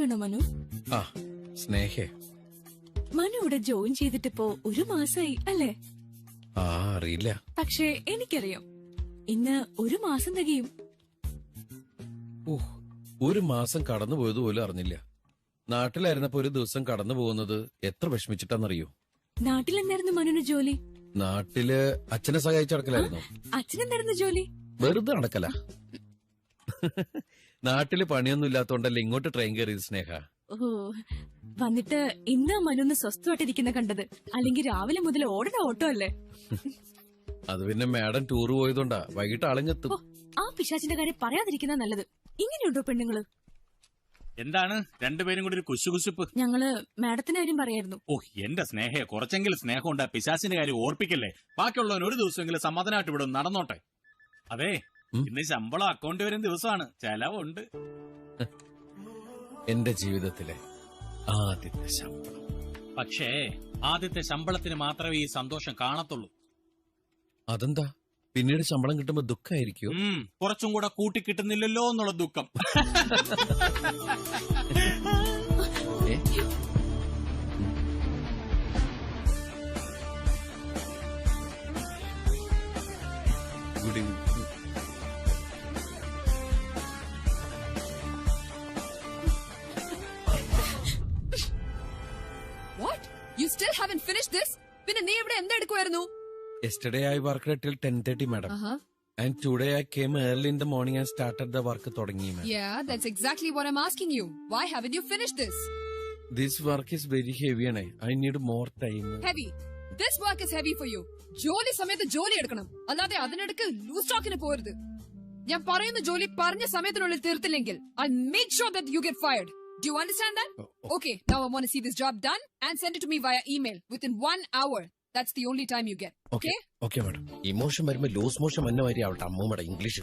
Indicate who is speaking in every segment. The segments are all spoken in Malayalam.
Speaker 1: സ്നേഹയാണോ മനു?
Speaker 2: ആ സ്നേഹേ.
Speaker 1: മനു ഇവിടെ ജോയിൻ ചെയ്തിട്ടിപ്പോ 1 മാസമായി അല്ലേ?
Speaker 2: ആ അറിയില്ല.
Speaker 1: പക്ഷേ എനിക്കറിയാം, ഇന്ന് 1 മാസം തികയും.
Speaker 2: 1 മാസം കടന്നു പോയത് പോലും അറിഞ്ഞില്ല. നാട്ടിലായിരുന്നപ്പോ ഒരു ദിവസം കടന്നു പോകുന്നത് എത്ര വിഷമിച്ചിട്ടാന്നറിയോ?
Speaker 1: നാട്ടിലെന്തായിരുന്നു മനുവിന് ജോലി?
Speaker 2: നാട്ടില് അച്ഛനെ സഹായിച്ചടക്കലായിരുന്നു.
Speaker 1: അച്ഛനെന്തായിരുന്നു ജോലി?
Speaker 2: വെറുതെ നടക്കല. നാട്ടില് പണിയൊന്നും ഇല്ലാത്തോണ്ടല്ലേ ഇങ്ങോട്ട് ട്രെയിൻ കയറിയത് സ്നേഹ.
Speaker 1: ഓ, വന്നിട്ട് ഇന്ന് മനുന്ന് സ്വസ്ഥമായിട്ടിരിക്കുന്ന കണ്ടത്. അല്ലെങ്കിൽ രാവിലെ മുതൽ ഓടണ ഓട്ടോ അല്ലേ?
Speaker 2: അത് പിന്നെ മാഡം ടൂർ പോയതുകൊണ്ടാ. വൈകിട്ട് ആളെങ്ങെത്തും.
Speaker 1: ആ പിശാചിന്റെ കാര്യം പറയാതിരിക്കുന്ന നല്ലത്. ഇങ്ങനെയുണ്ടോ പെണ്ണുങ്ങള്?
Speaker 3: എന്താണ് രണ്ടുപേരും കൂടി ഒരു കുശുകുശുപ്പ്?
Speaker 1: ഞങ്ങള് മാഡത്തിന്റെ കാര്യം പറയായിരുന്നു.
Speaker 3: ഓ എന്റെ സ്നേഹയെ, കുറച്ചെങ്കിലും സ്നേഹം ഉണ്ട്. പിശാസിന്റെ കാര്യം ഓർപ്പിക്കല്ലേ. ബാക്കിയുള്ളവൻ ഒരു ദിവസമെങ്കിലും സമാധാനമായിട്ട് ഇവിടെ നടന്നോട്ടെ. അതെ, ഇന്ന് ശമ്പളം അക്കൗണ്ട് വരുന്ന ദിവസമാണ്. ചെലവുണ്ട്.
Speaker 2: എന്റെ ജീവിതത്തിലെ ആദ്യത്തെ ശമ്പളം.
Speaker 3: പക്ഷേ ആദ്യത്തെ ശമ്പളത്തിന് മാത്രമേ ഈ സന്തോഷം കാണത്തുള്ളൂ.
Speaker 2: അതെന്താ? പിന്നീട് ശമ്പളം കിട്ടുമ്പോ ദുഃഖമായിരിക്കും.
Speaker 3: കുറച്ചും കൂടെ കൂട്ടി കിട്ടുന്നില്ലല്ലോ എന്നുള്ള ദുഃഖം.
Speaker 2: Good evening.
Speaker 4: What? You still haven't finished this? പിന്നെ നീ ഇവിടെ എന്തെടുക്കുമായിരുന്നു?
Speaker 2: Yesterday I worked till 10:30, madam. And today I came early in the morning and started the work തുടങ്ങി, madam.
Speaker 4: Yeah, that's exactly what I'm asking you. Why haven't you finished this?
Speaker 2: This work is very heavy and I need more time.
Speaker 4: Heavy. This work is heavy for you. ജോലി സമയത്ത് ജോലി എടുക്കണം, അല്ലാതെ അതിനിടക്ക് ലൂസ് ടോക്കിന് പോരുത്. ഞാൻ പറയുന്ന ജോലി പറഞ്ഞ സമയത്തിനുള്ളിൽ തീർത്തില്ലെങ്കിൽ I'll make sure that you get fired. Do you understand that? Okay, now I want to see this job done and send it to me via email within 1 hour. That's the only time you get. Okay?
Speaker 2: Okay, madam. Emotion വരുമ്പോ ലൂസ് മോഷൻ വന്ന മാതിരി ആവട്ടെ അമ്മൂമ്മയുടെ ഇംഗ്ലീഷ്.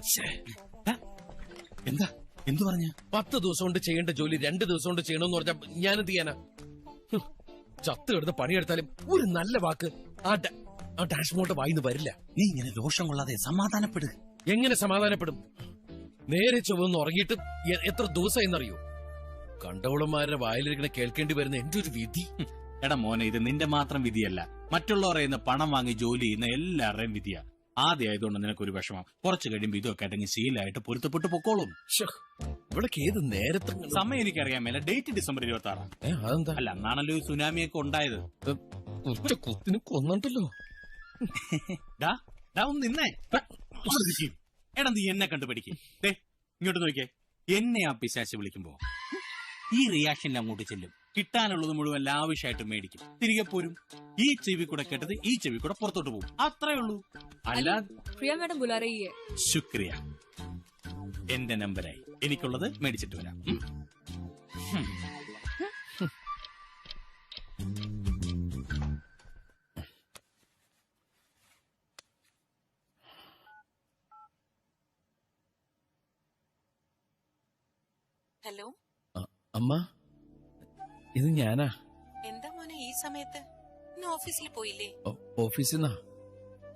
Speaker 3: എന്താ എന്തു പറഞ്ഞ?
Speaker 2: 10 ദിവസം കൊണ്ട് ചെയ്യേണ്ട ജോലി 2 ദിവസം കൊണ്ട് ചെയ്യണമെന്ന് പറഞ്ഞാൽ ഞാനെന്ത് ചെയ്യാനാ? ചത്ത് കിടന്ന് പണിയെടുത്താലും ഒരു നല്ല വാക്ക് ആ ഡാഷ്ബോർഡ് വായിന്ന് വരില്ല.
Speaker 3: നീ ഇങ്ങനെ ദോഷം കൊള്ളാതെ സമാധാനപ്പെടുക.
Speaker 2: എങ്ങനെ സമാധാനപ്പെടും? നേരെ ചൊവ്വൊന്ന് ഉറങ്ങിയിട്ട് എത്ര ദിവസമായിന്നറിയോ? കണ്ടവളന്മാരുടെ വായിലിരിക്കണ കേൾക്കേണ്ടി വരുന്ന എന്റെ ഒരു വിധി.
Speaker 3: എടാ മോനെ, ഇത് നിന്റെ മാത്രം വിധിയല്ല. മറ്റുള്ളവരെ നിന്ന് പണം വാങ്ങി ജോലി ചെയ്യുന്ന എല്ലാവരുടെയും വിധിയാ. ആദ്യം ആയതുകൊണ്ട് നിനക്കൊരു വിഷമം. കുറച്ച് കഴിയുമ്പോ ഇതൊക്കെ അടങ്ങി ശീലമായിട്ട് പൊരുത്തപ്പെട്ട് പൊക്കോളും.
Speaker 2: ഇവിടേക്ക് ഏത് നേരത്തെ
Speaker 3: സമയം എനിക്കറിയാൻ മേല. Date December 26.
Speaker 2: അതെന്താ?
Speaker 3: അല്ല, അന്നാണല്ലോ ഈ സുനാമിയൊക്കെ ഉണ്ടായത്.
Speaker 2: കുത്തിന് കൊന്നുണ്ടല്ലോ.
Speaker 3: ഒന്ന് നിന്നേ. എടാ നീ എന്നെ കണ്ടുപിടിക്കേ. ഇങ്ങോട്ട് നോക്കിയേ. എന്നെ ആ പിശാച് വിളിക്കുമ്പോ ഈ റിയാക്ഷനിൽ അങ്ങോട്ട് ചെല്ലും. കിട്ടാനുള്ളത് മുഴുവൻ ലാവിഷായിട്ട് മേടിക്കും. തിരികെ പോരും. ഈ ചെവി കൂടെ കേട്ടത് ഈ ചെവി കൂടെ പുറത്തോട്ട് പോകും. അത്രേ ഉള്ളൂ. അല്ല
Speaker 4: പ്രിയ മാഡം ബുലാ രഹി ഹൈ.
Speaker 3: ശുക്രിയ. എന്റെ നമ്പരായി. എനിക്കുള്ളത് മേടിച്ചിട്ട് വരാം.
Speaker 5: ഹലോ
Speaker 2: അമ്മ, ഇത് ഞാനാ.
Speaker 5: എന്താ മോനെ ഈ സമയത്ത്? ഇന്ന് ഓഫീസിൽ പോയില്ലേ?
Speaker 2: ഓഫീസിൽ നിന്നാ.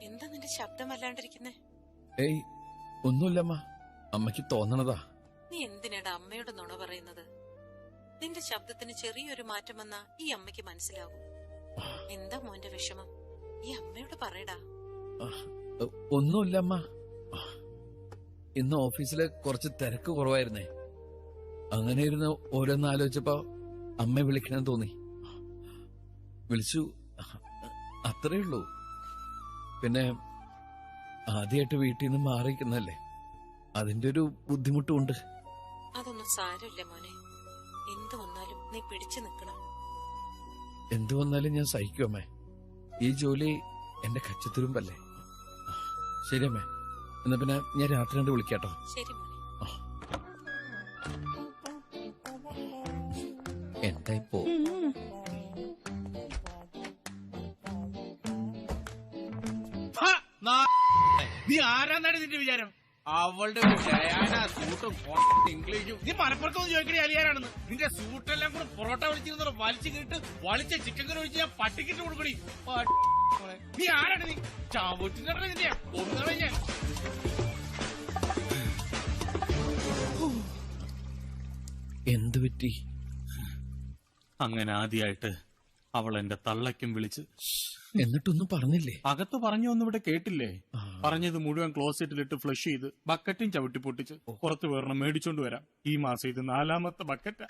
Speaker 5: എന്താ നിന്റെ ശബ്ദം വല്ലാണ്ടിരിക്കുന്നേ?
Speaker 2: ഏയ് ഒന്നുമില്ലമ്മ, അമ്മയ്ക്ക് തോന്നണതാ.
Speaker 5: നീ എന്തിനാടാ അമ്മയോട് നുണ പറയുന്നത്? നിന്റെ ശബ്ദത്തിന് ചെറിയൊരു മാറ്റം വന്നാ ഈ അമ്മയ്ക്ക് മനസ്സിലാവും. എന്താ മോന്റെ വിഷമം? ഈ അമ്മയോട് പറയടാ.
Speaker 2: ഒന്നുമില്ലമ്മ, ഇന്ന് ഓഫീസില് കുറച്ച് തിരക്ക് കുറവായിരുന്നേ. അങ്ങനെ ഇരുന്ന് ഓരോന്ന് ആലോചിച്ചപ്പോ അമ്മ വിളിക്കണമെന്ന് തോന്നി. വിളിച്ചു, അത്രേ ഉള്ളൂ. പിന്നെ ആദ്യമായിട്ട് വീട്ടിൽ നിന്ന് മാറിയിരിക്കുന്നല്ലേ, അതിന്റെ ഒരു ബുദ്ധിമുട്ടുമുണ്ട്.
Speaker 5: അതൊന്നും സാരമില്ല മോനെ. എന്തു വന്നാലും നീ പിടിച്ചു നിക്കണം.
Speaker 2: എന്തു വന്നാലും ഞാൻ സഹിക്കും അമ്മേ. ഈ ജോലി എന്റെ കച്ചത്തുരുമ്പല്ലേ. ശരി അമ്മേ, എന്നാ പിന്നെ ഞാൻ രാത്രി കണ്ട് വിളിക്കാട്ടോ.
Speaker 5: ശരി മോനെ.
Speaker 2: എന്തായിപ്പോ?
Speaker 3: നീ ആരാന്നാണ് നിന്റെ വിചാരം? അവളുടെ സൂട്ടും ഇംഗ്ലീഷും. നീ മലപ്പുറത്തൊന്നും ചോദിക്കണേ അലിയാരാണെന്ന്. നിന്റെ സൂട്ടെല്ലാം കൂടെ പൊറോട്ട വലിച്ചിരുന്ന വലിച്ചു കിട്ട് വലിച്ച ചിക്കൻ കറി ഒഴിച്ച് ഞാൻ പട്ടിക്കിട്ട് കൊടുക്കണി. നീ ആരാണ്? നീ ചാവൂറ്റിന്റെ നിന്റെ ഒന്നുകളെ ഞാൻ.
Speaker 2: എന്ത് പറ്റി?
Speaker 6: അങ്ങനെ ആദ്യമായിട്ട് അവൾ എന്റെ തള്ളയ്ക്കും വിളിച്ച്.
Speaker 2: എന്നിട്ടൊന്നും പറഞ്ഞില്ലേ?
Speaker 6: അകത്ത് പറഞ്ഞു ഒന്നും ഇവിടെ കേട്ടില്ലേ? പറഞ്ഞത് മുഴുവൻ ക്ലോസറ്റിലിട്ട് ഫ്ലഷ് ചെയ്ത് ബക്കറ്റും ചവിട്ടി പൊട്ടിച്ച് പുറത്ത് വേറെ മേടിച്ചോണ്ട് വരാം. ഈ മാസം ഇത് 4ാമത്തെ ബക്കറ്റാ.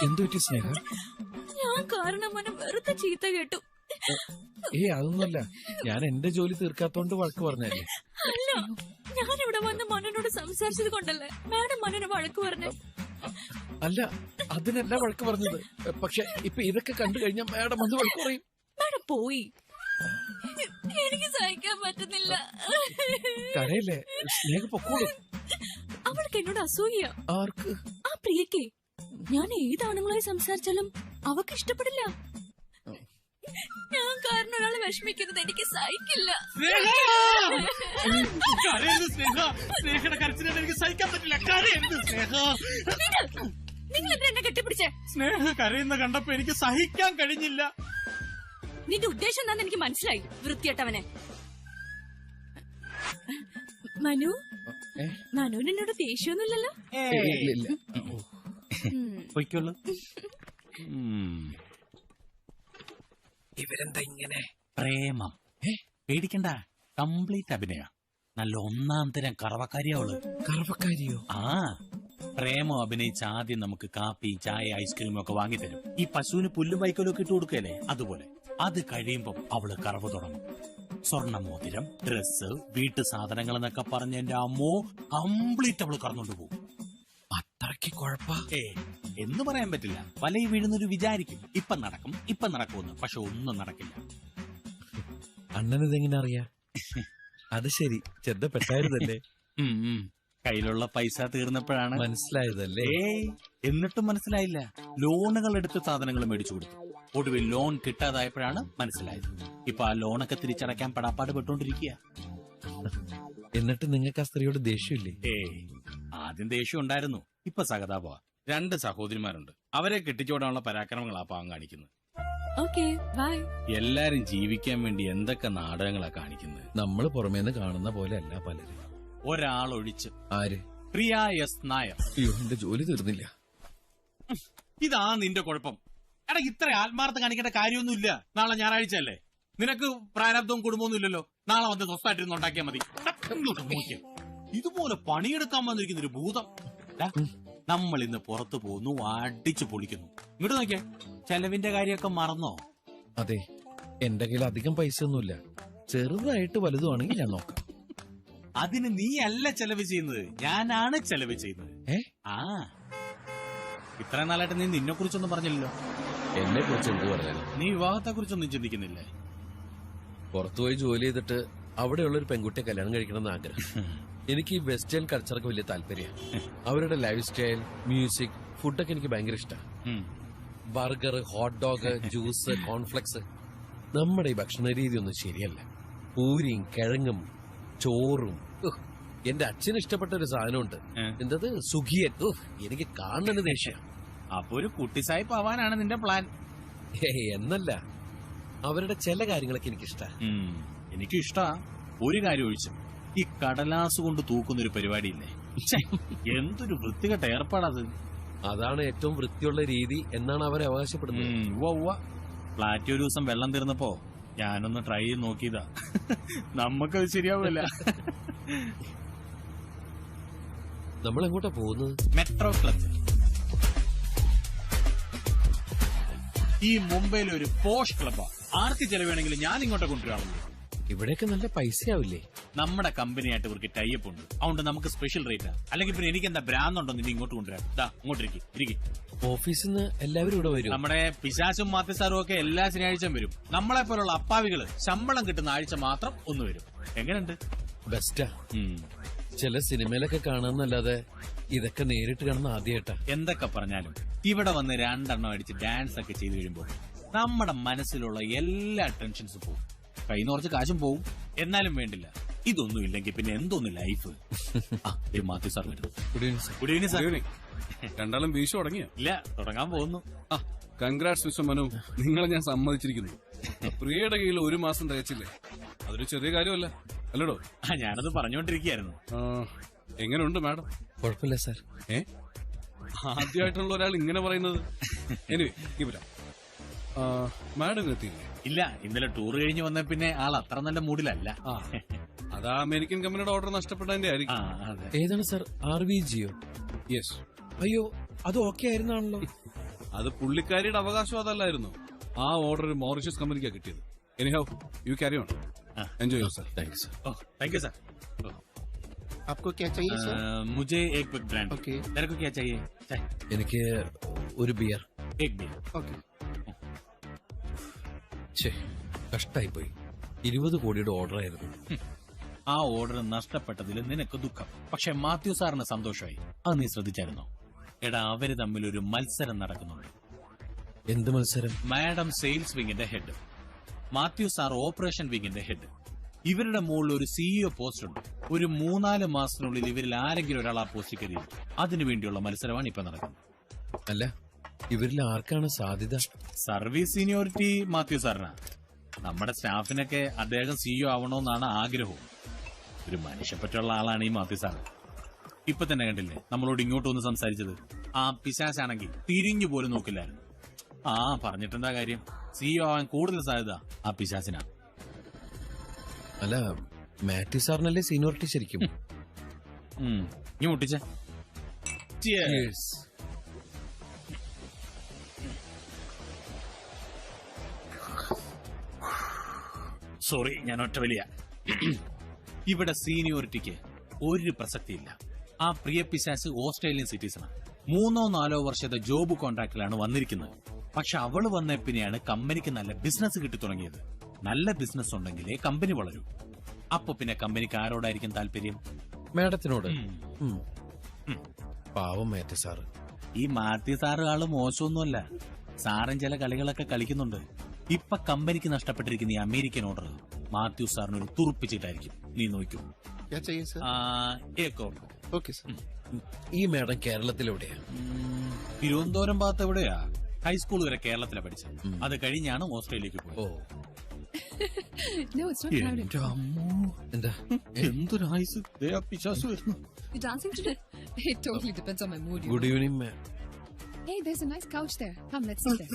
Speaker 2: എന്തു പറ്റി സ്നേഹ?
Speaker 1: ഞാൻ കാരണം മോനെ വെറുതെ ചീത്ത കേട്ടു.
Speaker 2: അതൊന്നുമല്ല, ഞാൻ എന്റെ ജോലി തീർക്കാത്തോണ്ട് വഴക്ക് പറഞ്ഞല്ലേ.
Speaker 1: അല്ല, ഞാനിവിടെ വന്ന് മനോനോട് സംസാരിച്ചത് കൊണ്ടല്ലേ മാഡം മനോനെ വഴക്ക് പറഞ്ഞു.
Speaker 2: അല്ല, അതിനല്ല വഴക്ക് പറഞ്ഞത്. പക്ഷെ ഇപ്പൊ ഇതൊക്കെ കണ്ടു കഴിഞ്ഞാൽ മാഡം വന്ന് വഴക്ക് പറയും.
Speaker 1: മാഡം പോയി. എനിക്ക് സഹിക്കാൻ പറ്റുന്നില്ല.
Speaker 2: കരയല്ലേ, സ്നേഹ പൊക്കോളൂ.
Speaker 1: അവൾക്ക് എന്നോട് അസൂയ.
Speaker 2: ആർക്ക്?
Speaker 1: ആ പ്രിയക്ക്. ഞാൻ ഏതാണുങ്ങളായി സംസാരിച്ചാലും അവക്ക് ഇഷ്ടപ്പെടില്ല. ഞാൻ കാരണം ഒരാളെ വിഷമിക്കുന്നത് എനിക്ക് സഹിക്കില്ല.
Speaker 6: സ്നേഹയുടെ കരച്ചിലാണ് എനിക്ക് സഹിക്കാൻ പറ്റില്ല. കരയരുത് സ്നേഹ.
Speaker 1: നിങ്ങൾ എന്നെ കെട്ടിപ്പിടിച്ചേ.
Speaker 6: സ്നേഹ കരയുന്ന കണ്ടപ്പോ എനിക്ക് സഹിക്കാൻ കഴിഞ്ഞില്ല.
Speaker 1: നിന്റെ ഉദ്ദേശം എന്താന്ന് എനിക്ക് മനസ്സിലായി, വൃത്തിയായിട്ടവനെ. മനു, മനുവിന് എന്നോട് ദേഷ്യമൊന്നുമില്ലല്ലോ?
Speaker 6: പൊയ്ക്കോളൂ.
Speaker 2: ഇവരെന്താ ഇങ്ങനെ?
Speaker 6: പ്രേമം പേടിക്കണ്ട, കംപ്ലീറ്റ് അഭിനയ. നല്ല 1ാം തരം കറവക്കാരിയാവള്.
Speaker 2: കറവക്കാരിയോ?
Speaker 6: ആ, പ്രേമം അഭിനയിച്ച് ആദ്യം നമുക്ക് കാപ്പി, ചായ, ഐസ്ക്രീം ഒക്കെ വാങ്ങിത്തരും. ഈ പശുവിന് പുല്ലും വൈക്കോലും ഒക്കെ ഇട്ട് കൊടുക്കല്ലേ, അതുപോലെ. അത് കഴിയുമ്പം അവള് കറവ് തുടങ്ങും. സ്വർണ്ണമോതിരം, ഡ്രസ്സ്, വീട്ടു സാധനങ്ങൾ എന്നൊക്കെ പറഞ്ഞ എന്റെ അമ്മോ കംപ്ലീറ്റ് അവള് കറന്നുകൊണ്ട് പോകും.
Speaker 2: അത്രയ്ക്ക് കുഴപ്പാ?
Speaker 6: എന്ന് പറയാൻ പറ്റില്ല. വലയിൽ വീഴുന്നൊരു വിചാരിക്കും ഇപ്പം നടക്കുമെന്ന്. പക്ഷെ ഒന്നും നടക്കില്ല.
Speaker 2: അണ്ണനിതെങ്ങനെ അറിയാ? അത് ശരി, ചെറുതപ്പെട്ടായിരുന്നല്ലേ.
Speaker 6: കയ്യിലുള്ള പൈസ തീർന്നപ്പോഴാണ്
Speaker 2: മനസ്സിലായതല്ലേ?
Speaker 6: എന്നിട്ടും മനസ്സിലായില്ല. ലോണുകൾ എടുത്ത് സാധനങ്ങൾ മേടിച്ചു കൊടുത്തു. ഒടുവിൽ ലോൺ കിട്ടാതായപ്പോഴാണ് മനസ്സിലായത്. ഇപ്പൊ ആ ലോണൊക്കെ തിരിച്ചടയ്ക്കാൻ പടാപ്പാട് പെട്ടോണ്ടിരിക്കുക.
Speaker 2: എന്നിട്ട് നിങ്ങൾക്ക് ആ സ്ത്രീയോട് ദേഷ്യമില്ലേ?
Speaker 6: ആദ്യം ദേഷ്യം ഉണ്ടായിരുന്നു, ഇപ്പൊ സഹതാപമാ. 2 സഹോദരിമാരുണ്ട്. അവരെ കെട്ടിച്ചോടാനുള്ള പരാക്രമങ്ങളാ പാവം കാണിക്കുന്നത്. എല്ലാരും ജീവിക്കാൻ വേണ്ടി എന്തൊക്കെ നാടകങ്ങളാ കാണിക്കുന്നത്.
Speaker 2: നമ്മൾ പുറമേന്ന് കാണുന്ന പോലെ അല്ല പലരും.
Speaker 6: ഒരാളൊഴിച്ച്.
Speaker 2: ആര്?
Speaker 6: പ്രിയ എസ് നായർ.
Speaker 2: അയ്യോ, എന്റെ ജോലി തീർന്നില്ല.
Speaker 6: ഇതാ നിന്റെ കുഴപ്പം. എടാ, ഇത്ര ആത്മാർത്ഥം കാണിക്കേണ്ട കാര്യമൊന്നുമില്ല. നാളെ ഞായറാഴ്ച അല്ലേ? നിനക്ക് പ്രാരാബ്ദവും കുടുംബമൊന്നും ഇല്ലല്ലോ. നാളെ വന്ന് സ്വസ്ഥമായിട്ടിരുന്ന് ഉണ്ടാക്കിയാൽ മതി. ഇതുപോലെ പണിയെടുക്കാൻ വന്നിരിക്കുന്ന ഒരു ഭൂതം. നമ്മൾ ഇന്ന് പുറത്തു പോകുന്നു, അടിച്ചു പൊളിക്കുന്നു. ഇങ്ങോട്ട് നോക്കിയേ, ചെലവിന്റെ കാര്യമൊക്കെ മറന്നോ?
Speaker 2: അതെ, എന്റെ കയ്യിൽ അധികം പൈസ ഒന്നുമില്ല. ചെറുതായിട്ട് വലുതുമാണെങ്കിൽ ഞാൻ നോക്കാം.
Speaker 6: അതിന് നീ അല്ല ചെലവ് ചെയ്യുന്നത്, ഞാനാണ് ചെലവ് ചെയ്യുന്നത്. ആ, ഇത്ര നാളായിട്ട് നീ നിന്നെ കുറിച്ചൊന്നും പറഞ്ഞില്ലല്ലോ.
Speaker 2: എന്നെ കുറിച്ച് എന്ത് പറയാനും?
Speaker 6: നീ വിവാഹത്തെ കുറിച്ചൊന്നും ചിന്തിക്കുന്നില്ലേ?
Speaker 2: പുറത്തുപോയി ജോലി ചെയ്തിട്ട് അവിടെയുള്ള ഒരു പെൺകുട്ടിയെ കല്യാണം കഴിക്കണമെന്ന് ആഗ്രഹം. എനിക്ക് ഈ വെസ്റ്റേൺ കൾച്ചറൊക്കെ വലിയ താല്പര്യമാണ്. അവരുടെ ലൈഫ് സ്റ്റൈൽ, മ്യൂസിക്, ഫുഡൊക്കെ എനിക്ക് ഭയങ്കര ഇഷ്ടമാണ്. Burger, hot dog, juice, cornflakes. നമ്മുടെ ഈ ഭക്ഷണ രീതി ഒന്നും ശരിയല്ല. പൂരിയും കിഴങ്ങും ചോറും. എന്റെ അച്ഛന് ഇഷ്ടപ്പെട്ട ഒരു സാധനമുണ്ട്, എന്തത് സുഖിയൻ. എനിക്ക് കാണുന്നത് ദേഷ്യം.
Speaker 6: അപ്പൊ ഒരു കുട്ടിസായിപ്പ് ആവാനാണ് നിന്റെ പ്ലാൻ?
Speaker 2: എന്നല്ല, അവരുടെ ചില കാര്യങ്ങളൊക്കെ എനിക്കിഷ്ട.
Speaker 6: എനിക്കും ഇഷ്ടാ. ഒരു കാര്യം ഒഴിച്ചു, ഈ കടലാസ് കൊണ്ട് തൂക്കുന്നൊരു പരിപാടിയില്ലേ, എന്തൊരു വൃത്തികെട്ട ഏർപ്പാടത്.
Speaker 2: അതാണ് ഏറ്റവും വൃത്തിയുള്ള രീതി എന്നാണ് അവരെ അവകാശപ്പെടുന്നത്.
Speaker 6: ഫ്ലാറ്റ് ഒരു ദിവസം വെള്ളം തീർന്നപ്പോ ഞാനൊന്ന് ട്രൈ ചെയ്ത് നോക്കിയതാ. നമ്മക്കത് ശരിയാവില്ല.
Speaker 2: നമ്മൾ എങ്ങോട്ടാ പോകുന്നത്?
Speaker 6: Metro club. ഈ മുംബൈയിലെ ഒരു പോഷ് ക്ലബ്ബാ. ആർക്ക് ചെലവേണമെങ്കിലും ഞാൻ ഇങ്ങോട്ട് കൊണ്ടുവരാറുള്ളൂ.
Speaker 2: ഇവിടെയൊക്കെ നല്ല പൈസയാവില്ലേ?
Speaker 6: നമ്മുടെ കമ്പനിയായിട്ട് ഇവർക്ക് ടൈപ്പ് ഉണ്ട്, അതുകൊണ്ട് നമുക്ക് സ്പെഷ്യൽ റേറ്റാ. അല്ലെങ്കിൽ പിന്നെ എനിക്ക് എന്താ ഭ്രാന്തുണ്ടോ നിന്നെ ഇങ്ങോട്ട് കൊണ്ടുവരാൻ? ഇങ്ങോട്ടിരിക്കും.
Speaker 2: ഓഫീസിൽ നിന്ന് എല്ലാവരും ഇവിടെ വരും.
Speaker 6: നമ്മുടെ പിശാശും മാത്യസാറും ഒക്കെ എല്ലാ ശനിയാഴ്ചയും വരും. നമ്മളെ പോലുള്ള അപ്പാവികള് ശമ്പളം കിട്ടുന്ന ആഴ്ച മാത്രം ഒന്ന് വരും. എങ്ങനെയുണ്ട്?
Speaker 2: ബെസ്റ്റാ. ചില സിനിമയിലൊക്കെ കാണാന്നല്ലാതെ ഇതൊക്കെ നേരിട്ട് കാണുന്ന ആദ്യമായിട്ടാ.
Speaker 6: എന്തൊക്കെ പറഞ്ഞാലും ഇവിടെ വന്ന് 2 എണ്ണം അടിച്ച് ഡാൻസ് ഒക്കെ ചെയ്ത് കഴിയുമ്പോൾ നമ്മുടെ മനസ്സിലുള്ള എല്ലാ ടെൻഷൻസും പോകും. കയ്യിൽ നിന്ന് കുറച്ച് കാശും പോവും. എന്നാലും വേണ്ടില്ല, ഇതൊന്നും ഇല്ലെങ്കിൽ പിന്നെ എന്തോന്ന് ലൈഫ്. മാത്യു സാർ വരുന്നു.
Speaker 2: Good evening sir.
Speaker 6: Good evening sir.
Speaker 7: രണ്ടാളും വീശു തുടങ്ങിയ?
Speaker 6: ഇല്ല, തുടങ്ങാൻ പോകുന്നു.
Speaker 7: കൺഗ്രാറ്റ്സ് മിസ്റ്റർ മനു, നിങ്ങളെ ഞാൻ സമ്മതിച്ചിരിക്കുന്നു. പ്രിയയുടെ കയ്യിൽ 1 മാസം തികച്ചില്ലേ, അതൊരു ചെറിയ കാര്യമല്ല അല്ലടോ.
Speaker 6: ഞാനത് പറഞ്ഞുകൊണ്ടിരിക്കുകയായിരുന്നു.
Speaker 7: എങ്ങനെയുണ്ട് മാഡം?
Speaker 2: കുഴപ്പമില്ല സർ.
Speaker 7: ആദ്യമായിട്ടുള്ള ഒരാൾ ഇങ്ങനെ പറയുന്നത്. മാഡം എത്തിയില്ലേ?
Speaker 6: ഇല്ല, ഇന്നലെ ടൂർ കഴിഞ്ഞ് വന്ന പിന്നെ ആൾ അത്ര നല്ല മൂഡിലല്ല.
Speaker 7: അതാ അമേരിക്കൻ കമ്പനിയുടെ ഓർഡർ നഷ്ടപ്പെട്ടതിന്റെ ആയിരിക്കും.
Speaker 2: ഏതാണ് സർ? RVGയോ?
Speaker 7: യെസ്.
Speaker 2: അയ്യോ, അത് ഓക്കെ ആയിരുന്നാണല്ലോ.
Speaker 7: അത് പുള്ളിക്കാരിയുടെ അവകാശം അതല്ലായിരുന്നു. ആ ഓർഡർ മോറിഷ്യസ് കമ്പനിക്കാ കിട്ടിയത്. Anyhow you carry on. Enjoy your self.
Speaker 2: Thank you sir.
Speaker 6: Thank you sir.
Speaker 8: आपको क्या चाहिए सर?
Speaker 6: मुझे एक बिग ब्रांड.
Speaker 8: Okay.
Speaker 6: तेरे को क्या चाहिए? चाय.
Speaker 2: എനിക്ക് ഒരു ബിയർ.
Speaker 6: एक बियर.
Speaker 8: ओके.
Speaker 2: കഷ്ടായി പോയി. 20 കോടിയുടെ ഓർഡർ ആയിരുന്നു.
Speaker 6: ആ ഓർഡർ നഷ്ടപ്പെട്ടതിൽ നിനക്ക് ദുഃഖം, പക്ഷെ മാത്യു സാറിന് സന്തോഷമായി. അത് നീ ശ്രദ്ധിച്ചായിരുന്നോ? എടാ, അവര് തമ്മിൽ ഒരു മത്സരം നടക്കുന്നുണ്ട്.
Speaker 2: എന്ത് മത്സരം?
Speaker 6: മാഡം സെയിൽസ് വിങ്ങിന്റെ ഹെഡ്, മാത്യു സാർ ഓപ്പറേഷൻ വിങ്ങിന്റെ ഹെഡ്. ഇവരുടെ മുകളിൽ ഒരു CEO പോസ്റ്റ് ഉണ്ട്. ഒരു 3-4 മാസത്തിനുള്ളിൽ ഇവരിൽ ആരെങ്കിലും ഒരാൾ ആ പോസ്റ്റ് കയറിയും. അതിനുവേണ്ടിയുള്ള മത്സരമാണ് ഇപ്പൊ നടക്കുന്നത്.
Speaker 2: അല്ല, ഇവരിൽ ആർക്കാണ് സാധ്യത?
Speaker 6: സർവീസ് സീനിയോറിറ്റി മാത്യു സാറിനാണ്. നമ്മുടെ സ്റ്റാഫിനൊക്കെ അദ്ദേഹം CEO ആവണമെന്നാണ് ആഗ്രഹവും. ഒരു മനുഷ്യപ്പറ്റുള്ള ആളാണ് ഈ മാത്യു സാർ. ഇപ്പൊ തന്നെ കണ്ടില്ലേ നമ്മളോട് ഇങ്ങോട്ട് വന്ന് സംസാരിച്ചത്? ആ പിശാചാണെങ്കിൽ തിരിഞ്ഞു പോലും നോക്കില്ലായിരുന്നു. പറഞ്ഞിട്ടെന്താ കാര്യം? CEO ആവാൻ കൂടുതൽ സാധ്യത ആ പിശാചിനാണ്.
Speaker 2: അല്ല, മാത്യു സാറിനല്ലേ സീനിയോറിറ്റി ശരിക്കും?
Speaker 6: നീ മുട്ടിച്ചേ. സോറി, ഞാൻ ഒറ്റ വലിയ. ഇവിടെ സീനിയോറിറ്റിക്ക് ഒരു പ്രസക്തിയില്ല. ആ പ്രിയ പിശാച്ച് ഓസ്ട്രേലിയൻ സിറ്റിസണാണ്. 3-4 വർഷത്തെ ജോബ് കോൺട്രാക്റ്റിലാണ് വന്നിരിക്കുന്നത്. പക്ഷെ അവള് വന്ന പിന്നെയാണ് കമ്പനിക്ക് നല്ല ബിസിനസ് കിട്ടി തുടങ്ങിയത്. നല്ല ബിസിനസ് ഉണ്ടെങ്കിലേ കമ്പനി വളരൂ. അപ്പൊ പിന്നെ കമ്പനിക്ക് ആരോടായിരിക്കും താല്പര്യം?
Speaker 2: മാഡത്തിനോട്. പാവം മാത്യു സാറ്.
Speaker 6: ഈ മാത്യു സാറ് ആള് മോശമൊന്നുമല്ല. സാറും ചില കളികളൊക്കെ കളിക്കുന്നുണ്ട്. ഇപ്പൊ കമ്പനിക്ക് നഷ്ടപ്പെട്ടിരിക്കുന്ന ഈ അമേരിക്കൻ ഓർഡർ മാത്യു സാറിനൊരു തുറപ്പിച്ചിട്ടായിരിക്കും. നീ നോക്കൂ.
Speaker 8: क्या चाहिए सर? Okay sir.
Speaker 2: ഈ മാഡം കേരളത്തിലെവിടെയാ?
Speaker 6: തിരുവനന്തപുരം ഭാഗത്ത് എവിടെയാ? ഹൈസ്കൂൾ വരെ കേരളത്തിലാണ് പഠിച്ചത്. അത് കഴിഞ്ഞാണ് ഓസ്ട്രേലിയക്ക് പോയത്.
Speaker 2: ഓ,
Speaker 4: No, it's not crowded.
Speaker 2: എന്താ?
Speaker 6: എന്തൊരു ആയുസ്.
Speaker 4: You dancing today? It totally depends on my mood.
Speaker 2: Good evening ma'am.
Speaker 4: Hey, there's a nice couch there. Come, let's sit there.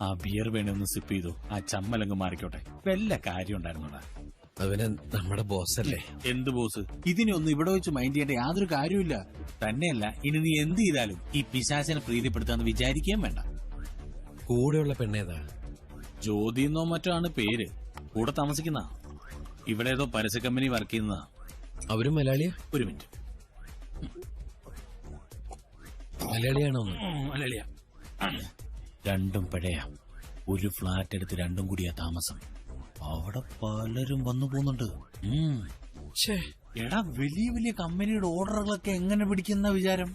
Speaker 6: ആ ബിയർ വേണമെന്ന് സിപ്പ് ചെയ്തു. ആ ചമ്മലങ്ങ് മാറിക്കോട്ടെ. വല്ല കാര്യം ഉണ്ടായിരുന്നോടാ.
Speaker 2: അവന് നമ്മുടെ ബോസ് അല്ലേ?
Speaker 6: എന്ത് ബോസ്? ഇതിനൊന്നും ഇവിടെ വെച്ച് മൈൻഡ് ചെയ്യേണ്ട യാതൊരു കാര്യമില്ല. തന്നെയല്ല, ഇനി നീ എന്ത് ചെയ്താലും ഈ പിശാചിനെ പ്രീതിപ്പെടുത്താന്ന് വിചാരിക്കുകയും വേണ്ട.
Speaker 2: കൂടെയുള്ള പെണ്ണേതാ?
Speaker 6: ജ്യോതി എന്നോ മറ്റോ ആണ് പേര്. കൂടെ താമസിക്കുന്ന ഇവിടെ ഏതോ പരസ്യ കമ്പനി വർക്ക് ചെയ്യുന്നതാ.
Speaker 2: അവരും മലയാളിയാ?
Speaker 6: ഒരു മിനിറ്റ്.
Speaker 2: മലയാളിയാണോ?
Speaker 6: മലയാളിയാ. രണ്ടും പഴയ ഒരു ഫ്ലാറ്റ് എടുത്ത് രണ്ടും കൂടിയാ താമസം. അവിടെ പലരും വന്നു പോകുന്നുണ്ട്. എടാ, വലിയ വലിയ കമ്പനിയുടെ ഓർഡറുകളൊക്കെ എങ്ങനെ പിടിക്കുന്ന വിചാരം?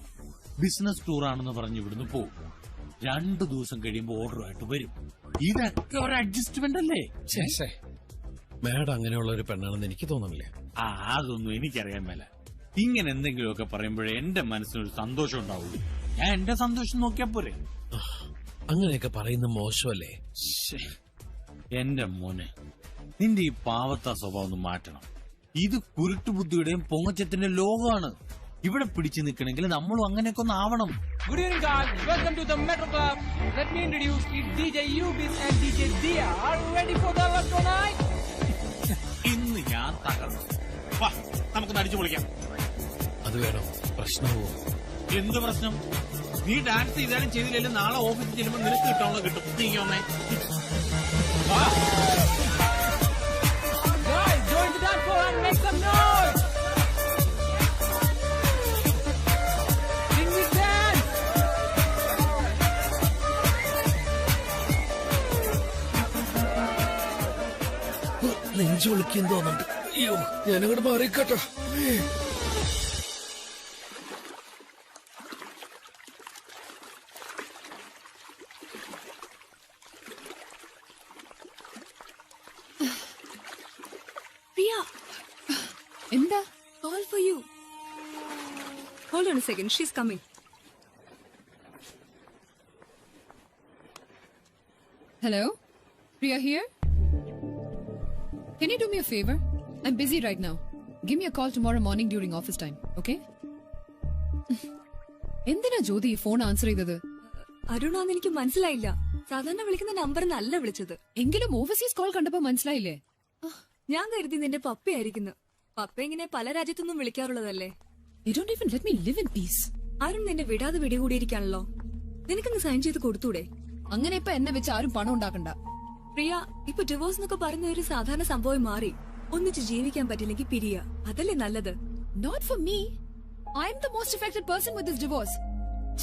Speaker 6: ബിസിനസ് ടൂർ ആണെന്ന് പറഞ്ഞ് ഇവിടുന്ന് പോകും. 2 ദിവസം കഴിയുമ്പോൾ ഓർഡറുമായിട്ട് വരും. ഇതൊക്കെ ഒരു അഡ്ജസ്റ്റ്മെന്റ് അല്ലേ?
Speaker 2: മാഡം അങ്ങനെയുള്ള ഒരു പെണ്ണാണെന്ന് എനിക്ക് തോന്നുന്നില്ല.
Speaker 6: അതൊന്നും എനിക്കറിയാൻ മേല. ഇങ്ങനെ എന്തെങ്കിലുമൊക്കെ പറയുമ്പോഴേ എന്റെ മനസ്സിനൊരു സന്തോഷം ഉണ്ടാവുള്ളൂ. ഞാൻ എന്റെ സന്തോഷം നോക്കിയാ പോരെ.
Speaker 2: അങ്ങനെയൊക്കെ പറയുന്ന മോശമല്ലേ?
Speaker 6: എന്റെ മോനെ, നിന്റെ ഈ പാവത്ത സ്വഭാവം ഒന്ന് മാറ്റണം. ഇത് കുരുട്ടുബുദ്ധിയുടെയും പൊങ്ങച്ചത്തിന്റെ ലോകമാണ്. ഇവിടെ പിടിച്ചു നിൽക്കണമെങ്കിൽ നമ്മളും അങ്ങനെയൊക്കെ ഒന്ന് ആവണം.
Speaker 9: Good evening, guys. Welcome to the Metro Club. Let me introduce it's DJ Ubis and DJ Dia. Are you ready for the electro night?
Speaker 6: ഇന്ന് ഞാൻ തകർന്നു. വാ, നമുക്കൊന്ന് അടിച്ചു പൊളിക്കാം.
Speaker 2: അത് വേണം. പ്രശ്നമോ?
Speaker 6: എന്ത് പ്രശ്നം? നീ ഡാൻസ് ചെയ്താലും ചെയ്തില്ലെങ്കിലും നാളെ ഓഫീസിൽ ചെല്ലുമ്പോൾ നിനക്ക് കിട്ടാനുള്ള കിട്ടും. നീങ്ങി
Speaker 9: Guys, join the dance floor and make some noise. Sing with dance.
Speaker 2: നെഞ്ചു വിളിക്കും തോന്നുന്നുണ്ട്. അയ്യോ, ഞാനങ്ങോട്ട് മാറിക്കട്ടോ.
Speaker 1: പ്രിയ,
Speaker 10: All for you. Hold on a second. She's coming.
Speaker 4: Hello? Priya here? Can you do me a favor? I'm busy right now. Give me a call tomorrow morning during office time, okay? എന്തിനാ ജ്യോതി ഫോൺ ആൻസർ ചെയ്തത്?
Speaker 10: അരുണാന്ന് എനിക്ക് മനസ്സിലായില്ല. സാധാരണ വിളിക്കുന്ന നമ്പർ നല്ല വിളിച്ചത്.
Speaker 4: എങ്കിലും ഓവർസീസ് കോൾ കണ്ടപ്പോ മനസ്സിലായില്ലേ?
Speaker 10: ഞാൻ കരുതി നിന്റെ പപ്പയായിരിക്കുന്നു. പപ്പ ഇങ്ങനെ പല രാജ്യത്തൊന്നും വിളിക്കാറുള്ളതല്ലേ?
Speaker 4: You don't even let me live in peace.
Speaker 10: Arun നിന്നെ വിടാതെ പിടികൂടിയിരിക്കാണല്ലോ. നിനക്കൊന്ന് സൈൻ ചെയ്ത് കൊടുത്തൂടെ?
Speaker 4: അങ്ങനെ ഇപ്പൊ എന്നെ വെച്ച് ആരും പണം ഉണ്ടാക്കണ്ട.
Speaker 10: പ്രിയ, ഇപ്പൊ ഡിവോഴ്സ് എന്നൊക്കെ പറയുന്ന ഒരു സാധാരണ സംഭവം മാറി. ഒന്നിച്ച് ജീവിക്കാൻ പറ്റില്ലെങ്കിൽ പിരിയ. അതല്ലേ നല്ലത്?
Speaker 4: Not for me. I am the most affected person with this divorce.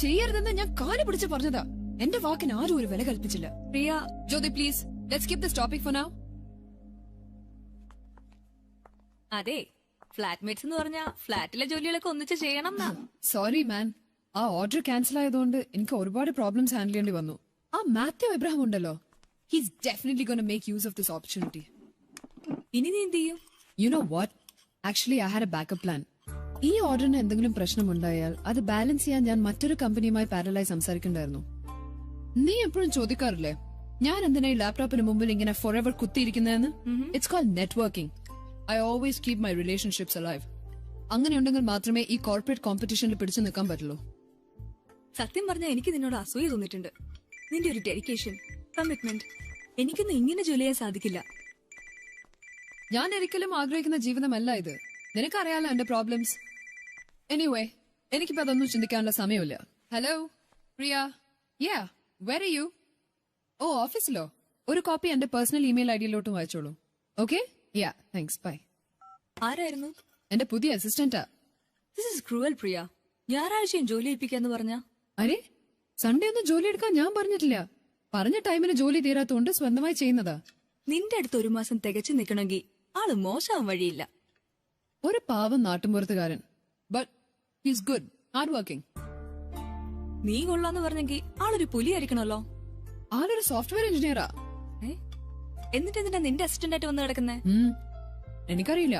Speaker 4: ചെയ്യരുതെന്ന് ഞാൻ കാല് പിടിച്ച് പറഞ്ഞതാ. എന്റെ വാക്കിന് ആരും ഒരു വില കൽപ്പിച്ചില്ല.
Speaker 10: Priya,
Speaker 4: Jyothi please, let's keep this topic for now.
Speaker 10: അതെ, ഫ്ലാറ്റ്മേറ്റ്സ് എന്ന് പറഞ്ഞാ ഫ്ലാറ്റിലെ ജോലികളൊക്കെ ഒന്നിച്ച് ചെയ്യണം.
Speaker 4: സോറി മാൻ, ആ ഓർഡർ ക്യാൻസൽ ആയതുകൊണ്ട് എനിക്ക് ഒരുപാട് പ്രോബ്ലംസ് ഹാൻഡിൽ ചെയ്യേണ്ടി വന്നു. ആ മാത്യു എബ്രഹാം ഉണ്ടല്ലോ, he's definitely going to make use of this opportunity.
Speaker 10: ഇനി നീ എന്ത് ചെയ്യും?
Speaker 4: You know what? Actually, I had a backup plan. ഈ ഓർഡറിന് എന്തെങ്കിലും പ്രശ്നമുണ്ടായാൽ അത് ബാലൻസ് ചെയ്യാൻ ഞാൻ മറ്റൊരു കമ്പനിയുമായി പാരലായി സംസാരിക്കണ്ടായിരുന്നു. നീ എപ്പോഴും ചോദിക്കാറില്ലേ ഞാൻ എന്തിനാ ഈ ലാപ്ടോപ്പിന് മുമ്പിൽ ഇങ്ങനെ ഫോർ എവർ കുത്തിയിരിക്കുന്നതെന്ന്? It's called networking. I always keep my relationships alive. അങ്ങനെയുണ്ടെങ്കിൽ മാത്രമേ ഈ കോർപ്പറേറ്റ് കോമ്പറ്റീഷനിൽ പിടിച്ചു നിൽക്കാൻ പറ്റുള്ളൂ.
Speaker 10: സത്യം പറഞ്ഞാൽ എനിക്ക് നിന്നോട് അസൂയ തോന്നിയിട്ടുണ്ട്. നിന്റെ ഒരു ഡെഡിക്കേഷൻ, കമ്മിറ്റ്മെന്റ്. എനിക്കൊന്നും ഇങ്ങനെ ജോലി ചെയ്യാൻ സാധിക്കില്ല.
Speaker 4: ഞാൻ ഒരിക്കലും ആഗ്രഹിക്കുന്ന ജീവിതമല്ല ഇത്. നിനക്കറിയാലോ എന്റെ പ്രോബ്ലംസ്. എനിവേ, എനിക്കിപ്പോ അതൊന്നും ചിന്തിക്കാനുള്ള സമയമില്ല. Hello Priya, yeah where are you? Oh, ഓഫീസിലോ? ഒരു കോപ്പി എന്റെ പേഴ്സണൽ ഇമെയിൽ ഐഡിയിലോട്ടും വായിച്ചോളൂ. Okay, yeah thanks, bye.
Speaker 10: ആരായിരുന്നു?
Speaker 4: എന്റെ പുതിയ അസിസ്റ്റന്റാ.
Speaker 10: This is cruel Priya. ഞായറാഴ്ചയും ജോലി ഏൽപ്പിക്കാന്ന് പറഞ്ഞ?
Speaker 4: അരെ, സൺഡേ ഒന്നും ജോലി എടുക്കാൻ ഞാൻ പറഞ്ഞിട്ടില്ല. പറഞ്ഞ ടൈമിന് ജോലി തീരാത്തോണ്ട് സ്വന്തമായി ചെയ്യുന്നതാ.
Speaker 10: നിന്റെ അടുത്ത് ഒരു മാസം തികച്ചു നിൽക്കണമെങ്കിൽ ആള് മോശമാവാൻ വഴിയില്ല.
Speaker 4: ഒരു പാവം നാട്ടുമ്പുറത്തുകാരൻ, but he's good, hard working.
Speaker 10: നീ കൊള്ളാന്ന് പറഞ്ഞെങ്കിൽ ആളൊരു പുലിയായിരിക്കണല്ലോ.
Speaker 4: ആളൊരു സോഫ്റ്റ്വെയർ എഞ്ചിനീയറാ.
Speaker 10: എന്നിട്ട് എന്തിനാ നിന്റെ അസിസ്റ്റന്റ് ആയിട്ട് വന്ന് കിടക്കുന്നേ?
Speaker 4: എനിക്കറിയില്ല.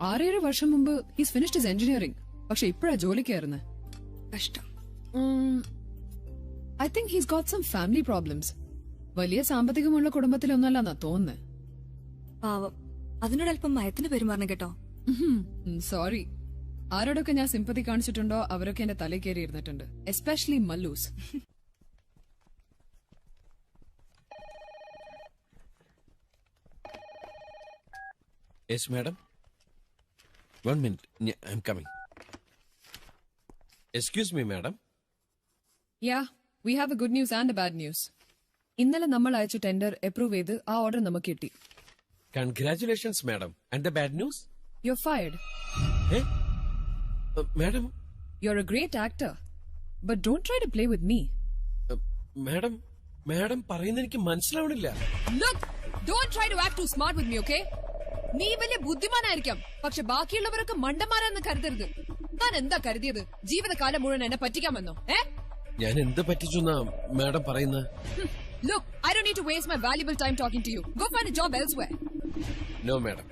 Speaker 4: 6-7 വർഷം മുമ്പ് ഹീസ് ഫിനിഷ്ഡ് ഹിസ് എഞ്ചിനീയറിംഗ്. പക്ഷെ ഇപ്പഴാ ജോലിക്ക് കയറുന്നത്.
Speaker 10: കഷ്ടം.
Speaker 4: I think he's got some family problems. വലിയ സാമ്പത്തികമുള്ള കുടുംബത്തിലൊന്നല്ലെന്നാ തോന്നുന്നത്.
Speaker 10: പാവം, അതിനോടല്പം മയത്തിന് പെരുമാറണം കേട്ടോ.
Speaker 4: സോറി. ആരോടൊക്കെ ഞാൻ സിമ്പതി കാണിച്ചിട്ടുണ്ടോ അവരൊക്കെ എന്റെ തലയിൽ കയറി ഇരുന്നിട്ടുണ്ട്, especially Mallus.
Speaker 2: Yes, madam. 1 minute. I'm coming. Excuse me, madam.
Speaker 4: Yeah, we have a good news and a bad news. ഇന്നലെ നമ്മൾ അയച്ച ടെൻഡർ അപ്രൂവ് ചെയ്ത് ആ ഓർഡർ നമുക്ക് കിട്ടി.
Speaker 2: Congratulations, madam. And the bad news?
Speaker 4: You're fired.
Speaker 2: Eh? Madam?
Speaker 4: You're a great actor. But don't try to play with me.
Speaker 2: Madam, പറയുന്നത് എനിക്ക് മനസ്സിലാവണില്ല.
Speaker 4: Look, don't try to act too smart with me, okay? നീ വലിയ ബുദ്ധിമാനായിരിക്കാം, പക്ഷെ ബാക്കിയുള്ളവരൊക്കെ മണ്ടന്മാരാന്ന് കരുതരുത്. ഞാൻ എന്താ കരുതിയത്? ജീവിതകാലം മുഴുവൻ എന്നെ പറ്റിക്കാമെന്നോ?
Speaker 2: ഞാൻ എന്ത് പറ്റിച്ചു എന്നാ മാഡം പറയുന്നത്?
Speaker 4: Look, I don't need to waste my valuable time talking to you. Go find a job elsewhere.
Speaker 2: No, madam.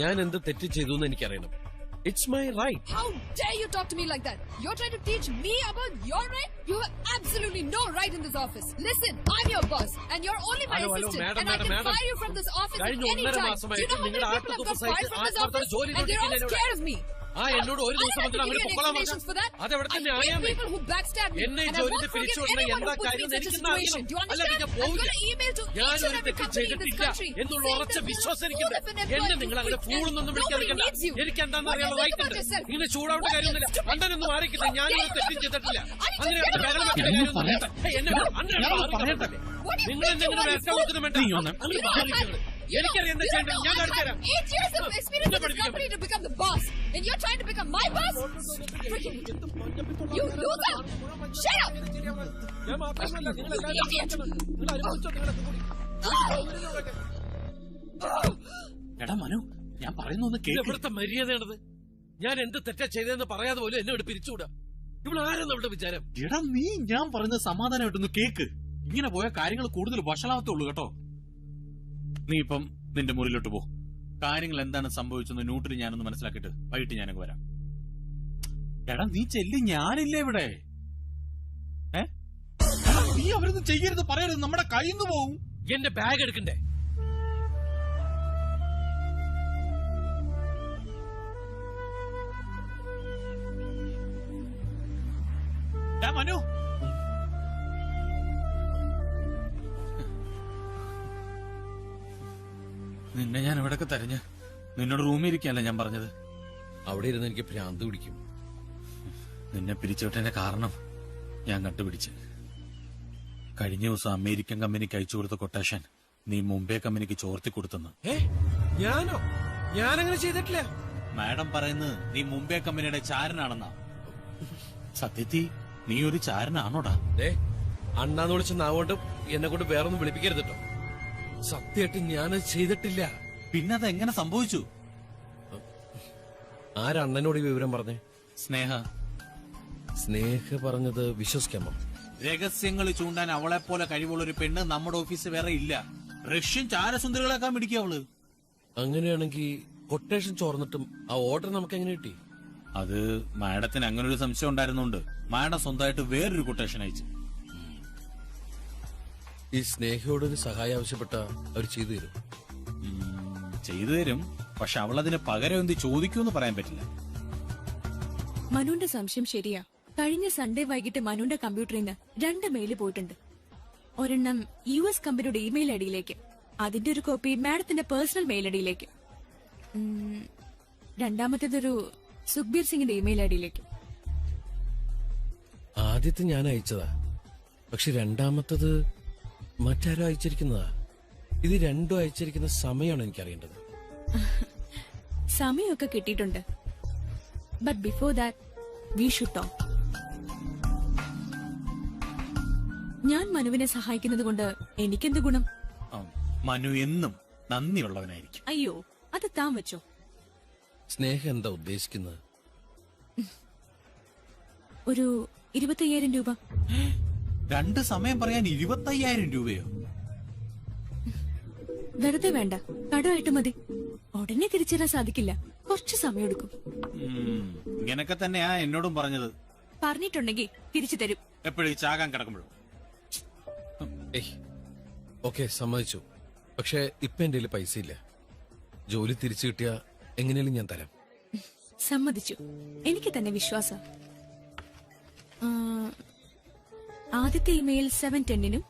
Speaker 2: ഞാൻ എന്ത് തെറ്റ് ചെയ്തു എന്ന് എനിക്കറിയണം. It's my right.
Speaker 4: How dare you talk to me like that? You're trying to teach me about your right? You have absolutely no right in this office. Listen, I'm your boss, and you're only my assistant,
Speaker 2: madam,
Speaker 4: and I can fire you from this office at any time. Do you know how many people have got fired from this office? And they're all scared of me.
Speaker 2: എന്നോട് ഒരു ദിവസം അങ്ങനെ പൊക്കോളാൻ പറഞ്ഞു. അതെവിടുത്തെ ന്യായമാണ്? എന്നെ ജോലിയിൽ പിരിച്ചുവിടുന്ന എന്താ കാര്യം എനിക്കെന്ന് അറിയണം. അല്ലാതെ ഞാൻ പോവില്ല. ഞാനൊരു തെറ്റ് ചെയ്തിട്ടില്ല എന്നുള്ള ഉറച്ച വിശ്വാസം എനിക്കുണ്ട്. എന്നെ നിങ്ങൾ അങ്ങനെ ഫൂളൊന്നും വിളിക്കാതിരിക്കണ്ട. എനിക്ക് എന്താണെന്ന് അറിയാനുള്ള റൈറ്റ് ഉണ്ട്. ഇങ്ങനെ ചൂടാവേണ്ട കാര്യമൊന്നുമില്ല. അണ്ണനൊന്നും മാറിക്കില്ല. ഞാനൊരു തെറ്റും ചെയ്തിട്ടില്ല. അങ്ങനെ നിങ്ങൾ എന്തെങ്കിലും വേണ്ട കൊടുക്കുന്നു വേണ്ട. എനിക്കറിയാം എന്താ ചെയ്യേണ്ടത്. ഞാൻ കാണിച്ചുതരാം.
Speaker 4: 8 years of experience in this company to become the boss, and you're trying to become my boss? You loser! Shut up! Idiot!
Speaker 6: എടാ മനു, ഞാൻ പറയുന്നൊന്ന് കേൾക്ക്.
Speaker 2: എവിടുത്തെ മര്യാദയാണത്? ഞാൻ എന്ത് തെറ്റാ ചെയ്തതെന്ന് പറയാതെ പോലും എന്നെ ഇവിടെ പിരിച്ചുകൂടാ. ഇവിടെ ആരെന്ന് അവിടെ വിചാരം?
Speaker 6: എടാ നീ ഞാൻ പറയുന്നത് സമാധാനമായിട്ടൊന്ന് കേക്ക്. ഇങ്ങനെ പോയ കാര്യങ്ങൾ കൂടുതൽ വഷളാവത്തുള്ളൂ കേട്ടോ. നീ ഇപ്പം നിന്റെ മുറിയിലോട്ട് പോ. കാര്യങ്ങൾ എന്താണ് സംഭവിച്ചെന്ന് ന്യൂട്ടിന് ഞാനൊന്ന് മനസ്സിലാക്കിയിട്ട് വൈകിട്ട് ഞാനങ്ങ് വരാം. എടാ നീ ചെല്ലി, ഞാനില്ലേ ഇവിടെ. നീ അവരൊന്നും ചെയ്യരുത്, പറയരുത്, നമ്മുടെ കയ്യിൽ നിന്ന് പോവും.
Speaker 2: എന്റെ ബാഗ് എടുക്കണ്ടേ?
Speaker 6: മനു, നിന്നെ ഞാൻ എവിടെയൊക്കെ തെരഞ്ഞ് നിന്നോട് റൂമിൽ ഇരിക്കാനല്ല ഞാൻ പറഞ്ഞത്.
Speaker 2: അവിടെ ഇരുന്ന് എനിക്ക് ഭ്രാന്ത് പിടിക്കും.
Speaker 6: നിന്നെ പിരിച്ചുവിട്ടതിന്റെ കാരണം ഞാൻ കണ്ടുപിടിച്ച്. കഴിഞ്ഞ ദിവസം അമേരിക്കൻ കമ്പനിക്ക് അയച്ചു കൊടുത്ത കൊട്ടേഷൻ നീ മുംബൈ കമ്പനിക്ക് ചോർത്തി കൊടുത്തെന്ന്.
Speaker 2: ഞാനോ? ഞാനങ്ങനെ ചെയ്തിട്ടില്ല.
Speaker 6: മാഡം പറയുന്നത് നീ മുംബൈ കമ്പനിയുടെ ചാരനാണെന്നാ. സത്യത്തിൽ നീ ഒരു ചാരനാണോടാ?
Speaker 2: അണ്ണാന്ന് വിളിച്ച നാവോണ്ട് എന്നെ കൊണ്ട് വേറൊന്നും വിളിപ്പിക്കരുത് കേട്ടോ. സത്യമായിട്ട് ഞാനത് ചെയ്തിട്ടില്ല.
Speaker 6: പിന്നെ അതെങ്ങനെ സംഭവിച്ചു?
Speaker 2: ആരണ്ണനോട് ഈ വിവരം പറഞ്ഞേ?
Speaker 6: സ്നേഹ.
Speaker 2: സ്നേഹ പറഞ്ഞത് വിശ്വസിക്കാമോ?
Speaker 6: രഹസ്യങ്ങൾ ചൂണ്ടാൻ അവളെ പോലെ കഴിവുള്ള ഒരു പെണ്ണ് നമ്മുടെ ഓഫീസിൽ വേറെ ഇല്ല. റഷ്യൻ ചാരസുന്ദരികളാക്കാൻ പിടിക്കുക അവള്.
Speaker 2: അങ്ങനെയാണെങ്കിൽ കൊട്ടേഷൻ ചോർന്നിട്ടും ആ ഓർഡർ നമുക്ക് എങ്ങനെ കിട്ടി?
Speaker 6: അത് മാഡത്തിന് അങ്ങനെ ഒരു സംശയം ഉണ്ടായിരുന്നുണ്ട് മാഡം സ്വന്തമായിട്ട് വേറൊരു കൊട്ടേഷൻ അയച്ചു.
Speaker 2: ഈ സ്നേഹയോടൊരു സഹായം ആവശ്യപ്പെട്ട അവർ ചെയ്തു തരും.
Speaker 6: ചെയ്തു തരും, പക്ഷെ അവളതിന് പകരം എന്ത് ചോദിക്കൂന്ന് പറയാൻ പറ്റില്ല.
Speaker 1: മനുവിന്റെ സംശയം ശരിയാ. കഴിഞ്ഞ സൺഡേ വൈകിട്ട് മനുവിന്റെ കമ്പ്യൂട്ടറിൽ നിന്ന് 2 മെയില് പോയിട്ടുണ്ട്. ഒരെണ്ണം US കമ്പനിയുടെ ഇമെയിൽ ഐഡിയിലേക്ക്, അതിന്റെ ഒരു കോപ്പി മാഡത്തിന്റെ പേഴ്സണൽ മെയിൽ ഐഡിയിലേക്ക്, രണ്ടാമത്തേതൊരു സുഖ്ബീർ സിംഗിന്റെ ഇമെയിൽ ഐഡിയിലേക്ക്.
Speaker 2: ആദ്യത്തെ ഞാൻ അയച്ചതാ, പക്ഷെ രണ്ടാമത്തത് മറ്റാരോ അയച്ചിരിക്കുന്നതാ. ഇത് രണ്ടും അയച്ചിരിക്കുന്ന സമയമാണ് എനിക്കറിയേണ്ടത്.
Speaker 1: സമയമൊക്കെ കിട്ടിയിട്ടുണ്ട്. But before that we should talk. ഞാൻ മനുവിനെ സഹായിക്കുന്നത് കൊണ്ട് എനിക്കെന്ത് ഗുണം?
Speaker 6: മനു എന്നും നന്ദിയുള്ളവനായിരിക്കും.
Speaker 1: അയ്യോ, അത് താൻ വെച്ചോ.
Speaker 2: സ്നേഹ എന്താ ഉദ്ദേശിക്കുന്നത്?
Speaker 1: ഒരു 25,000 രൂപ.
Speaker 6: 2 സമയം പറയാൻ 25,000 രൂപയോ?
Speaker 1: വെറുതെ വേണ്ട, കടമായിട്ട് മതി. ഉടനെ തിരിച്ചറിയാൻ സാധിക്കില്ല, കുറച്ച് സമയമെടുക്കും.
Speaker 6: ഇങ്ങനൊക്കെ തന്നെയാ എന്നോടും പറഞ്ഞത്.
Speaker 1: പറഞ്ഞിട്ടുണ്ടെങ്കിൽ തിരിച്ചു തരും.
Speaker 6: എപ്പോഴും ചാകാൻ കിടക്കുമ്പോഴും.
Speaker 2: ഓക്കെ, സമ്മതിച്ചു. പക്ഷെ ഇപ്പൊ എന്റെ കയ്യിൽ പൈസ ഇല്ല. ജോലി തിരിച്ചു കിട്ടിയ എങ്ങനെയും ഞാൻ തരാം.
Speaker 1: സമ്മതിച്ചു, എനിക്ക് തന്നെ വിശ്വാസം. ആദ്യത്തെ ഇമെയിൽ 7:10-നും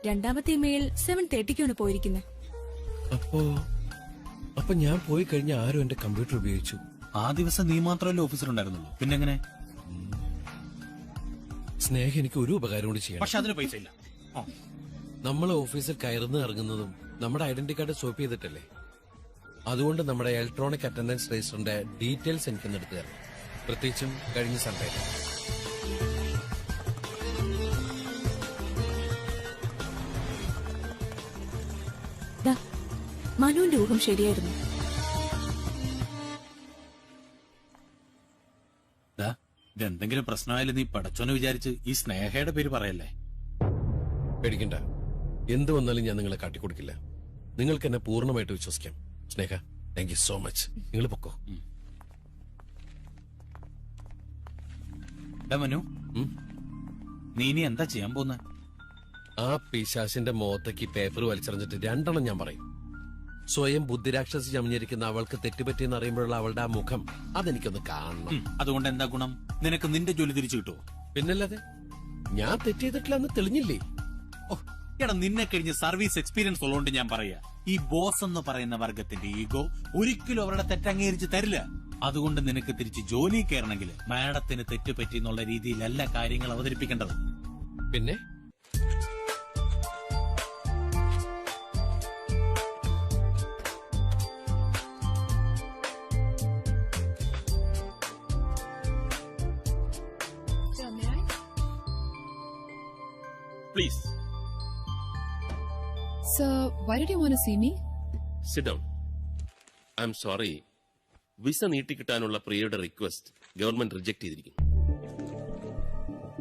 Speaker 1: രണ്ടാമത്തെ ഇമെയിൽ 7:30-ക്കുമാണ് പോയിരിക്കുന്നത്.
Speaker 2: അപ്പൊ ഞാൻ പോയി കഴിഞ്ഞ ആരും എന്റെ കമ്പ്യൂട്ടർ ഉപയോഗിച്ചു.
Speaker 6: ആ ദിവസം നീ മാത്രമല്ലേ ഓഫീസിലുണ്ടായിരുന്നുള്ളൂ, പിന്നെങ്ങനെ?
Speaker 2: സ്നേഹ എനിക്ക് ഒരു ഉപകാരം കൂടി ചെയ്യണം.
Speaker 6: പക്ഷെ അതിന് പൈസ ഇല്ല.
Speaker 2: നമ്മൾ ഓഫീസിൽ കയറുന്ന ഇറങ്ങുന്നതും നമ്മുടെ ഐഡന്റി കാർഡ് സ്വൈപ്പ് ചെയ്തിട്ടല്ലേ. അതുകൊണ്ട് നമ്മുടെ ഇലക്ട്രോണിക് അറ്റൻഡൻസ് രജിസ്റ്ററിന്റെ ഡീറ്റെയിൽസ് എനിക്കൊന്ന് എടുത്തു തരണം, പ്രത്യേകിച്ചും കഴിഞ്ഞ സൺഡേ.
Speaker 1: മനുവിന്റെ ഊഹം ശരിയായിരുന്നു.
Speaker 6: ഇതെന്തെങ്കിലും പ്രശ്നമായാലും നീ പടച്ചോനെ വിചാരിച്ച് ഈ സ്നേഹയുടെ പേര് പറയല്ലേ.
Speaker 2: പേടിക്കണ്ട, എന്ത് വന്നാലും ഞാൻ നിങ്ങളെ കാട്ടിക്കൊടുക്കില്ല. നിങ്ങൾക്ക് എന്നെ പൂർണ്ണമായിട്ട് വിശ്വസിക്കാം. സ്നേഹ, താങ്ക് യു സോ മച്ച്. നിങ്ങൾ പൊക്കോ.
Speaker 6: മനു, നീ ഇനി എന്താ ചെയ്യാൻ പോകുന്ന?
Speaker 2: ആ പിശാശിന്റെ മുഖത്തേക്ക് പേപ്പർ വലിച്ചെറിഞ്ഞിട്ട് 2 എണ്ണം ഞാൻ പറയും. സ്വയം ബുദ്ധിരാക്ഷസി ചമഞ്ഞിരിക്കുന്ന അവൾക്ക് തെറ്റുപറ്റിയെന്ന് അറിയുമ്പോഴുള്ള അവളുടെ ആ മുഖം, അതെനിക്കൊന്ന് കാണണം.
Speaker 6: അതുകൊണ്ട് എന്താ ഗുണം? നിനക്ക് നിന്റെ ജോലി തിരിച്ചു കിട്ടുമോ?
Speaker 2: പിന്നല്ലാതെ, ഞാൻ തെറ്റ് ചെയ്തിട്ടില്ലെന്ന് തെളിഞ്ഞില്ലേ?
Speaker 6: എടാ, നിന്നെ കഴിഞ്ഞ് സർവീസ് എക്സ്പീരിയൻസ് ഉള്ളതുകൊണ്ട് ഞാൻ പറയാ, ഈ ബോസ് എന്ന് പറയുന്ന വർഗത്തിന്റെ ഈഗോ ഒരിക്കലും അവരുടെ തെറ്റംഗീകരിച്ച് തരില്ല. അതുകൊണ്ട് നിനക്ക് തിരിച്ച് ജോലി കയറണമെങ്കിൽ മാഡത്തിന് തെറ്റുപറ്റി എന്നുള്ള രീതിയിലല്ല കാര്യങ്ങൾ അവതരിപ്പിക്കേണ്ടത്.
Speaker 2: പിന്നെ
Speaker 11: Please.
Speaker 4: Sir, why did you want to see me?
Speaker 11: Sit down. I'm sorry. Visa നീട്ടിക്കിട്ടാനുള്ള പ്രിയയുടെ റിക്വസ്റ്റ് ഗവൺമെന്റ് റിജക്ട് ചെയ്തിരിക്കുന്നു.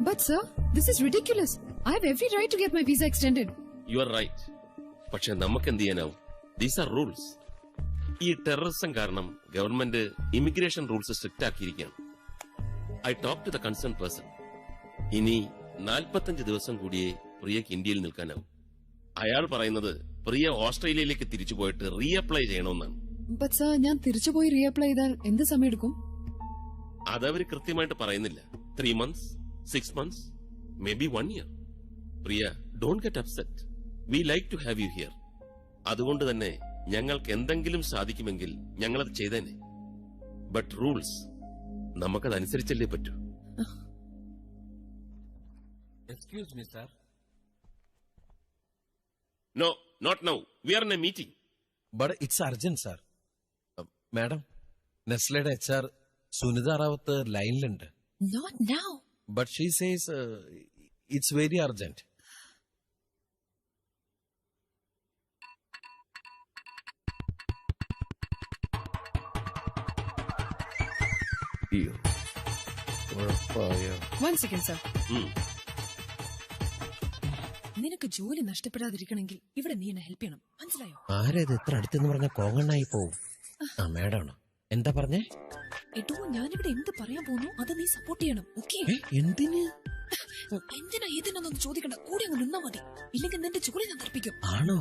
Speaker 4: But sir, this is ridiculous. I have every right to get my visa extended.
Speaker 11: You are right. പക്ഷെ നമുക്ക് എന്ത് ചെയ്യാനാവും? These are rules. ഈ ടെററിസം കാരണം ഗവൺമെന്റ് ഇമിഗ്രേഷൻ റൂൾസ് സ്ട്രിക്റ്റ് ആക്കിയിരിക്കുകയാണ്. I talk to the concern person. ഇനി 45 ദിവസം കൂടിയേ പ്രിയക്ക് ഇന്ത്യയിൽ നിൽക്കാനാവും. അയാൾ പറയുന്നത് പ്രിയ ഓസ്ട്രേലിയയിലേക്ക് തിരിച്ചു പോയിട്ട് റീഅപ്ലൈ ചെയ്യണമെന്നാണ്.
Speaker 4: ഞാൻ തിരിച്ചു പോയി റീഅപ്ലൈ ചെയ്താൽ എന്ത് സമയം എടുക്കും?
Speaker 11: അതവര് കൃത്യമായിട്ട് പറയുന്നില്ല. 3 months, 6 months, maybe 1 year. Priya, don't get upset. We like to have you here. അതുകൊണ്ട് തന്നെ ഞങ്ങൾക്ക് എന്തെങ്കിലും സാധിക്കുമെങ്കിൽ ഞങ്ങളത് ചെയ്തേനെ. ബട്ട് റൂൾസ് നമുക്കതനുസരിച്ചല്ലേ പറ്റൂ.
Speaker 2: Excuse me sir.
Speaker 11: No, not now. We are in a meeting.
Speaker 2: But it's urgent sir. Madam, നെസ്ലയുടെ HR സുനിത റാവത്ത് ലൈനിലുണ്ട്.
Speaker 4: Not now.
Speaker 2: But she says it's very urgent.
Speaker 4: One second, sir. നിനക്ക് ജോലി നഷ്ടപ്പെടാതിരിക്കണമെങ്കിൽ ഇവിടെ നീ എന്നെ ഹെൽപ്പ് ചെയ്യണം. മനസ്സിലായോ?
Speaker 2: ആരേത് ഇത്ര അടുത്തെന്ന് പറഞ്ഞ കോങ്ങണ്ണായി പോവും. ആ മാഡാണോ? എന്താ പറഞ്ഞേ?
Speaker 4: എടോ, ഞാനിവിടെ എന്ത് പറയാൻ പോകുന്നു അത് നീ സപ്പോർട്ട് ചെയ്യണം. ഓക്കെ?
Speaker 2: എന്തിന്?
Speaker 4: എന്തിനാ ഏതിനൊന്നും ചോദിക്കണ്ട, കൂടെ അങ്ങ് നിന്നാ മതി. ഇല്ലെങ്കിൽ നിന്റെ ജോലി ഞാൻ തെറിപ്പിക്കും.
Speaker 2: ആണോ?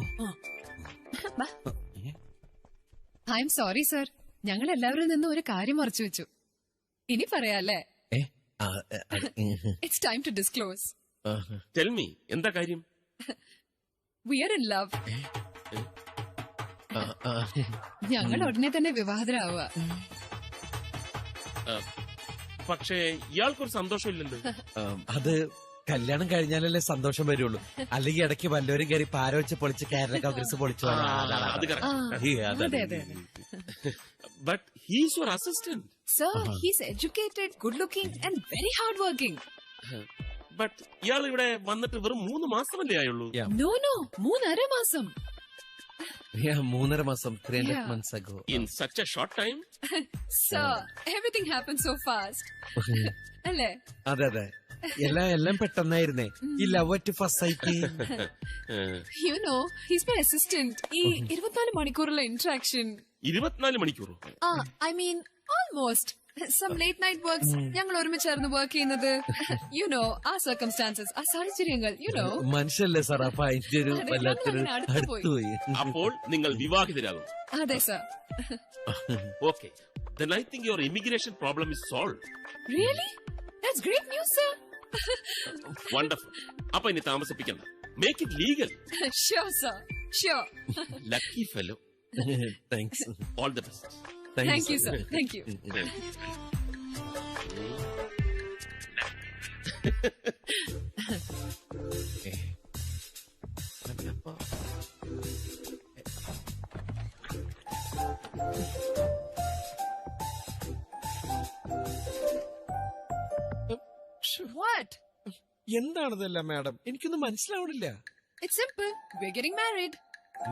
Speaker 4: ഐ എം സോറി സർ, ഞങ്ങൾ എല്ലാവരിൽ നിന്നും ഒരു കാര്യം മറച്ചു വെച്ചു. ഇനി പറയാല്ലേ? It's time to disclose.
Speaker 11: Tell me, എന്താ കാര്യം?
Speaker 4: We are in love. ഞങ്ങൾ ഉടനെ തന്നെ വിവാഹിതരാവുക.
Speaker 11: പക്ഷേ ഇയാൾക്കൊരു സന്തോഷമില്ലല്ലോ.
Speaker 2: അത് കല്യാണം കഴിഞ്ഞാലല്ലേ സന്തോഷം വരുള്ളൂ. അല്ലെങ്കിൽ ഇടയ്ക്ക് വല്ലവരും കയറി പാര വെച്ച് പൊളിച്ച് കേരള കോൺഗ്രസ് പൊളിച്ചു.
Speaker 11: But he's your assistant.
Speaker 4: Sir, he's educated, good looking and very hard working.
Speaker 11: But ഇയാൾ ഇവിടെ വന്നിട്ട് വെറും 3 മാസമല്ലേ ആയുള്ളൂ?
Speaker 4: No, 3.5 മാസം.
Speaker 2: 3.5 മാസം, 300 months ago.
Speaker 11: In such a short time?
Speaker 4: Sir, everything happened so fast. അല്ലേ?
Speaker 2: അതെ. എല്ലാം പെട്ടെന്നായിരുന്നേ. ഈ love at first sight.
Speaker 4: You know, he's my assistant. ഈ 24 മണിക്കൂറുള്ള ഇന്ററാക്ഷൻ.
Speaker 11: 24 മണിക്കൂറോ?
Speaker 4: I mean, almost. Some late night works. ഞങ്ങൾ ഒരുമിച്ചായിരുന്നു വർക്ക് ചെയ്യുന്നത്. You know, ആ circumstances, ആ സാഹചര്യങ്ങൾ, you know.
Speaker 2: മനുഷ്യല്ലേ സാർ, അപ്പൊ അതിന്റെ ഒരു വല്ലാത്തൊരു അടുത്തുപോയി.
Speaker 11: അപ്പോൾ നിങ്ങൾ വിവാഹിതരാകും?
Speaker 4: അതെ sir.
Speaker 11: Okay. Then I think your immigration problem is solved.
Speaker 4: Really? That's great news, sir.
Speaker 11: Wonderful. അപ്പൊ ഇനി താമസിപ്പിക്കണ്ട. Make it legal.
Speaker 4: Sure, sir. Sure.
Speaker 11: Lucky fellow.
Speaker 2: Thanks.
Speaker 11: All the best.
Speaker 4: Thank you, sir. Thank you. What?
Speaker 2: എന്താണതല്ല മാഡം, എനിക്കൊന്നും മനസ്സിലാവണില്ല.
Speaker 4: It's simple. We're getting married.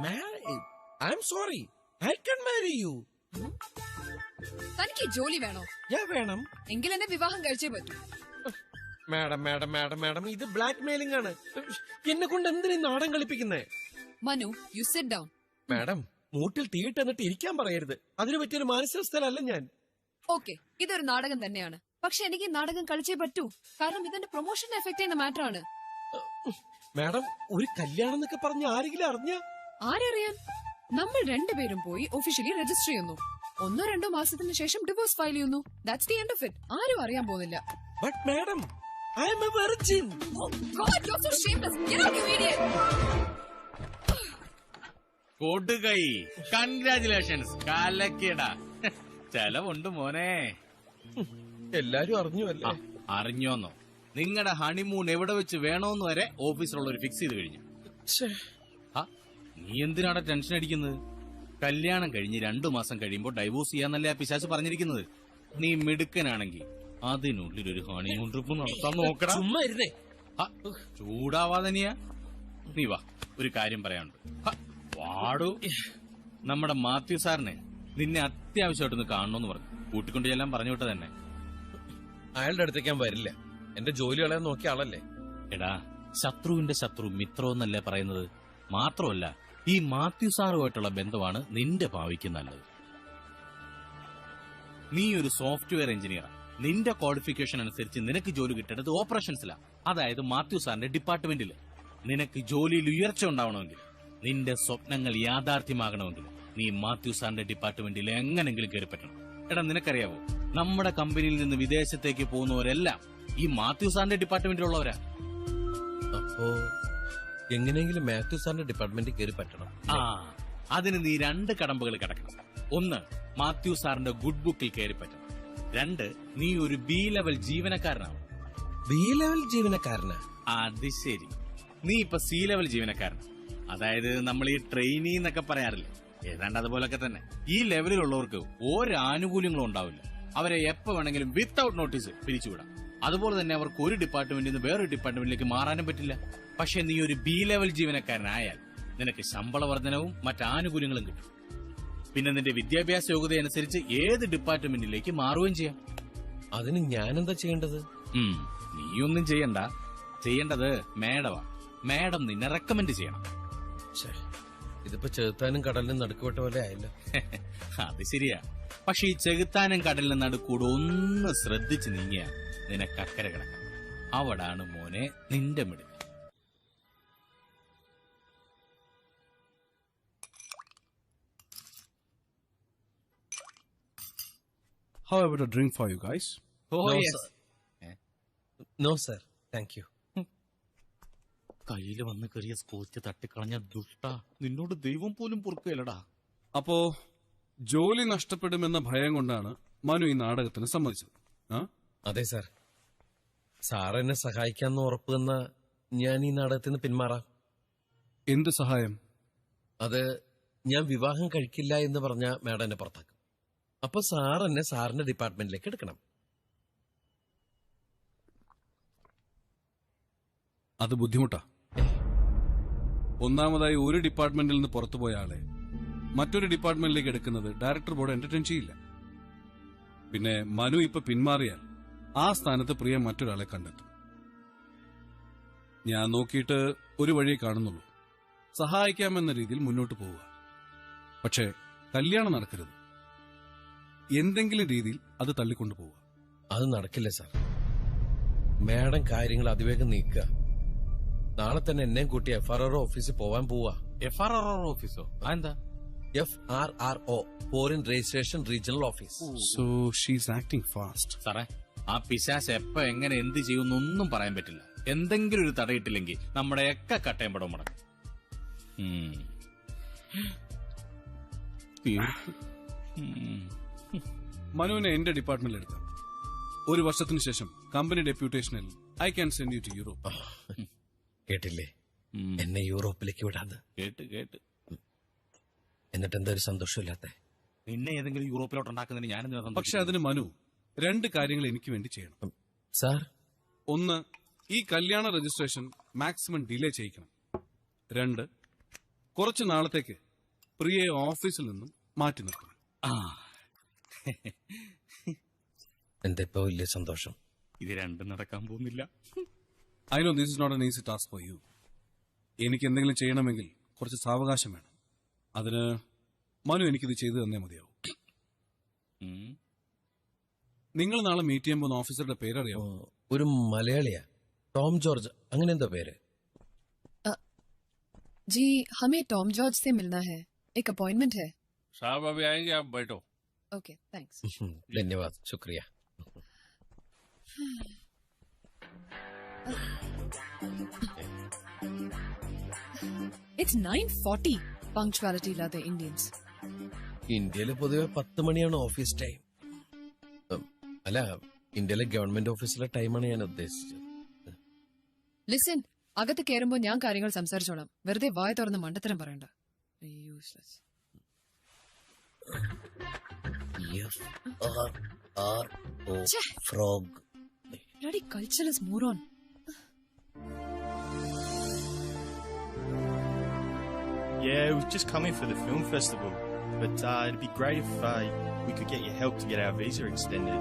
Speaker 2: Married? I'm sorry. I can marry you.
Speaker 4: തനിക്ക് ജോലി വേണോ?
Speaker 2: വേണം.
Speaker 4: എങ്കിൽ എന്നെ വിവാഹം കഴിച്ചേ പറ്റൂ.
Speaker 2: മാഡം ഇത് ബ്ലാക്ക് മെയിലിംഗ് ആണ്. എന്നെ കൊണ്ട് എന്തിനാ നാടൻ കളിപ്പിക്കുന്നേ?
Speaker 4: Manu, you sit down.
Speaker 2: Madam, മൂട്ടിൽ തീയിട്ട് എന്നിട്ട് ഇരിക്കാൻ പറയരുത്. അതിന് പറ്റിയൊരു മാനസികാവസ്ഥയിലല്ല ഞാൻ.
Speaker 4: ഓക്കെ, ഇതൊരു നാടകം തന്നെയാണ്. പക്ഷെ എനിക്ക് ഈ നാടകം കളിച്ചേ പറ്റൂ. കാരണം ഇതിന്റെ പ്രൊമോഷനെ എഫക്ട് ചെയ്യുന്ന മാറ്റർ ആണ്.
Speaker 2: മാഡം, ഒരു കല്യാണം എന്നൊക്കെ പറഞ്ഞ് ആരെങ്കിലും അറിഞ്ഞ?
Speaker 4: ആരറിയാൻ? നമ്മൾ രണ്ടുപേരും പോയി ഒഫീഷ്യലി രജിസ്റ്റർ ചെയ്യുന്നു. 1-2 മാസത്തിന് ശേഷം ഡിവോഴ്സ് ഫയൽ ചെയ്യുന്നു. That's the end of it. ആരും അറിയാൻ പോകുന്നില്ല.
Speaker 2: But madam, I am a virgin.
Speaker 4: Oh God, you're so shameless. Get out, you idiot.
Speaker 3: കൊടുകൈ, കൺഗ്രാചുലേഷൻസ്. കാലക്കേടാ, ചെലവുണ്ട് മോനെ.
Speaker 2: എല്ലാരും അറിഞ്ഞു അല്ലേ?
Speaker 3: അറിഞ്ഞോന്നോ? നിങ്ങളുടെ ഹണിമൂൺ എവിടെ വെച്ച് വേണോന്ന് വരെ ഓഫീസിലുള്ളവർ ഫിക്സ് ചെയ്ത് കഴിഞ്ഞു. നീ എന്തിനാണ് ടെൻഷൻ അടിക്കുന്നത്? കല്യാണം കഴിഞ്ഞ് 2 മാസം കഴിയുമ്പോൾ ഡൈവോഴ്സ് ചെയ്യാന്നല്ലേ ആ പിശാച് പറഞ്ഞിരിക്കുന്നത്. നീ മിടുക്കനാണെങ്കിൽ അതിനുള്ളിൽ ഒരു ഹണിമൂൺ ട്രിപ്പ് നടത്താൻ നോക്കണം.
Speaker 2: ചുമ്മാ ഇരുന്നേ.
Speaker 3: ചൂടാവാതെ നീ വാ, ഒരു കാര്യം പറയാനുണ്ട്. വാടു, നമ്മുടെ മാത്യു സാറിനെ നിന്നെ അത്യാവശ്യമായിട്ടൊന്ന് കാണണമെന്ന് പറഞ്ഞു. കൂട്ടിക്കൊണ്ട് ചെല്ലാൻ പറഞ്ഞു വിട്ട തന്നെ.
Speaker 2: അയാളുടെ അടുത്തേക്ക് ഞാൻ വരില്ല. എന്റെ ജോലി കളയാൻ നോക്കിയ ആളല്ലേ.
Speaker 3: എടാ, ശത്രുവിന്റെ ശത്രു മിത്രം എന്നല്ലേ പറയുന്നത്. മാത്രമല്ല, ഈ മാത്യു സാറുമായിട്ടുള്ള ബന്ധമാണ് നിന്റെ ഭാവിക്ക് നല്ലത്.
Speaker 6: നീ ഒരു സോഫ്റ്റ്വെയർ എഞ്ചിനീയർ. നിന്റെ ക്വാളിഫിക്കേഷൻ അനുസരിച്ച് നിനക്ക് ജോലി കിട്ടേണ്ടത് ഓപ്പറേഷൻസിലാണ്. അതായത് മാത്യു സാറിന്റെ ഡിപ്പാർട്ട്മെന്റിൽ. നിനക്ക് ജോലിയിൽ ഉയർച്ച ഉണ്ടാവണമെങ്കിൽ, നിന്റെ സ്വപ്നങ്ങൾ യാഥാർത്ഥ്യമാകണമെങ്കിൽ നീ മാത്യു സാറിന്റെ ഡിപ്പാർട്ട്മെന്റിൽ എങ്ങനെങ്കിലും കയറി പറ്റണം. എടാ, നിനക്കറിയാവോ, നമ്മുടെ കമ്പനിയിൽ നിന്ന് വിദേശത്തേക്ക് പോകുന്നവരെല്ലാം ഈ മാത്യു സാറിന്റെ ഡിപ്പാർട്ട്മെന്റിലുള്ളവരാ.
Speaker 2: അപ്പോ എങ്ങനെയെങ്കിലും മാത്യു സാറിന്റെ ഡിപ്പാർട്ട്മെന്റിൽ കയറി പറ്റണം.
Speaker 6: അതിന് നീ 2 കടമ്പകൾ കിടക്കണം. 1, മാത്യു സാറിന്റെ ഗുഡ് ബുക്കിൽ കയറി പറ്റണം. 2, നീ ഒരു ബി ലെവൽ ജീവനക്കാരനാവും.
Speaker 2: ബി ലെവൽ ജീവനക്കാരനാ?
Speaker 6: അത് ശരി. നീ ഇപ്പൊ സി ലെവൽ ജീവനക്കാരൻ. അതായത് നമ്മൾ ഈ ട്രെയിനി എന്നൊക്കെ പറയാറില്ലേ, ഏതാണ്ട് അതുപോലൊക്കെ തന്നെ. ഈ ലെവലിലുള്ളവർക്ക് ഒരു ആനുകൂല്യങ്ങളും ഉണ്ടാവില്ല. അവരെ എപ്പോ വേണമെങ്കിലും വിത്തൌട്ട് നോട്ടീസ് പിരിച്ചുവിടാം. അതുപോലെ തന്നെ അവർക്ക് ഒരു ഡിപ്പാർട്ട്മെന്റിൽ നിന്ന് വേറൊരു ഡിപ്പാർട്ട്മെന്റിലേക്ക് മാറാനും പറ്റില്ല. പക്ഷെ നീ ഒരു ബി ലെവൽ ജീവനക്കാരനായാൽ നിനക്ക് ശമ്പള വർധനവും മറ്റ് ആനുകൂല്യങ്ങളും കിട്ടും. പിന്നെ നിന്റെ വിദ്യാഭ്യാസ യോഗ്യത അനുസരിച്ച് ഏത് ഡിപ്പാർട്ട്മെന്റിലേക്ക് മാറുകയും ചെയ്യാം.
Speaker 2: അതിന് ഞാനെന്താ ചെയ്യേണ്ടത്?
Speaker 6: നീയൊന്നും ചെയ്യണ്ട. ചെയ്യേണ്ടത് മേഡമാ. മേഡം നിന്നെ റെക്കമെൻഡ് ചെയ്യണം.
Speaker 2: ഇതിപ്പോ ചെറുത്താനും കടലിനും നടുക്കുവിട്ട പോലെ ആയില്ല.
Speaker 6: അത് ശരിയാ. പക്ഷെ ഈ ചെകുത്താനും കടലിനും നടുക്കൂടെ ഒന്ന് ശ്രദ്ധിച്ച് നീങ്ങിയാ നിനക്ക് അക്കരെ കിടക്കാം. അവിടാണ് മോനെ നിന്റെ മിടുക്ക്.
Speaker 7: How about a drink for you guys?
Speaker 6: Oh,
Speaker 2: No,
Speaker 6: yes.
Speaker 2: sir. No sir, thank you.
Speaker 6: കയ്യിൽ വന്ന് കയറിയ സ്കോച്ച് തട്ടിക്കളഞ്ഞ ദുഷ്ട, നിന്നോട് ദൈവം പോലും പൊറുക്കുകയല്ലടാ.
Speaker 7: അപ്പോ ജോലി നഷ്ടപ്പെടുമെന്ന ഭയം കൊണ്ടാണ് മനു ഈ നാടകത്തിന് സമ്മതിച്ചത്.
Speaker 2: അതെ സാർ. സാർ എന്നെ സഹായിക്കാന്ന് ഉറപ്പ് തന്ന ഞാൻ ഈ നാടകത്തിൽ നിന്ന് പിന്മാറാം.
Speaker 7: എന്ത് സഹായം?
Speaker 2: അത് ഞാൻ വിവാഹം കഴിക്കില്ല എന്ന് പറഞ്ഞ മാഡം എന്നെ പുറത്താക്കും. അപ്പൊ സാർ എന്നെ സാറിന്റെ ഡിപ്പാർട്ട്മെന്റിലേക്ക് എടുക്കണം.
Speaker 7: അത് ബുദ്ധിമുട്ടാ. ഒന്നാമതായി, ഒരു ഡിപ്പാർട്ട്മെന്റിൽ നിന്ന് പുറത്തുപോയ ആളെ മറ്റൊരു ഡിപ്പാർട്ട്മെന്റിലേക്ക് എടുക്കുന്നത് ഡയറക്ടർ ബോർഡ് എന്റർടൈൻ ചെയ്യില്ല. പിന്നെ മനു ഇപ്പൊ പിന്മാറിയാൽ ആ സ്ഥാനത്ത് പ്രിയ മറ്റൊരാളെ കണ്ടെത്തും. ഞാൻ നോക്കിയിട്ട് ഒരു വഴിയെ കാണുന്നുള്ളൂ. സഹായിക്കാമെന്ന രീതിയിൽ മുന്നോട്ട് പോവുക. പക്ഷേ കല്യാണം നടക്കരുത്. എന്തെങ്കിലും രീതിയിൽ അത് തള്ളിക്കൊണ്ടു പോവുക.
Speaker 2: അത് നടക്കില്ല സാർ. മാഡം കാര്യങ്ങൾ അതിവേഗം നീക്കുക. നാളെ തന്നെ എന്നെയും കൂട്ടി FRRO ഓഫീസിൽ പോവാൻ പോവാ.
Speaker 6: FRRO ഓഫീസോ? എന്താ?
Speaker 2: FRRO, foreign registration regional office.
Speaker 7: So she's acting fast.
Speaker 6: സാറേ, ആ പിശാശ് എപ്പോ എങ്ങനെ എന്ത് ചെയ്യുന്നൊന്നും പറയാൻ പറ്റില്ല. എന്തെങ്കിലും ഒരു തടയിട്ടില്ലെങ്കിൽ നമ്മുടെയൊക്കെ കട്ടയം പടം മുടക്കും.
Speaker 7: മനുവിനെ എന്റെ ഡിപ്പാർട്ട്മെന്റിൽ എടുക്കാം. 1 വർഷത്തിന് ശേഷം കമ്പനി ഡെപ്യൂട്ടേഷനിൽ I can send you to Europe.
Speaker 2: കേട്ടില്ലേ, എന്നെ യൂറോപ്പിലേക്ക് വിടാന്ന്.
Speaker 6: കേട്ട്.
Speaker 2: എന്നിട്ട് എന്താ ഒരു സന്തോഷമില്ലാത്ത?
Speaker 6: നിന്നെ ഏതെങ്കിലും യൂറോപ്പിലോട്ട് ഉണ്ടാക്കുന്നതിന് ഞാനെന്താ?
Speaker 7: പക്ഷെ അതിന് മനു 2 കാര്യങ്ങൾ എനിക്ക് വേണ്ടി ചെയ്യണം.
Speaker 2: സാർ,
Speaker 7: 1, ഈ കല്യാണ രജിസ്ട്രേഷൻ മാക്സിമം ഡിലേ ചെയ്യിക്കണം. 2, കുറച്ചു നാളത്തേക്ക് പ്രിയയെ ഓഫീസിൽ നിന്നും മാറ്റി നിർത്തണം.
Speaker 2: എന്താ ഇപ്പൊ വലിയ സന്തോഷം?
Speaker 6: ഇത് രണ്ടും നടക്കാൻ പോകുന്നില്ല.
Speaker 7: I know this is not an easy task for you. എനിക്ക് എന്തെങ്കിലും ചെയ്യണമെങ്കിൽ കുറച്ച് സാവകാശം വേണം. അതിന് മനു എനിക്കിത് ചെയ്തു തന്നേ മതിയാവും. നിങ്ങൾ നാളെ മീറ്റ് ചെയ്യാൻ പോകുന്ന ഓഫീസറുടെ പേരറിയാമോ?
Speaker 2: ഒരു മലയാളിയാ, ടോം ജോർജ്, അങ്ങനെ എന്താ പേര്?
Speaker 4: जी, हमें टॉम जॉर्ज से मिलना है. एक अपॉइंटमेंट है.
Speaker 3: साहब अभी आएंगे, आप बैठो.
Speaker 4: Okay, thanks.
Speaker 2: धन्यवाद, शुक्रिया.
Speaker 4: It's 9:40. Punctuality latte Indians.
Speaker 2: ഇന്ത്യയില് പൊതുവെ 10 മണിയാണ് ഓഫീസ് ടൈം. അല്ല, ഇന്ത്യയിലെ ഗവൺമെന്റ് ഓഫീസിലെ ടൈമാണ് ഞാൻ ഉദ്ദേശിച്ചത്.
Speaker 4: Listen, അകത്ത് കയറുമ്പോൾ ഞാൻ കാര്യങ്ങൾ സംസാരിച്ചോളാം. വെറുതെ വായ തുറന്ന് മണ്ടത്തരം പറയണ്ട. Useless.
Speaker 2: FRRO, frog.
Speaker 4: Bloody cultureless moron.
Speaker 12: Yeah, we're just coming for the film festival, but it'd be great if we could get your help to get our visa extended.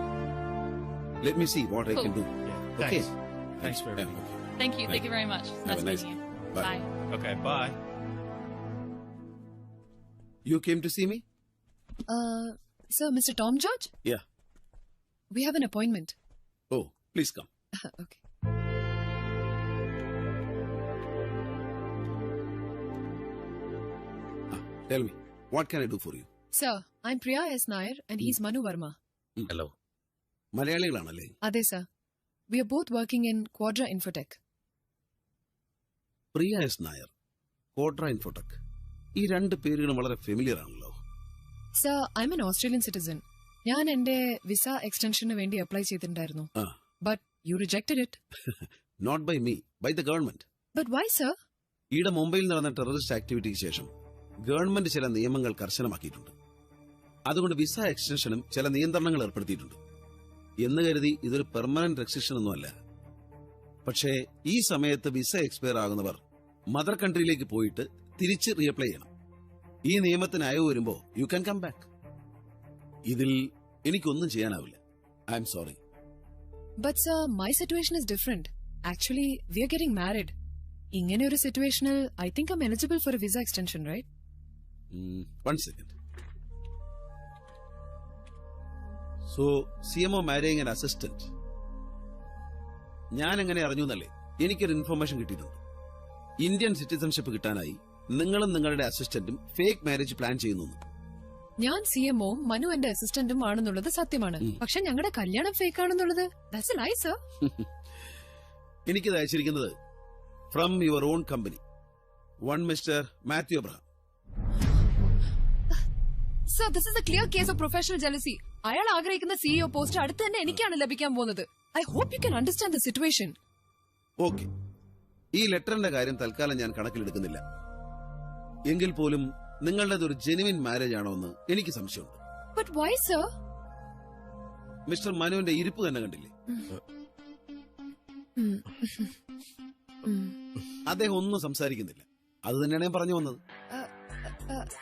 Speaker 8: Let me see what I can do.
Speaker 12: Yeah,
Speaker 8: Okay.
Speaker 12: Thanks for everything.
Speaker 13: Thank you very much. Nice meeting you. Bye.
Speaker 12: Okay, bye.
Speaker 8: You came to see me?
Speaker 4: Sir, Mr. Tom George?
Speaker 8: Yeah.
Speaker 4: we have an appointment.
Speaker 8: Oh, please come.
Speaker 4: Okay.
Speaker 8: Tell me, what can I do for you?
Speaker 4: Sir, I'm Priya S. Nair and he's Manu Verma.
Speaker 2: ഹലോ.
Speaker 8: മലയാളികളാണല്ലേ?
Speaker 4: Ade, sir. We are both working in Quadra Infotech.
Speaker 8: Priya S Nair, Quadra Infotech. ഈ രണ്ട് പേരുകളും വളരെ ഫെമിലിയർ ആണല്ലോ.
Speaker 4: Sir, I'm an Australian citizen. ഞാൻ എന്റെ വിസ എക്സ്റ്റൻഷന് വേണ്ടി അപ്ലൈ ചെയ്തിട്ടുണ്ടായിരുന്നു. But you rejected it.
Speaker 8: Not by me, by the government.
Speaker 4: But why, sir?
Speaker 8: ഈയിടെ മുംബൈയിൽ നടന്ന ടെററിസ്റ്റ് ആക്ടിവിറ്റിക്ക് ശേഷം ഗവൺമെന്റ് ചില നിയമങ്ങൾ കർശനമാക്കിയിട്ടുണ്ട്. അതുകൊണ്ട് വിസ എക്സ്റ്റൻഷനും ചില നിയന്ത്രണങ്ങൾ ഏർപ്പെടുത്തിയിട്ടുണ്ട്. എന്ന് കരുതി ഇതൊരു പെർമനന്റ് റെസ്ട്രിക്ഷൻ ഒന്നുമല്ല. പക്ഷേ ഈ സമയത്ത് വിസ എക്സ്പയർ ആകുന്നവർ മദർ കൺട്രിയിലേക്ക് പോയിട്ട് തിരിച്ച് റീഅപ്ലൈ ചെയ്യണം. ഈ നിയമത്തിന് അയവ് വരുമ്പോ യു ക്യാൻ കം ബാക്ക്. ഇതിൽ എനിക്കൊന്നും ചെയ്യാനാവില്ല. I M sorry.
Speaker 4: But sir, my situation is different. Actually, we are getting married. ഇങ്ങനെ ഒരു സിറ്റുവേഷനിൽ I think I'm eligible for a visa extension, right?
Speaker 8: One second. So, CMO marrying an assistant. ഞാൻ എങ്ങനെ അറിഞ്ഞു എന്നല്ലേ എനിക്കൊരു ഇൻഫർമേഷൻ കിട്ടിയിട്ടുണ്ട്. ഇന്ത്യൻ സിറ്റിസൺഷിപ്പ് കിട്ടാനായി നിങ്ങളും നിങ്ങളുടെ അസിസ്റ്റന്റും ഫേക്ക് മാരേജ് പ്ലാൻ ചെയ്യുന്നു.
Speaker 4: ഞാൻ CMO, മനു എന്റെ അസിസ്റ്റന്റും ആണെന്നുള്ളത് സത്യമാണ്. പക്ഷെ ഞങ്ങളുടെ കല്യാണം ഫേക്ക് ആണെന്നുള്ളത് that's a lie, sir.
Speaker 8: എനിക്കിത് അയച്ചിരിക്കുന്നത് from your own company, one mister Mathew Abraham.
Speaker 4: Sir, this is a clear case of professional jealousy. അയാൾ ആഗ്രഹിക്കുന്ന CEO പോസ്റ്റ് അടുത്ത് തന്നെ എനിക്കാണ് ലഭിക്കാൻ പോകുന്നത്. I hope you can understand the situation.
Speaker 8: Okay, ഈ ലെറ്ററിന്റെ കാര്യം തൽക്കാലം ഞാൻ കണക്കിലെടുക്കുന്നില്ല. എങ്കിൽ പോലും നിങ്ങളുടേത് ഒരു ജെനുവിൻ മാരേജ് ആണോ എന്ന് എനിക്ക് സംശയമുണ്ട്.
Speaker 4: But why, sir?
Speaker 8: മിസ്റ്റർ മനുവിന്റെ ഇരിപ്പ് തന്നെ കണ്ടില്ലേ? അദ്ദേഹം ഒന്നും സംസാരിക്കുന്നില്ല. അത് തന്നെയാണ് ഞാൻ പറഞ്ഞു വന്നത്.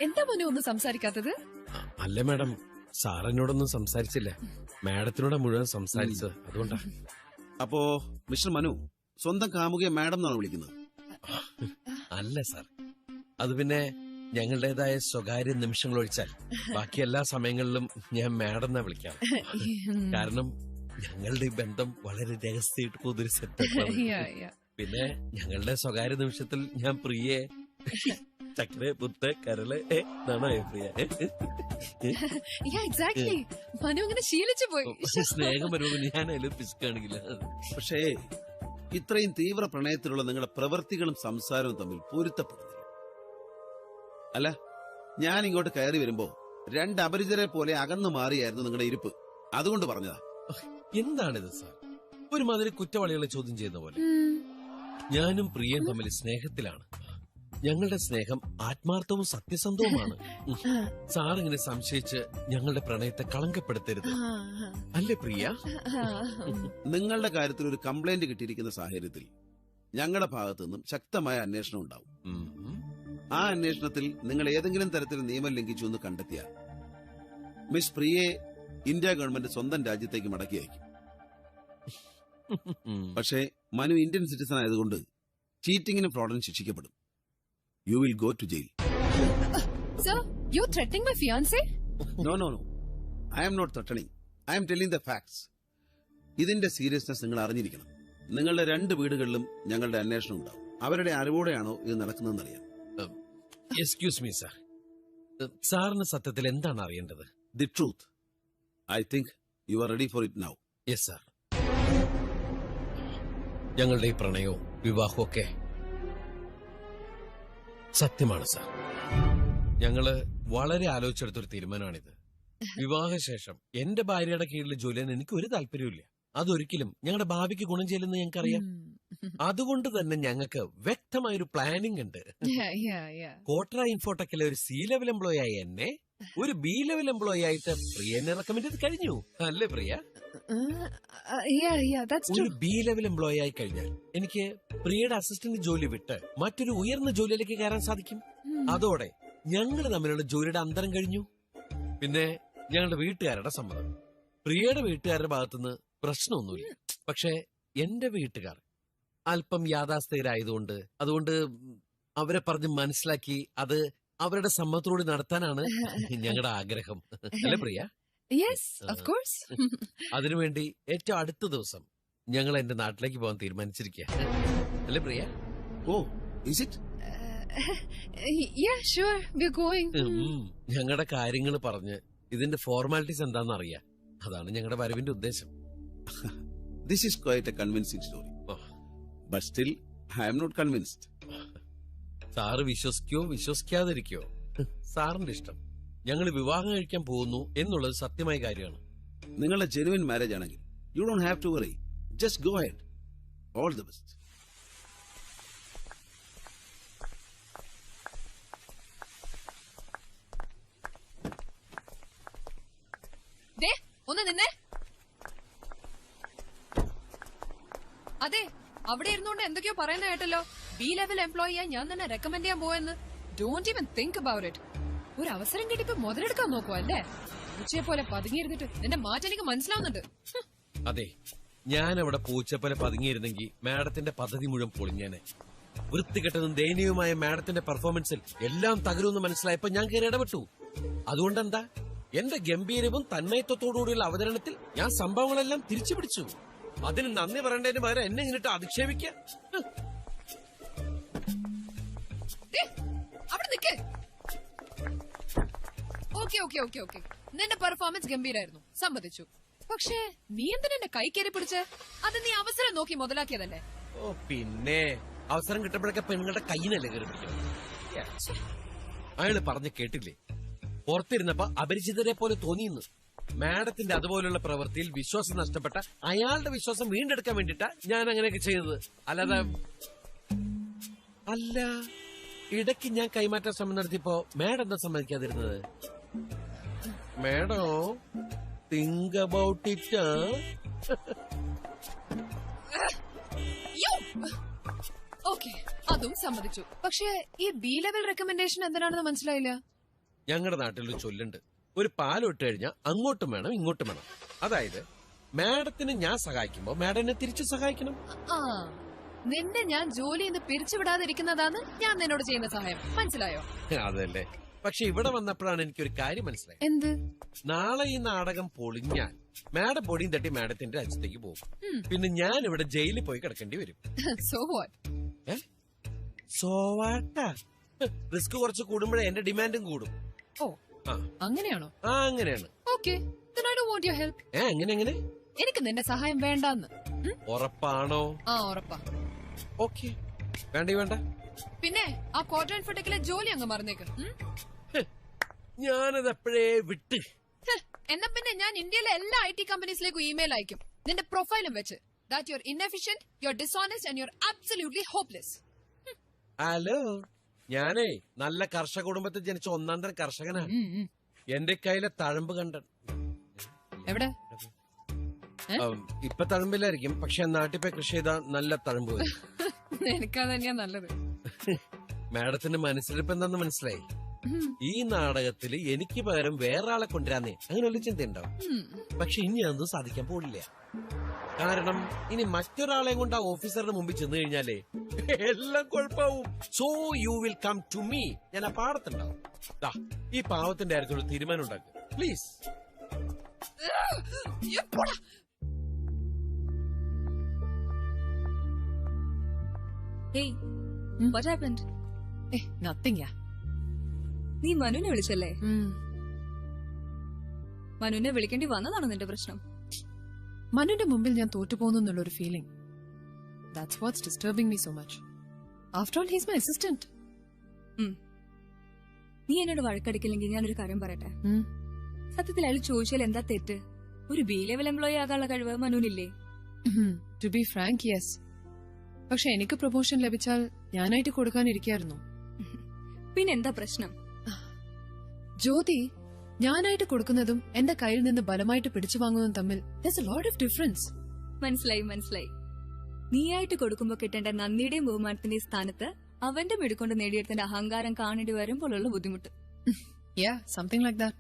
Speaker 4: എന്താ മനു ഒന്നും സംസാരിക്കാത്തത്?
Speaker 2: അല്ല മാഡം, സാർ എന്നോടൊന്നും സംസാരിച്ചില്ല. മാഡത്തിനോടാ മുഴുവൻ സംസാരിച്ചത്, അതുകൊണ്ടാ.
Speaker 8: അപ്പോ മിസ്റ്റർ മനു സ്വന്തം കാമുകയെ മാഡം എന്നാണ് വിളിക്കുന്നത്?
Speaker 2: അല്ല സാർ, അത് പിന്നെ ഞങ്ങളുടേതായ സ്വകാര്യ നിമിഷങ്ങൾ ഒഴിച്ചാൽ ബാക്കി എല്ലാ സമയങ്ങളിലും ഞാൻ മാഡം എന്നാ വിളിക്കാം. കാരണം ഞങ്ങളുടെ ഈ ബന്ധം വളരെ രഹസ്യമായിട്ട് പോകുന്നൊരു സെറ്റപ്പ്. പിന്നെ ഞങ്ങളുടെ സ്വകാര്യ നിമിഷത്തിൽ ഞാൻ പ്രിയെ ചക്കര പുത്ത് കരള് എന്നാണോ പ്രിയ?
Speaker 4: മനു അങ്ങനെ ശീലിച്ചു പോയി.
Speaker 2: സ്നേഹം വരുമ്പോൾ ഞാൻ അതിൽ പിശുക്കാണെങ്കില.
Speaker 8: പക്ഷേ ഇത്രയും തീവ്ര പ്രണയത്തിലുള്ള നിങ്ങളുടെ പ്രവൃത്തികളും സംസാരവും തമ്മിൽ പൊരുത്തപ്പെടുന്നില്ല. അല്ല, ഞാൻ ഇങ്ങോട്ട് കയറി വരുമ്പോ രണ്ട് അപരിചിതരെ പോലെ അകന്നു മാറിയായിരുന്നു നിങ്ങളുടെ ഇരിപ്പ്. അതുകൊണ്ട് പറഞ്ഞതാ.
Speaker 2: എന്താണിത് സാർ, ഒരുമാതിരി കുറ്റവാളികളെ ചോദ്യം ചെയ്യുന്ന പോലെ. ഞാനും പ്രിയയും തമ്മിൽ സ്നേഹത്തിലാണ്. ഞങ്ങളുടെ സ്നേഹം ആത്മാർത്ഥവും സത്യസന്ധവുമാണ്. സാർ ഇങ്ങനെ സംശയിച്ച് ഞങ്ങളുടെ പ്രണയത്തെ കളങ്കപ്പെടുത്തരുത്, അല്ലേ പ്രിയ?
Speaker 8: നിങ്ങളുടെ കാര്യത്തിൽ ഒരു കംപ്ലൈന്റ് കിട്ടിയിരിക്കുന്ന സാഹചര്യത്തിൽ ഞങ്ങളുടെ ഭാഗത്തു നിന്നും ശക്തമായ അന്വേഷണം ഉണ്ടാവും. ആ അന്വേഷണത്തിൽ നിങ്ങൾ ഏതെങ്കിലും തരത്തിൽ നിയമം ലംഘിച്ചു എന്ന് കണ്ടെത്തിയാൽ മിസ് പ്രിയയെ ഇന്ത്യ ഗവൺമെന്റ് സ്വന്തം രാജ്യത്തേക്ക് മടക്കി അയക്കും. പക്ഷേ മനു ഇന്ത്യൻ സിറ്റിസൺ ആയതുകൊണ്ട് ചീറ്റിംഗിനും ഫ്രോഡിനും ശിക്ഷിക്കപ്പെടും. You will go to jail.
Speaker 4: Sir, you're threatening my fiancé?
Speaker 8: No. I am not threatening. I am telling the facts. ഇതിന്റെ സീരിയസ്നെസ് നിങ്ങൾ അറിഞ്ഞിരിക്കണം. നിങ്ങളുടെ രണ്ട് വീടുകളിലും ഞങ്ങളുടെ അന്വേഷണം ഉണ്ടാവും. അവരുടെ അറിവോടെയാണോ ഇത് നടക്കുന്നതെന്നറിയാം.
Speaker 2: എക്സ്ക്യൂസ് മീ സാർ, സാറിന് സത്യത്തിൽ എന്താണ് അറിയേണ്ടത്?
Speaker 8: The truth. I think you are ready for it now.
Speaker 2: Yes sir. ഞങ്ങളുടെ ഈ പ്രണയവും വിവാഹവും ഒക്കെ സത്യമാണ് സാർ. ഞങ്ങള് വളരെ ആലോചിച്ചെടുത്തൊരു തീരുമാനമാണിത്. വിവാഹശേഷം എന്റെ ഭാര്യയുടെ കീഴിൽ ജോലി ചെയ്യാൻ എനിക്ക് ഒരു താല്പര്യമില്ല. അതൊരിക്കലും ഞങ്ങളുടെ ഭാവിക്ക് ഗുണം ചെയ്യില്ലെന്ന് ഞങ്ങൾക്കറിയാം. അതുകൊണ്ട് തന്നെ ഞങ്ങൾക്ക് വ്യക്തമായൊരു പ്ലാനിംഗ് ഉണ്ട്. ക്വാഡ്ര ഇൻഫോടെക്കിലെ ഒരു C ലെവൽ എംപ്ലോയി ആയി എന്നെ ഒരു B ലെവൽ എംപ്ലോയി ആയിട്ട് പ്രിയനെ റെക്കമെൻഡ് ചെയ്ത് കഴിഞ്ഞു, അല്ലേ പ്രിയ? ഒരു B ലെവൽ എംപ്ലോയി ആയി കഴിഞ്ഞാൽ എനിക്ക് പ്രിയയുടെ അസിസ്റ്റന്റ് ജോലി വിട്ട് മറ്റൊരു ഉയർന്ന ജോലിയിലേക്ക് കയറാൻ സാധിക്കും. അതോടെ ഞങ്ങൾ തമ്മിലുള്ള ജോലിയുടെ അന്തരം കഴിഞ്ഞു. പിന്നെ ഞങ്ങളുടെ വീട്ടുകാരുടെ സമ്മതം. പ്രിയയുടെ വീട്ടുകാരുടെ ഭാഗത്തുനിന്ന് പ്രശ്നമൊന്നുമില്ല. പക്ഷെ എന്റെ വീട്ടുകാർ അല്പം യാഥാസ്ഥിതരായതുകൊണ്ട് അതുകൊണ്ട് അവരെ പറഞ്ഞ് മനസ്സിലാക്കി അത് അവരുടെ സമ്മതത്തോടെ നടത്താനാണ് ഞങ്ങളുടെ ആഗ്രഹം, അല്ലേ പ്രിയ?
Speaker 4: Yes of course.
Speaker 2: അതിനുവേണ്ടി ഏറ്റവും അടുത്ത ദിവസം ഞങ്ങൾ എന്റെ നാട്ടിലേക്ക് പോകാൻ തീരുമാനിച്ചിരിക്കുക. അല്ലേ Priya?
Speaker 8: Oh, is it?
Speaker 4: Yeah, sure, we're going.
Speaker 2: ഞങ്ങളുടെ കാര്യങ്ങൾ പറഞ്ഞ് ഇതിന്റെ ഫോർമാലിറ്റീസ് എന്താണെന്ന് അറിയാം. അതാണ് ഞങ്ങളുടെ വരവിന്റെ ഉദ്ദേശം.
Speaker 8: This is quite a convincing story. But still, I am not convinced.
Speaker 2: Sir വിശ്വസിക്കോ വിശ്വസിക്കാതിരിക്കോ സാറിന്റെ ഇഷ്ടം. ഞങ്ങൾ വിവാഹം കഴിക്കാൻ പോകുന്നു എന്നുള്ളത് സത്യമായ കാര്യമാണ്.
Speaker 8: നിങ്ങളുടെ ജെനുവിൻ മാരേജ് ആണെങ്കിൽ you don't have to worry. Just go ahead. All the best.
Speaker 4: ഒന്ന് നിന്നെ. അതെ, അവിടെ ഇരുന്നോണ്ട് എന്തൊക്കെയോ പറയുന്ന കേട്ടല്ലോ. ബി ലെവൽ എംപ്ലോയിയായി ഞാൻ തന്നെ റെക്കമെൻഡ് ചെയ്യാൻ പോയെന്ന്. Don't even think about it. ഒരു അവസരം കിട്ടിയപ്പോ മുതലെടുക്കാൻ നോക്കുവോ അല്ലേ? പൂച്ചയെ പോലെ പതുങ്ങിയിരുന്നിട്ട് നിന്റെ മാറ്റം എനിക്ക് മനസ്സിലാവുന്നുണ്ട്.
Speaker 2: അതെ, ഞാൻ അവിടെ പൂച്ച പോലെ പതുങ്ങിയിരുന്നെങ്കിൽ മാഡത്തിന്റെ പദ്ധതി മുഴുവൻ പൊളിഞ്ഞേനെ. വൃത്തികെട്ടതും ദയനീയവുമായ മാഡത്തിന്റെ പെർഫോമൻസിൽ എല്ലാം തകരുമെന്ന് മനസ്സിലായപ്പോ ഞാൻ കയറി ഇടപെട്ടു. അതുകൊണ്ടെന്താ, എന്റെ ഗംഭീരവും തന്മയത്വത്തോടുകൂടിയുള്ള അവതരണത്തിൽ ഞാൻ സംഭവങ്ങളെല്ലാം തിരിച്ചു പിടിച്ചു. അതിന് നന്ദി പറയേണ്ടതിന് പകരം എന്നെ ഇങ്ങോട്ട് അധിക്ഷേപിക്ക.
Speaker 4: നിന്റെ പെർഫോമൻസ് ഗംഭീരായിരുന്നു, സമ്മതിച്ചു. പക്ഷേ നീ എന്തിനാ എന്റെ കൈ കയറി പിടിച്ച്? അത് നീ അവസരം നോക്കി മുതലാക്കിയതല്ലേ?
Speaker 2: ഓ പിന്നെ, അവസരം കിട്ടുമ്പോഴൊക്കെ പെണ്ണുങ്ങളുടെ കയ്യിനല്ലേ കയറി പിടിക്കണം. അയാള് പറഞ്ഞ് കേട്ടില്ലേ, പുറത്തിരുന്നപ്പോ അപരിചിതരെ പോലെ തോന്നിയെന്ന്. മാഡത്തിന്റെ അതുപോലുള്ള പ്രവൃത്തിയിൽ വിശ്വാസം നഷ്ടപ്പെട്ട അയാളുടെ വിശ്വാസം വീണ്ടെടുക്കാൻ വേണ്ടിട്ടാ ഞാൻ അങ്ങനെയൊക്കെ ചെയ്തത്. അല്ലാതെ അല്ല, ഇടയ്ക്ക് ഞാൻ കൈമാറ്റാൻ ശ്രമം നടത്തിയപ്പോ മാഡം എന്താ സമ്മതിക്കാതിരുന്നത്? Madam think about it.
Speaker 4: Okay, അതും സമ്മതിച്ചു. പക്ഷേ ഈ ബി ലെവൽ റെക്കമെൻഡേഷൻ എന്തിനാണെന്ന് മനസ്സിലായില്ല.
Speaker 2: ഞങ്ങളുടെ നാട്ടിലൊരു ചൊല്ലുണ്ട്, ഒരു പാലോട്ട് കഴിഞ്ഞാൽ അങ്ങോട്ടും വേണം ഇങ്ങോട്ടും വേണം. അതായത് മാഡത്തിന് ഞാൻ സഹായിക്കുമ്പോ മാഡം എന്നെ തിരിച്ചു സഹായിക്കണം.
Speaker 4: ആ, നിന്നെ ഞാൻ ജോലിയിൽ നിന്ന് പിരിച്ചുവിടാതിരിക്കുന്നതാണ് ഞാൻ നിന്നോട് ചെയ്യുന്ന സഹായം. മനസ്സിലായോ?
Speaker 2: അതല്ലേ. പക്ഷെ ഇവിടെ വന്നപ്പോഴാണ് എനിക്കൊരു കാര്യം മനസ്സിലായത്.
Speaker 4: എന്ത്?
Speaker 2: നാളെ ഈ നാടകം പൊളിഞ്ഞാൽ മാഡം പൊടിയും തട്ടി മാഡത്തിന്റെ രാജ്യത്തേക്ക് പോകും. പിന്നെ ഞാൻ ഇവിടെ ജയിലിൽ പോയി കിടക്കേണ്ടി വരും.
Speaker 4: So what?
Speaker 2: സോവാട്ടാ, റിസ്ക് കുറച്ച് കൂടുമ്പോഴേ എന്റെ ഡിമാൻഡും കൂടും.
Speaker 4: ഓ, അങ്ങനെയാണോ?
Speaker 2: ആ, അങ്ങനെയാണ്.
Speaker 4: Okay, then I don't want your help.
Speaker 2: എങ്ങനെ?
Speaker 4: എനിക്ക് നിന്റെ സഹായം വേണ്ടെന്ന്.
Speaker 2: ഉറപ്പാണോ?
Speaker 4: ആ, ഉറപ്പാ.
Speaker 2: ഓക്കെ, വേണ്ട.
Speaker 4: പിന്നെ ആ ക്വാർട്ടർ ഇൻഫോടെക്കിലെ ജോലി അങ്ങ് മറന്നേക്ക്.
Speaker 2: ഞാനത് എപ്പോഴേ വിട്ട്.
Speaker 4: എന്നാ പിന്നെ ഞാൻ ഇന്ത്യയിലെ എല്ലാ IT കമ്പനീസിലേക്കും ഇമെയിൽ അയക്കും, നിന്റെ പ്രൊഫൈലും വെച്ച്. That you're inefficient, you're dishonest and you're absolutely hopeless.
Speaker 2: Hello, ഞാനേ നല്ല കർഷക കുടുംബത്തിൽ ജനിച്ച ഒന്നാം തരം കർഷകനാ. എന്റെ കയ്യിലെ തഴമ്പ് കണ്ട
Speaker 4: എവിടെ?
Speaker 2: ഇപ്പൊ തഴമ്പില്ലായിരിക്കും, പക്ഷെ നാട്ടിൽ പോയി കൃഷി ചെയ്താൽ നല്ല തഴമ്പ് വരും.
Speaker 4: എനിക്കത് തന്നെയാ നല്ലത്.
Speaker 2: മാഡത്തിന്റെ മനസ്സിലിപ്പോ എന്താന്ന് മനസ്സിലായി? ഈ നാടകത്തില് എനിക്ക് പകരം വേറെ ആളെ കൊണ്ടുവരാന്നേ അങ്ങനെ ഒരു ചിന്ത ഉണ്ടാവും. പക്ഷെ ഇനി അതൊന്നും സാധിക്കാൻ പോലില്ല. കാരണം ഇനി മറ്റൊരാളെ കൊണ്ട് ആ ഓഫീസറുടെ മുമ്പിൽ ചെന്ന് കഴിഞ്ഞാലേ എല്ലാം കുഴപ്പമാവും. So you will come to me. ഞാൻ ആ പാടത്തുണ്ടാവും. ഈ പാവത്തിന്റെ കാര്യത്തോട് തീരുമാനം ഉണ്ടാക്കുക please.
Speaker 10: Hey, what happened?
Speaker 4: Nothing, yeah.
Speaker 10: നീ മനുവിനെ വിളിച്ചല്ലേ? മനുവിനെ വിളിക്കേണ്ടി വന്നതാണോ നിന്റെ പ്രശ്നം?
Speaker 4: മനുവിന്റെ മുമ്പിൽ ഞാൻ തോറ്റുപോകുന്നുള്ള ഒരു feeling. That's what's disturbing me so much. After all, he's my assistant.
Speaker 10: നീ എന്നോട് വഴക്കടിക്കില്ലെങ്കിൽ ഞാനൊരു കാര്യം പറയട്ടെ. സത്യത്തിൽ അയാൾ ചോദിച്ചാൽ എന്താ തെറ്റ്? ഒരു ബി ലെവൽ എംപ്ലോയി ആകാനുള്ള കഴിവ് മനുവിനില്ലേ?
Speaker 4: To be frank, yes. പക്ഷെ എനിക്ക് പ്രൊമോഷൻ ലഭിച്ചാൽ ഞാനായിട്ട് കൊടുക്കാനിരിക്കായിരുന്നു.
Speaker 10: പിന്നെന്താ പ്രശ്നം?
Speaker 4: ജ്യോതി, ഞാനായിട്ട് കൊടുക്കുന്നതും എന്റെ കയ്യിൽ നിന്ന് ബലമായിട്ട് പിടിച്ചു വാങ്ങുന്നതും തമ്മിൽ there's a lot of difference.
Speaker 10: മനസ്സിലായി. നീയായിട്ട് കൊടുക്കുമ്പോ കിട്ടേണ്ട നന്ദിയുടെയും ബഹുമാനത്തിന്റെയും സ്ഥാനത്ത് അവന്റെ മിടുക്കൊണ്ട് നേടിയെടുത്തിന്റെ അഹങ്കാരം കാണേണ്ടി വരുമ്പോഴുള്ള ബുദ്ധിമുട്ട്.
Speaker 4: Yeah, something like that.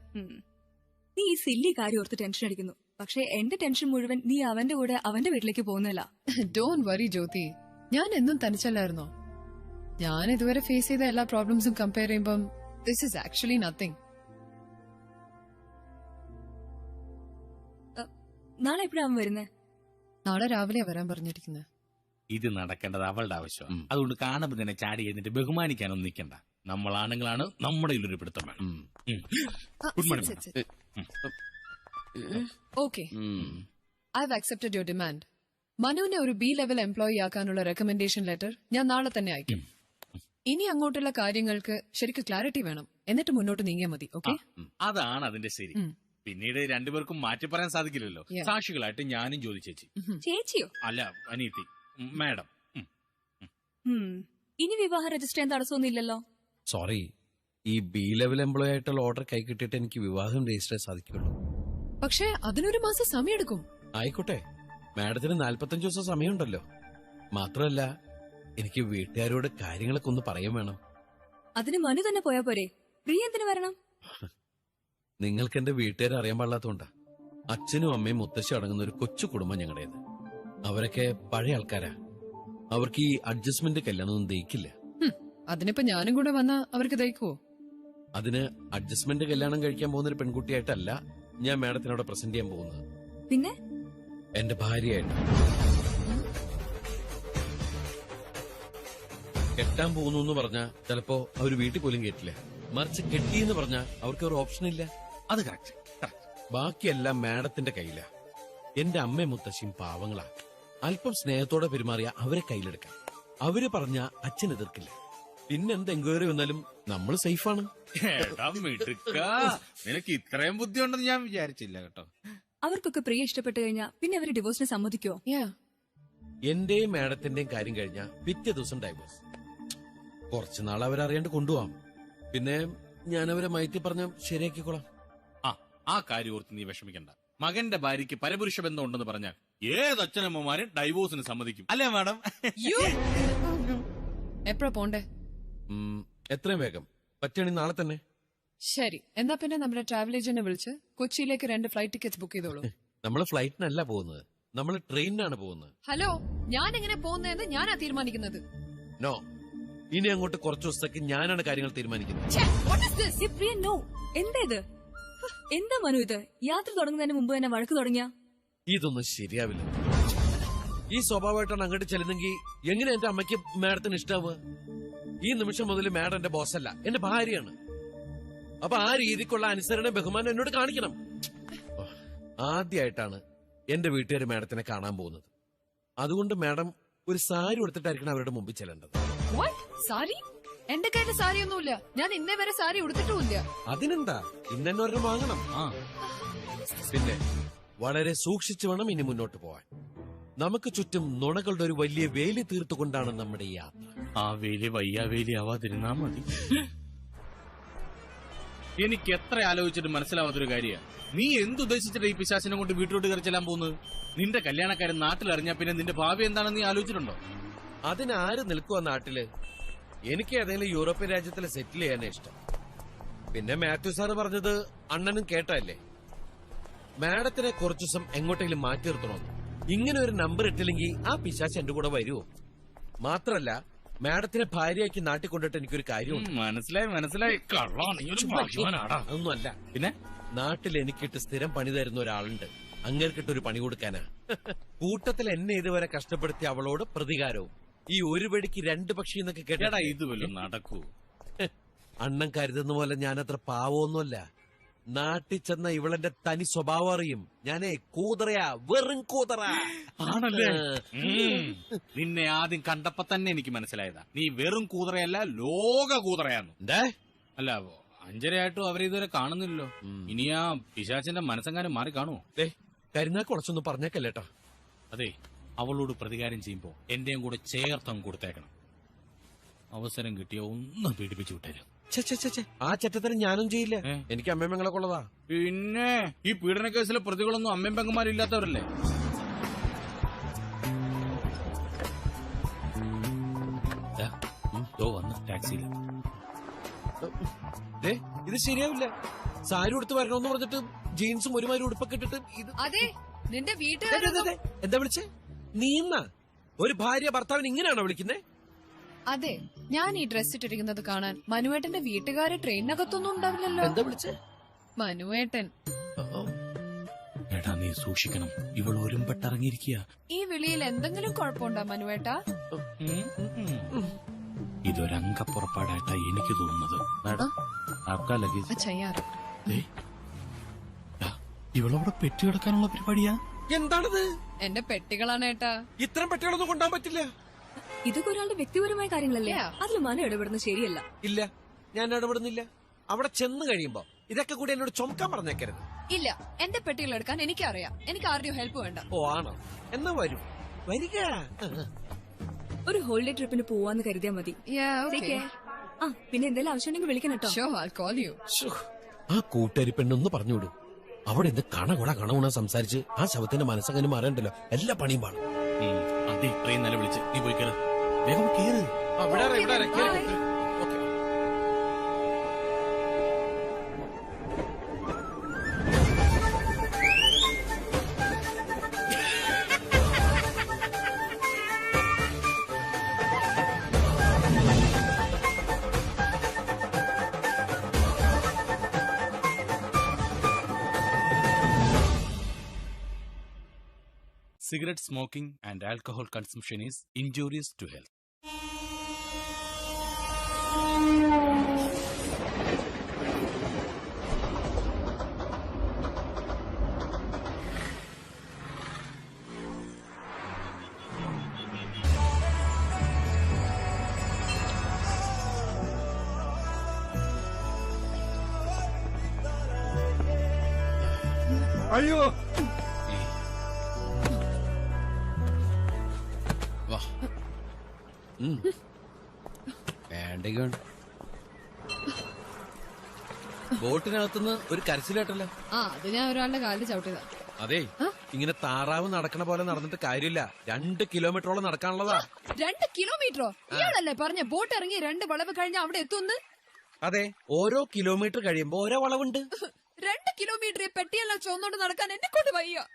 Speaker 10: നീ ഈ സില്ലി കാര്യം ഓർത്ത് ടെൻഷൻ അടിക്കുന്നു. പക്ഷെ എന്റെ ടെൻഷൻ മുഴുവൻ നീ അവന്റെ കൂടെ അവന്റെ വീട്ടിലേക്ക് പോകുന്നില്ല.
Speaker 4: Don't worry, ജ്യോതി. ഞാൻ എന്നും തനിച്ചല്ലായിരുന്നോ? ഞാൻ ഇതുവരെ ഫേസ് ചെയ്ത എല്ലാ പ്രോബ്ലംസും കമ്പയർ ചെയ്യുമ്പം this is actually nothing.
Speaker 10: നാളെ എപ്പോഴാവും വരുന്നേ?
Speaker 4: നാളെ രാവിലെ വരാൻ പറഞ്ഞിരിക്കുന്നത്.
Speaker 6: ഇത് നടക്കേണ്ടത് അവളുടെ ആവശ്യം. അതുകൊണ്ട് കാണുമ്പോൾ തന്നെ ചാടി എന്നിട്ട് ബഹുമാനിക്കാനൊന്നും നിൽക്കണ്ട. നമ്മൾ ആണുങ്ങളാണ്, നമ്മുടെ ഒരു പിടുത്തം വേണം. Good morning.
Speaker 4: Okay, I have accepted your demand. മനുവിനെ ഒരു ബി ലെവൽ എംപ്ലോയി ആക്കാനുള്ള റെക്കമെൻഡേഷൻ ലെറ്റർ ഞാൻ നാളെ തന്നെ അയക്കും. ഇനി അങ്ങോട്ടുള്ള കാര്യങ്ങൾക്ക് ശരിക്കും ക്ലാരിറ്റി വേണം, എന്നിട്ട് മുന്നോട്ട് നീങ്ങിയാൽ മതി. ഓക്കെ,
Speaker 6: അതാണ് അതിന്റെ ശരി. പിന്നീട് രണ്ടുപേർക്കും മാറ്റി പറയാൻ സാധിക്കില്ലല്ലോ. സാക്ഷികളായിട്ട് ഞാനും ജ്യോതി ചേച്ചി.
Speaker 10: ചേച്ചിയോ?
Speaker 6: അല്ല, അനിയത്തി, മാഡം.
Speaker 10: ഇനി വിവാഹം രജിസ്റ്റർ ചെയ്യാൻ തടസ്സമൊന്നുമില്ലല്ലോ?
Speaker 2: സോറി, ഈ ബി ലെവൽ എംപ്ലോയി ആയിട്ടുള്ള ഓർഡർ കൈ കിട്ടിയിട്ട് എനിക്ക് വിവാഹം രജിസ്റ്റർ ചെയ്യാൻ സാധിക്കുള്ളൂ.
Speaker 4: പക്ഷേ അതിനൊരു മാസം സമയമെടുക്കും.
Speaker 2: ആയിക്കോട്ടെ, മാഡത്തിന് 45 ദിവസം സമയമുണ്ടല്ലോ. മാത്രമല്ല, എനിക്ക് വീട്ടുകാരോട് കാര്യങ്ങളൊക്കെ ഒന്ന് പറയാൻ വേണം.
Speaker 10: അതിന് മനു തന്നെ പോയാ പോരെ? പ്രിയ എന്തിനു വരണം?
Speaker 2: നിങ്ങൾക്ക് എന്റെ വീട്ടുകാരെ അറിയാൻ പാടില്ലാത്തതുകൊണ്ടാ. അച്ഛനും അമ്മയും മുത്തശ്ശി അടങ്ങുന്ന ഒരു കൊച്ചു കുടുംബം ഞങ്ങളുടേത്. അവരൊക്കെ പഴയ ആൾക്കാരാ. അവർക്ക് ഈ അഡ്ജസ്റ്റ്മെന്റ് കല്യാണമൊന്നും ദഹിക്കില്ല.
Speaker 4: അതിനിപ്പോ ഞാനും കൂടെ വന്നാ അവർക്ക് ദഹിക്കുവോ?
Speaker 2: അതിന് അഡ്ജസ്റ്റ്മെന്റ് കല്യാണം കഴിക്കാൻ പോകുന്ന ഒരു പെൺകുട്ടിയായിട്ടല്ല ഞാൻ മാഡത്തിനോട് പ്രസന്റ് ചെയ്യാൻ പോകുന്നത്.
Speaker 10: പിന്നെ
Speaker 2: എന്റെ ഭാര്യയായിട്ട്. കെട്ടാൻ പോകുന്നു എന്ന് പറഞ്ഞാ ചിലപ്പോ അവര് വീട്ടിൽ പോലും കേട്ടില്ല. മറിച്ച് കെട്ടിയെന്ന് പറഞ്ഞാ അവർക്ക് ഒരു ഓപ്ഷൻ ഇല്ല.
Speaker 6: അത് കറക്റ്റ്.
Speaker 2: ബാക്കിയെല്ലാം മാഡത്തിന്റെ കയ്യിലാ. എന്റെ അമ്മയും മുത്തശ്ശിയും പാവങ്ങളാ. അല്പം സ്നേഹത്തോടെ പെരുമാറിയ അവരെ കയ്യിലെടുക്കാം. അവര് പറഞ്ഞ അച്ഛൻ എതിർക്കില്ല. പിന്നെന്ത് എൻക്വയറി വന്നാലും നമ്മൾ സേഫാണ്.
Speaker 6: നിനക്ക് ഇത്രയും ബുദ്ധിയുണ്ടെന്ന് ഞാൻ വിചാരിച്ചില്ല കേട്ടോ.
Speaker 10: അവർക്കൊക്കെ പ്രിയ ഇഷ്ടപ്പെട്ടു കഴിഞ്ഞാ പിന്നെ അവര് ഡിവോഴ്സിന് സമ്മതിക്കോ?
Speaker 2: എന്റെയും മാഡത്തിന്റെയും കാര്യം കഴിഞ്ഞാ പിറ്റേ ദിവസം ഡൈവോഴ്സ്. കുറച്ചുനാൾ അവരറിയാണ്ട് കൊണ്ടുപോവാം. പിന്നെ ഞാൻ അവരെ മയത്തി പറഞ്ഞ ശരിയാക്കിക്കോളാം.
Speaker 6: ആ കാര്യം ഓർത്ത് നീ വിഷമിക്കണ്ട. മകന്റെ ഭാര്യയ്ക്ക് പരപുരുഷ ബന്ധം ഉണ്ടെന്ന് പറഞ്ഞാൽ ഏതച്ഛനമ്മമാരും ഡൈവോഴ്സിന് സമ്മതിക്കും. അല്ലേ മാഡം?
Speaker 4: എപ്പോഴാ പോണ്ടേ?
Speaker 2: എത്രയും വേഗം പറ്റുകയാണെങ്കിൽ നാളെ തന്നെ.
Speaker 4: ശരി, എന്നാ പിന്നെ നമ്മുടെ ട്രാവൽ ഏജന്റിനെ വിളിച്ച് കൊച്ചിയിലേക്ക് 2 ഫ്ലൈറ്റ് ടിക്കറ്റ്സ് ബുക്ക് ചെയ്തോളൂ.
Speaker 2: നമ്മള് ഫ്ലൈറ്റിനല്ല പോകുന്നത്, നമ്മൾ ട്രെയിനിനാണ് പോകുന്നത്.
Speaker 4: ഹലോ, ഞാൻ എങ്ങനെ പോകുന്നതെന്ന് ഞാനാ തീരുമാനിക്കുന്നത്.
Speaker 2: നോ, ഇനി അങ്ങോട്ട് കുറച്ചു ദിവസത്തേക്ക് ഞാനാണ് കാര്യങ്ങൾ തീരുമാനിക്കുന്നത്.
Speaker 10: എന്താ മനു ഇത്? യാത്ര തുടങ്ങുന്നതിന് മുമ്പ് തന്നെ വഴക്ക് തുടങ്ങിയ
Speaker 2: ഇതൊന്നും ശരിയാവില്ല. ഈ സ്വഭാവമായിട്ടാണ് അങ്ങോട്ട് ചെല്ലുന്നെങ്കിൽ എങ്ങനെ എന്റെ അമ്മയ്ക്ക് മാഡത്തിന് ഇഷ്ടാവുക? ഈ നിമിഷം മുതൽ മാഡം എന്റെ ബോസല്ല, എന്റെ ഭാര്യയാണ്. അപ്പൊ ആ രീതിക്കുള്ള അനുസരണ ബഹുമാനം എന്നോട് കാണിക്കണം. ആദ്യമായിട്ടാണ് എന്റെ വീട്ടുകാർ മാഡത്തിനെ കാണാൻ പോകുന്നത്. അതുകൊണ്ട് മാഡം ഒരു സാരി ഉടുത്തിട്ടായിരിക്കണം അവരുടെ മുമ്പിൽ ചെല്ലേണ്ടത്.
Speaker 4: സാരി? എന്റെ കയ്യിൽ സാരി ഒന്നുമില്ല. ഞാൻ ഇന്നേ വരെ സാരി ഉടുത്തിട്ടുമില്ല.
Speaker 2: അതിനെന്താ, ഇന്നൊരെണ്ണം വാങ്ങണം. പിന്നെ വളരെ സൂക്ഷിച്ചു വേണം ഇനി മുന്നോട്ട് പോവാൻ. നമുക്ക് ചുറ്റും നുണകളുടെ ഒരു വലിയ വേലി തീർത്തുകൊണ്ടാണ് നമ്മുടെ യാത്ര.
Speaker 6: ആ വേലി വയ്യാവേലി ആവാതിരുന്നാ മതി. എനിക്ക് എത്ര ആലോചിച്ചിട്ട് മനസ്സിലാവാത്തൊരു കാര്യമാണ്, നീ എന്തുദ്ദേശിച്ചിട്ട് ഈ പിശാചിനെ കൊണ്ട് വീട്ടിലോട്ട് കയറി ചെല്ലാൻ പോകുന്നത്? നിന്റെ കല്യാണക്കാരൻ നാട്ടിലറിഞ്ഞാ പിന്നെ നിന്റെ ഭാവി എന്താണെന്ന് നീ ആലോചിച്ചിട്ടുണ്ടോ?
Speaker 2: അതിനാര് നിൽക്കുക നാട്ടില്? എനിക്ക് ഏതെങ്കിലും യൂറോപ്യൻ രാജ്യത്തിൽ സെറ്റിൽ ചെയ്യാനേ ഇഷ്ടം. പിന്നെ മാത്യു സാറ് പറഞ്ഞത് അണ്ണനും കേട്ടല്ലേ, മാഡത്തിനെ കുറച്ചു ദിവസം എങ്ങോട്ടെങ്കിലും മാറ്റി നിർത്തണമെന്ന്. ഇങ്ങനെ ഒരു നമ്പർ ഇട്ടില്ലെങ്കിൽ ആ പിശാച് എന്റെ കൂടെ വരുമോ? മാത്രല്ല മാഡത്തിനെ ഭാര്യയാക്കി നാട്ടിൽ കൊണ്ടിട്ട് എനിക്കൊരു കാര്യമുണ്ട്.
Speaker 6: മനസ്സിലായി.
Speaker 2: അതൊന്നുമല്ല. പിന്നെ നാട്ടിൽ എനിക്കിട്ട് സ്ഥിരം പണി തരുന്ന ഒരാളുണ്ട്. അങ്ങേർക്കിട്ടൊരു പണി കൊടുക്കാനാ. കൂട്ടത്തിൽ എന്നെ ഇതുവരെ കഷ്ടപ്പെടുത്തിയ അവളോട് പ്രതികാരവും. ഈ ഒരു വെടിക്ക് 2 പക്ഷി എന്നൊക്കെ കേട്ടാ
Speaker 6: ഇത് വല്ലതും നടക്കൂ?
Speaker 2: അണ്ണൻ കരുതുന്ന പോലെ ഞാനത്ര പാവമൊന്നുമല്ല. നാട്ടിൽ ചെന്ന ഇവളെന്റെ തനി സ്വഭാവം അറിയും. ഞാനേ കൂതറയാ, വെറും കൂതറ
Speaker 6: ആണല്ലേ? നിന്നെ ആദ്യം കണ്ടപ്പോ തന്നെ എനിക്ക് മനസ്സിലായതാ നീ വെറും കൂതറയല്ല, ലോക കൂതറയാന്ന്. അല്ല, 5:30 അവരെ ഇതുവരെ കാണുന്നില്ലല്ലോ. ഇനി ആ പിശാചിന്റെ മനസ്സെങ്ങാനും മാറി കാണുമോ?
Speaker 2: കരുനാ കുറച്ചൊന്നും പറഞ്ഞേക്കല്ലേട്ടാ.
Speaker 6: അതെ, അവളോട് പ്രതികാരം ചെയ്യുമ്പോ എന്റെയും കൂടെ ചേർത്തങ്ങ് കൊടുത്തേക്കണം. അവസരം കിട്ടിയോ ഒന്ന് പീഡിപ്പിച്ചു വിട്ടേരും.
Speaker 2: ആ ചെറ്റത്തരം ഞാനും ചെയ്യില്ല. എനിക്ക് അമ്മയും പെങ്ങളൊക്കെ ഉള്ളതാ.
Speaker 6: പിന്നെ ഈ പീഡന കേസിലെ പ്രതികളൊന്നും അമ്മയും പെങ്ങന്മാരും ഇല്ലാത്തവരല്ലേ? വന്ന് ടാക്സിയിൽ.
Speaker 2: ഇത് ശരിയാവില്ല. സാരി ഉടുത്ത് വരണമെന്ന് പറഞ്ഞിട്ട് ജീൻസും ഒരുമാതിരി ഉടുപ്പൊക്കെ ഇട്ടിട്ട്
Speaker 4: അതെ, നിന്റെ വീട്ടുകാരെ
Speaker 2: എന്താ വിളിച്ചേ? നീന്ന ഒരു ഭാര്യ ഭർത്താവിന് ഇങ്ങനെയാണോ വിളിക്കുന്നേ?
Speaker 4: അതെ, ഞാൻ ഈ ഡ്രസ് ഇട്ടിരിക്കുന്നത് കാണാൻ മനുവേട്ടന്റെ വീട്ടുകാരെ ട്രെയിനകത്തൊന്നും ഉണ്ടാവില്ലല്ലോ.
Speaker 2: എന്താ വിളിച്ചേ?
Speaker 4: മനുവേട്ടൻ.
Speaker 6: എടാ നീ സൂക്ഷിക്കണം, ഇവൾ ഒരുമ്പെട്ടിറങ്ങിയിരിക്കുക.
Speaker 4: ഈ വിളിയിൽ എന്തെങ്കിലും കുഴപ്പമുണ്ടോ മനുവേട്ടാ?
Speaker 6: ഇതൊരംഗപ്പുറപ്പാടായിട്ടാ എനിക്ക് തോന്നുന്നത്.
Speaker 4: അച്ഛാ യാർ
Speaker 6: ഇവളവിടെ പെട്ടി കിടക്കാനുള്ള പരിപാടിയാ.
Speaker 2: എന്താണത്?
Speaker 4: എന്റെ പെട്ടികളാണ് ഏട്ടാ.
Speaker 2: ഇത്തരം പെട്ടികളൊന്നും കൊണ്ടുപോകാൻ പറ്റില്ല.
Speaker 10: ഇതൊക്കെ ഒരാളുടെ വ്യക്തിപരമായ കാര്യങ്ങളല്ലേ, അതിൽ മനു ഇടപെടുന്നത് ശരിയല്ല.
Speaker 2: ഇല്ല, ഞാൻ ഇടപെടുന്നില്ല. അവിടെ ചെന്ന് കഴിയുമ്പോ ഇതൊക്കെ കൂടി എന്നോട് ചുമക്കാൻ പറഞ്ഞേക്കരുത്.
Speaker 4: ഇല്ല, എന്റെ പെട്ടികൾ എടുക്കാൻ എനിക്കറിയാം. എനിക്ക് ആരുടെയും ഹെൽപ്പ് വേണ്ട.
Speaker 2: ഓ ആണോ? എന്നാ വരും, വരിക.
Speaker 10: ഒരു ഹോളിഡേ ട്രിപ്പിന് പോവാന്ന് കരുതിയാ മതി.
Speaker 4: Yeah, okay.
Speaker 10: ആ പിന്നെ എന്തെങ്കിലും ആവശ്യമുണ്ടെങ്കിൽ വിളിക്കണം കേട്ടോ.
Speaker 4: Sure, I'll call you.
Speaker 2: ആ കൂട്ടുകാരി പെണ്ണൊന്ന് പറഞ്ഞുവിടും. അവിടെ എന്ത് കണകുണ സംസാരിച്ച് ആ ശവത്തിന്റെ മനസ്സങ്ങനെ മാറണ്ടല്ലോ, എല്ലാ പണിയും പാടും.
Speaker 6: അതെ, ട്രെയിൻ നല്ല വിളിച്ച് നീ പോയി കേറ്, വേഗം കേറ്. Cigarette smoking and alcohol consumption is injurious to health.
Speaker 3: അയ്യോ,
Speaker 2: ബോട്ടിനകത്തുനിന്ന് ഒരു കരച്ചിലേട്ടല്ലോ.
Speaker 4: അത് ഞാൻ ഒരാളുടെ കാലിൽ ചവിട്ടിയതാ.
Speaker 2: അതെ, ഇങ്ങനെ താറാവ് നടക്കണ പോലെ നടന്നിട്ട് കാര്യമില്ല. 2 കിലോമീറ്ററോളം നടക്കാനുള്ളതാ.
Speaker 4: 2 കിലോമീറ്ററോ? ഇയാളല്ലേ പറഞ്ഞ ബോട്ട് ഇറങ്ങി 2 വളവ് കഴിഞ്ഞ അവിടെ എത്തുന്നു?
Speaker 2: അതെ, ഓരോ കിലോമീറ്റർ കഴിയുമ്പോ ഓരോ വളവുണ്ട്.
Speaker 4: 2 കിലോമീറ്റർ പെട്ടിയെല്ലാം ചുവന്നോണ്ട് നടക്കാൻ എന്നെ കൊണ്ട് വയ്യ.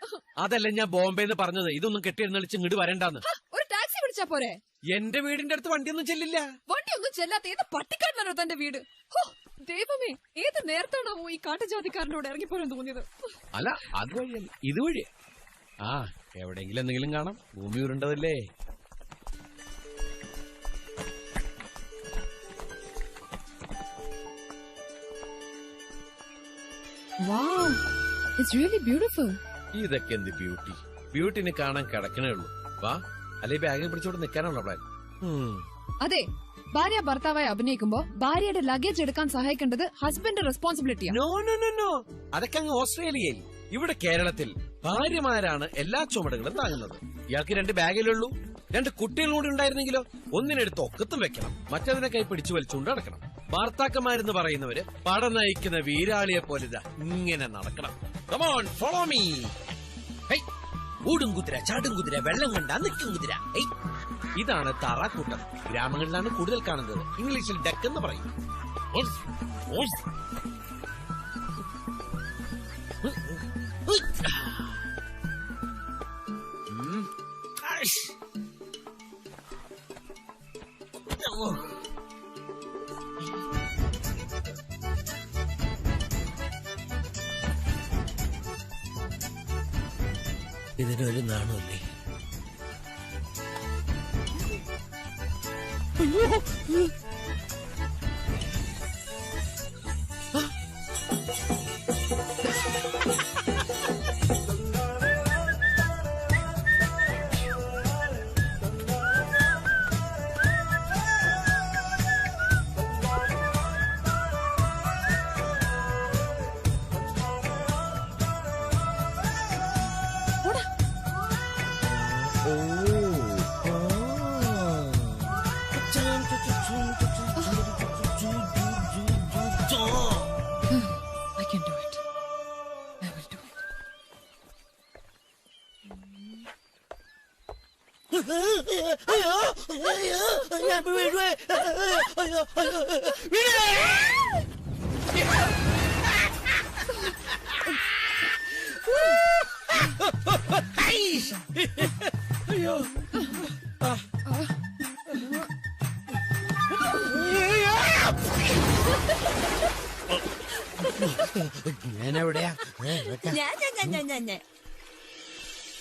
Speaker 2: അതല്ല ഞാൻ ബോംബെന്ന് പറഞ്ഞത്, ഇതൊന്നും കെട്ടിയെഴുന്നള്ളിച്ച് ഇങ്ങോട്ട് വരണ്ടാന്ന്.
Speaker 4: ഒരു ടാക്സി വിളിച്ചാ പോരെ?
Speaker 2: എന്റെ വീടിന്റെ അടുത്ത് വണ്ടിയൊന്നും ചെല്ലില്ല.
Speaker 4: വണ്ടിയൊന്നും ചെല്ലാത്ത ഏത് പട്ടിക്കാരനാണോ തന്റെ വീട്? ദൈവമേ, ഏത് നേരത്താണോ ഈ കാട്ടുജാതിക്കാരനോട് ഇറങ്ങിപ്പോരാൻ തോന്നിയത്?
Speaker 2: അല്ല, അത് വഴിയല്ല, ഇത് വഴി. ആ, എവിടെയെങ്കിലും എന്തെങ്കിലും കാണാം. ഭൂമി ഉരുണ്ടതല്ലേ.
Speaker 4: Wow, it's really beautiful.
Speaker 2: ഇതൊക്കെ എന്ത് ബ്യൂട്ടി. ബ്യൂട്ടിനെ കാണാൻ കിടക്കണേ ഉള്ളൂ. വാ, അല്ലെ ബാഗിൽ പിടിച്ചോണ്ട് നിൽക്കാനുള്ള പ്ലാൻ.
Speaker 4: അതെ, ഭാര്യ ഭർത്താവായി അഭിനയിക്കുമ്പോ ഭാര്യയുടെ ലഗേജ് എടുക്കാൻ സഹായിക്കേണ്ടത് ഹസ്ബൻഡ് റെസ്പോൺസിബിലിറ്റിയാ.
Speaker 2: നോ നോ നോ നോ, അതൊക്കെ അങ്ങ് ഓസ്ട്രേലിയയിൽ. ഇവിടെ കേരളത്തിൽ ഭാര്യമാരാണ് എല്ലാ ചുമടുകളും താങ്ങുന്നത്. ഇയാൾക്ക് 2 ബാഗിലുള്ളൂ. 2 കുട്ടികളും കൂടി ഉണ്ടായിരുന്നെങ്കിലോ, ഒന്നിനെടുത്ത് ഒക്കത്തും വെക്കണം, മറ്റതിനെ കൈ പിടിച്ചു വലിച്ചുകൊണ്ട് നടക്കണം. ഭർത്താക്കന്മാരെന്ന് പറയുന്നവര് പട നയിക്കുന്ന വീരാളിയെ പോലെ ഇങ്ങനെ നടക്കണം. Come on, follow me. Hey, ഓടും കുതിര, ചാടും കുതിര, വെള്ളം കണ്ടാ നിൽക്കും കുതിര. ഇതാണ് താറാക്കൂട്ടം. ഗ്രാമങ്ങളിലാണ് കൂടുതൽ കാണുന്നത്. ഇംഗ്ലീഷിൽ ഡക്ക് എന്ന് പറയും. ഇതിനൊരു നാണല്ലേ.
Speaker 4: I can do it. I will do it.
Speaker 2: ഞാനെവിടെയാ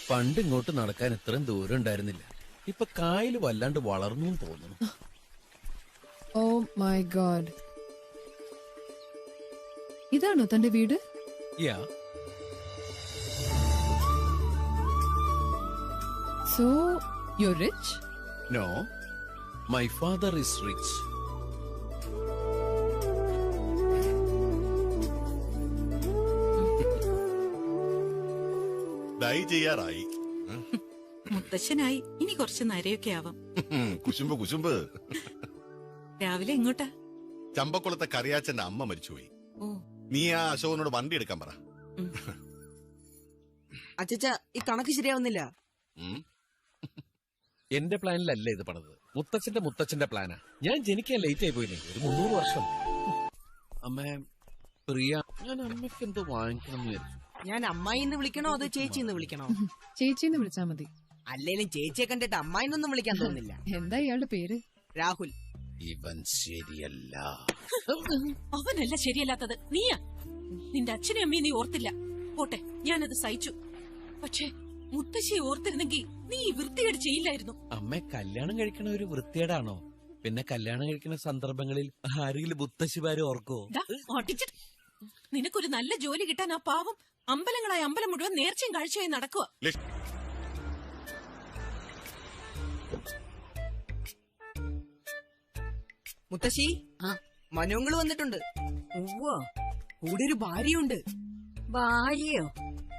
Speaker 2: പണ്ട് ഇങ്ങോട്ട് നടക്കാൻ ഇത്രയും ദൂരം ഉണ്ടായിരുന്നില്ല. ഇപ്പൊ കായല് വല്ലാണ്ട് വളർന്നു തോന്നുന്നു.
Speaker 4: ഓ മൈ ഗോഡ്, ഇതാണോ തന്റെ വീട്?
Speaker 2: Yeah.
Speaker 4: So you rich?
Speaker 2: No, my father is rich.
Speaker 14: Die ചെയ്യാറായി.
Speaker 5: മുത്തശ്ശനായി ഇനി കുറച്ച് നരയൊക്കെ ആവാം.
Speaker 14: കുശുമ്പ്
Speaker 5: രാവിലെ എങ്ങോട്ടാ?
Speaker 14: ചമ്പക്കുളത്തെ കറിയാച്ചന്റെ അമ്മ മരിച്ചുപോയി.
Speaker 5: ഓ.
Speaker 14: നീ ആ അശോകനോട് വണ്ടി എടുക്കാൻ പറ.
Speaker 15: അച്ഛാ, ഈ കണക്ക് ശരിയാവുന്നില്ല.
Speaker 2: എന്റെ പ്ലാനിലല്ല ഇത് പണിത്, മുത്തച്ഛന്റെ പ്ലാനാ. ഞാൻ ജനിക്കാൻ ലേറ്റ് ആയി പോയില്ലേ, ഒരു 300 വർഷം. അമ്മ പ്രിയ, ഞാൻ അമ്മയ്ക്ക് എന്തോ വാങ്ങിക്കണം എന്ന് വിചാരിച്ചു.
Speaker 15: ഞാൻ അമ്മായിന്ന് വിളിക്കണോ അതോ ചേച്ചിന്ന് വിളിക്കണോ?
Speaker 4: ചേച്ചിന്ന് വിളിച്ചാ മതി.
Speaker 15: അല്ലേലും ചേച്ചിയെ കണ്ടിട്ട് അമ്മായിന്നൊന്നും വിളിക്കാൻ തോന്നില്ല.
Speaker 4: എന്താ ഇയാളുടെ പേര്?
Speaker 15: രാഹുൽ.
Speaker 2: ഇവൻ ശരിയല്ല.
Speaker 5: അവനല്ല ശരിയല്ലാത്തത്, നീയാ. നിന്റെ അച്ഛനും അമ്മയും നീ ഓർത്തില്ല. പോട്ടെ, ഞാനത് സഹിച്ചു. പക്ഷേ മുത്തശ്ശിയെ ഓർത്തിരുന്നെങ്കിൽ നീ ഈ വൃത്തികേട് ചെയ്യില്ലായിരുന്നു.
Speaker 2: അമ്മ കല്യാണം കഴിക്കണ ഒരു വൃത്തികേടാണോ? പിന്നെ കല്യാണം കഴിക്കുന്ന സന്ദർഭങ്ങളിൽ ആരെങ്കിലും മുത്തശ്ശിമാരെ ഓർക്കോ?
Speaker 5: നിനക്കൊരു നല്ല ജോലി കിട്ടാൻ ആ പാവം അമ്പലങ്ങളായ അമ്പലം മുഴുവൻ നേർച്ചയും കാഴ്ചയായി നടക്കുക.
Speaker 15: മുത്തശ്ശി, മനുങ്ങള് വന്നിട്ടുണ്ട്. കൂടെ ഒരു ഭാര്യയുണ്ട്.
Speaker 16: ഭാര്യയോ?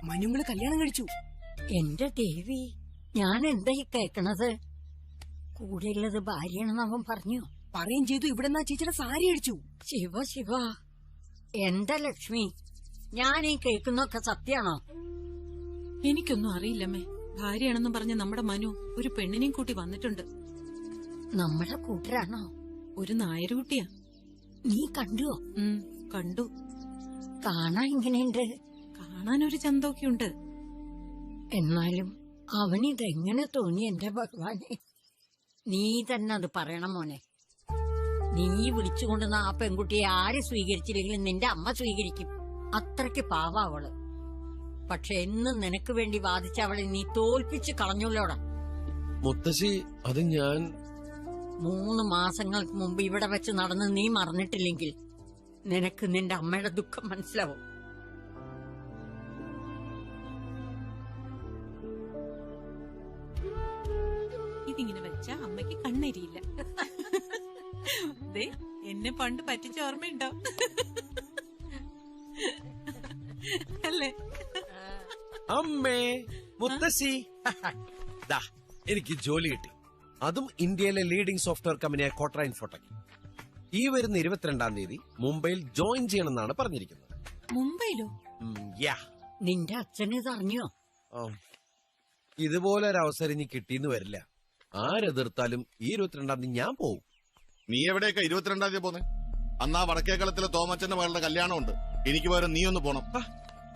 Speaker 15: മനുങ്ങള് കല്യാണം കഴിച്ചു.
Speaker 16: എന്റെ ദേവി, ഞാൻ എന്തായി കേക്കണത്? കൂടെയുള്ളത് ഭാര്യയാണെന്ന് അവൻ പറഞ്ഞു.
Speaker 15: പറയും ചെയ്തു. ഇവിടെ ചേച്ചിയുടെ സാരി അടിച്ചു.
Speaker 16: ശിവ ശിവ, എന്താ ലക്ഷ്മി, ഞാൻ ഈ കേൾക്കുന്നൊക്കെ സത്യാണോ?
Speaker 5: എനിക്കൊന്നും അറിയില്ലമ്മേ. ഭാര്യയാണെന്നും പറഞ്ഞ് നമ്മുടെ മനു ഒരു പെണ്ണിനെയും കൂട്ടി വന്നിട്ടുണ്ട്.
Speaker 16: നമ്മുടെ കൂട്ടരാണോ?
Speaker 5: ഒരു നായരുകുട്ടിയാ.
Speaker 16: നീ കണ്ടോ?
Speaker 5: കണ്ടു.
Speaker 16: കാണാൻ എങ്ങനെയുണ്ട്?
Speaker 5: കാണാനൊരു ചന്തമൊക്കെയുണ്ട്.
Speaker 16: എന്നാലും അവനിതെങ്ങനെ തോന്നി എന്റെ ഭഗവാനെ? നീ തന്നെ അത് പറയണം മോനെ. നീ വിളിച്ചുകൊണ്ടുവന്ന ആ പെൺകുട്ടിയെ ആര് സ്വീകരിച്ചില്ലെങ്കിലും നിന്റെ അമ്മ സ്വീകരിക്കും. അത്രയ്ക്ക് പാവാ അവള്. പക്ഷെ എന്നും നിനക്ക് വേണ്ടി വാദിച്ച അവളെ നീ തോൽപ്പിച്ച് കളഞ്ഞല്ലോടാ.
Speaker 2: മുത്തശ്ശി, അത് ഞാൻ
Speaker 16: 3 മാസങ്ങൾക്ക് മുമ്പ് ഇവിടെ വെച്ച് നടന്ന് നീ മറന്നിട്ടില്ലെങ്കിൽ നിനക്ക് നിന്റെ അമ്മയുടെ ദുഃഖം മനസ്സിലാവും.
Speaker 5: ഇതിങ്ങനെ വെച്ചാ അമ്മയ്ക്ക് കണ്ണെരിയില്ല. എന്നെ പണ്ട് പറ്റിച്ച ഓർമ്മയുണ്ടോ? അല്ലേ
Speaker 2: അമ്മേ? മുത്തശ്ശി, എനിക്ക് ജോലി കിട്ടി. അതും ഇന്ത്യയിലെ ലീഡിംഗ് സോഫ്റ്റ്വെയർ കമ്പനിയായ കോട്ര ഇൻഫോടെക്. ഈ വരുന്ന 22-ാം തീയതി മുംബൈയിൽ ജോയിൻ ചെയ്യണമെന്നാണ് പറഞ്ഞിരിക്കുന്നത്.
Speaker 5: മുംബൈയിലോ?
Speaker 16: നിന്റെ അച്ഛന് അറിഞ്ഞോ?
Speaker 2: ഇതുപോലെ ഒരു അവസരം ഇനി കിട്ടിയെന്ന് വരില്ല. ആരെതിർത്താലും ഈ 22-ാം തീയതി ഞാൻ പോവും.
Speaker 14: നീ എവിടെയൊക്കെ 22-ാം തീയതി പോന്നെ? അന്നാ വടക്കേക്കളത്തിലെ തോമച്ചന്റെ മകളുടെ കല്യാണമുണ്ട്. എനിക്ക് പകരം നീ ഒന്ന് പോണം.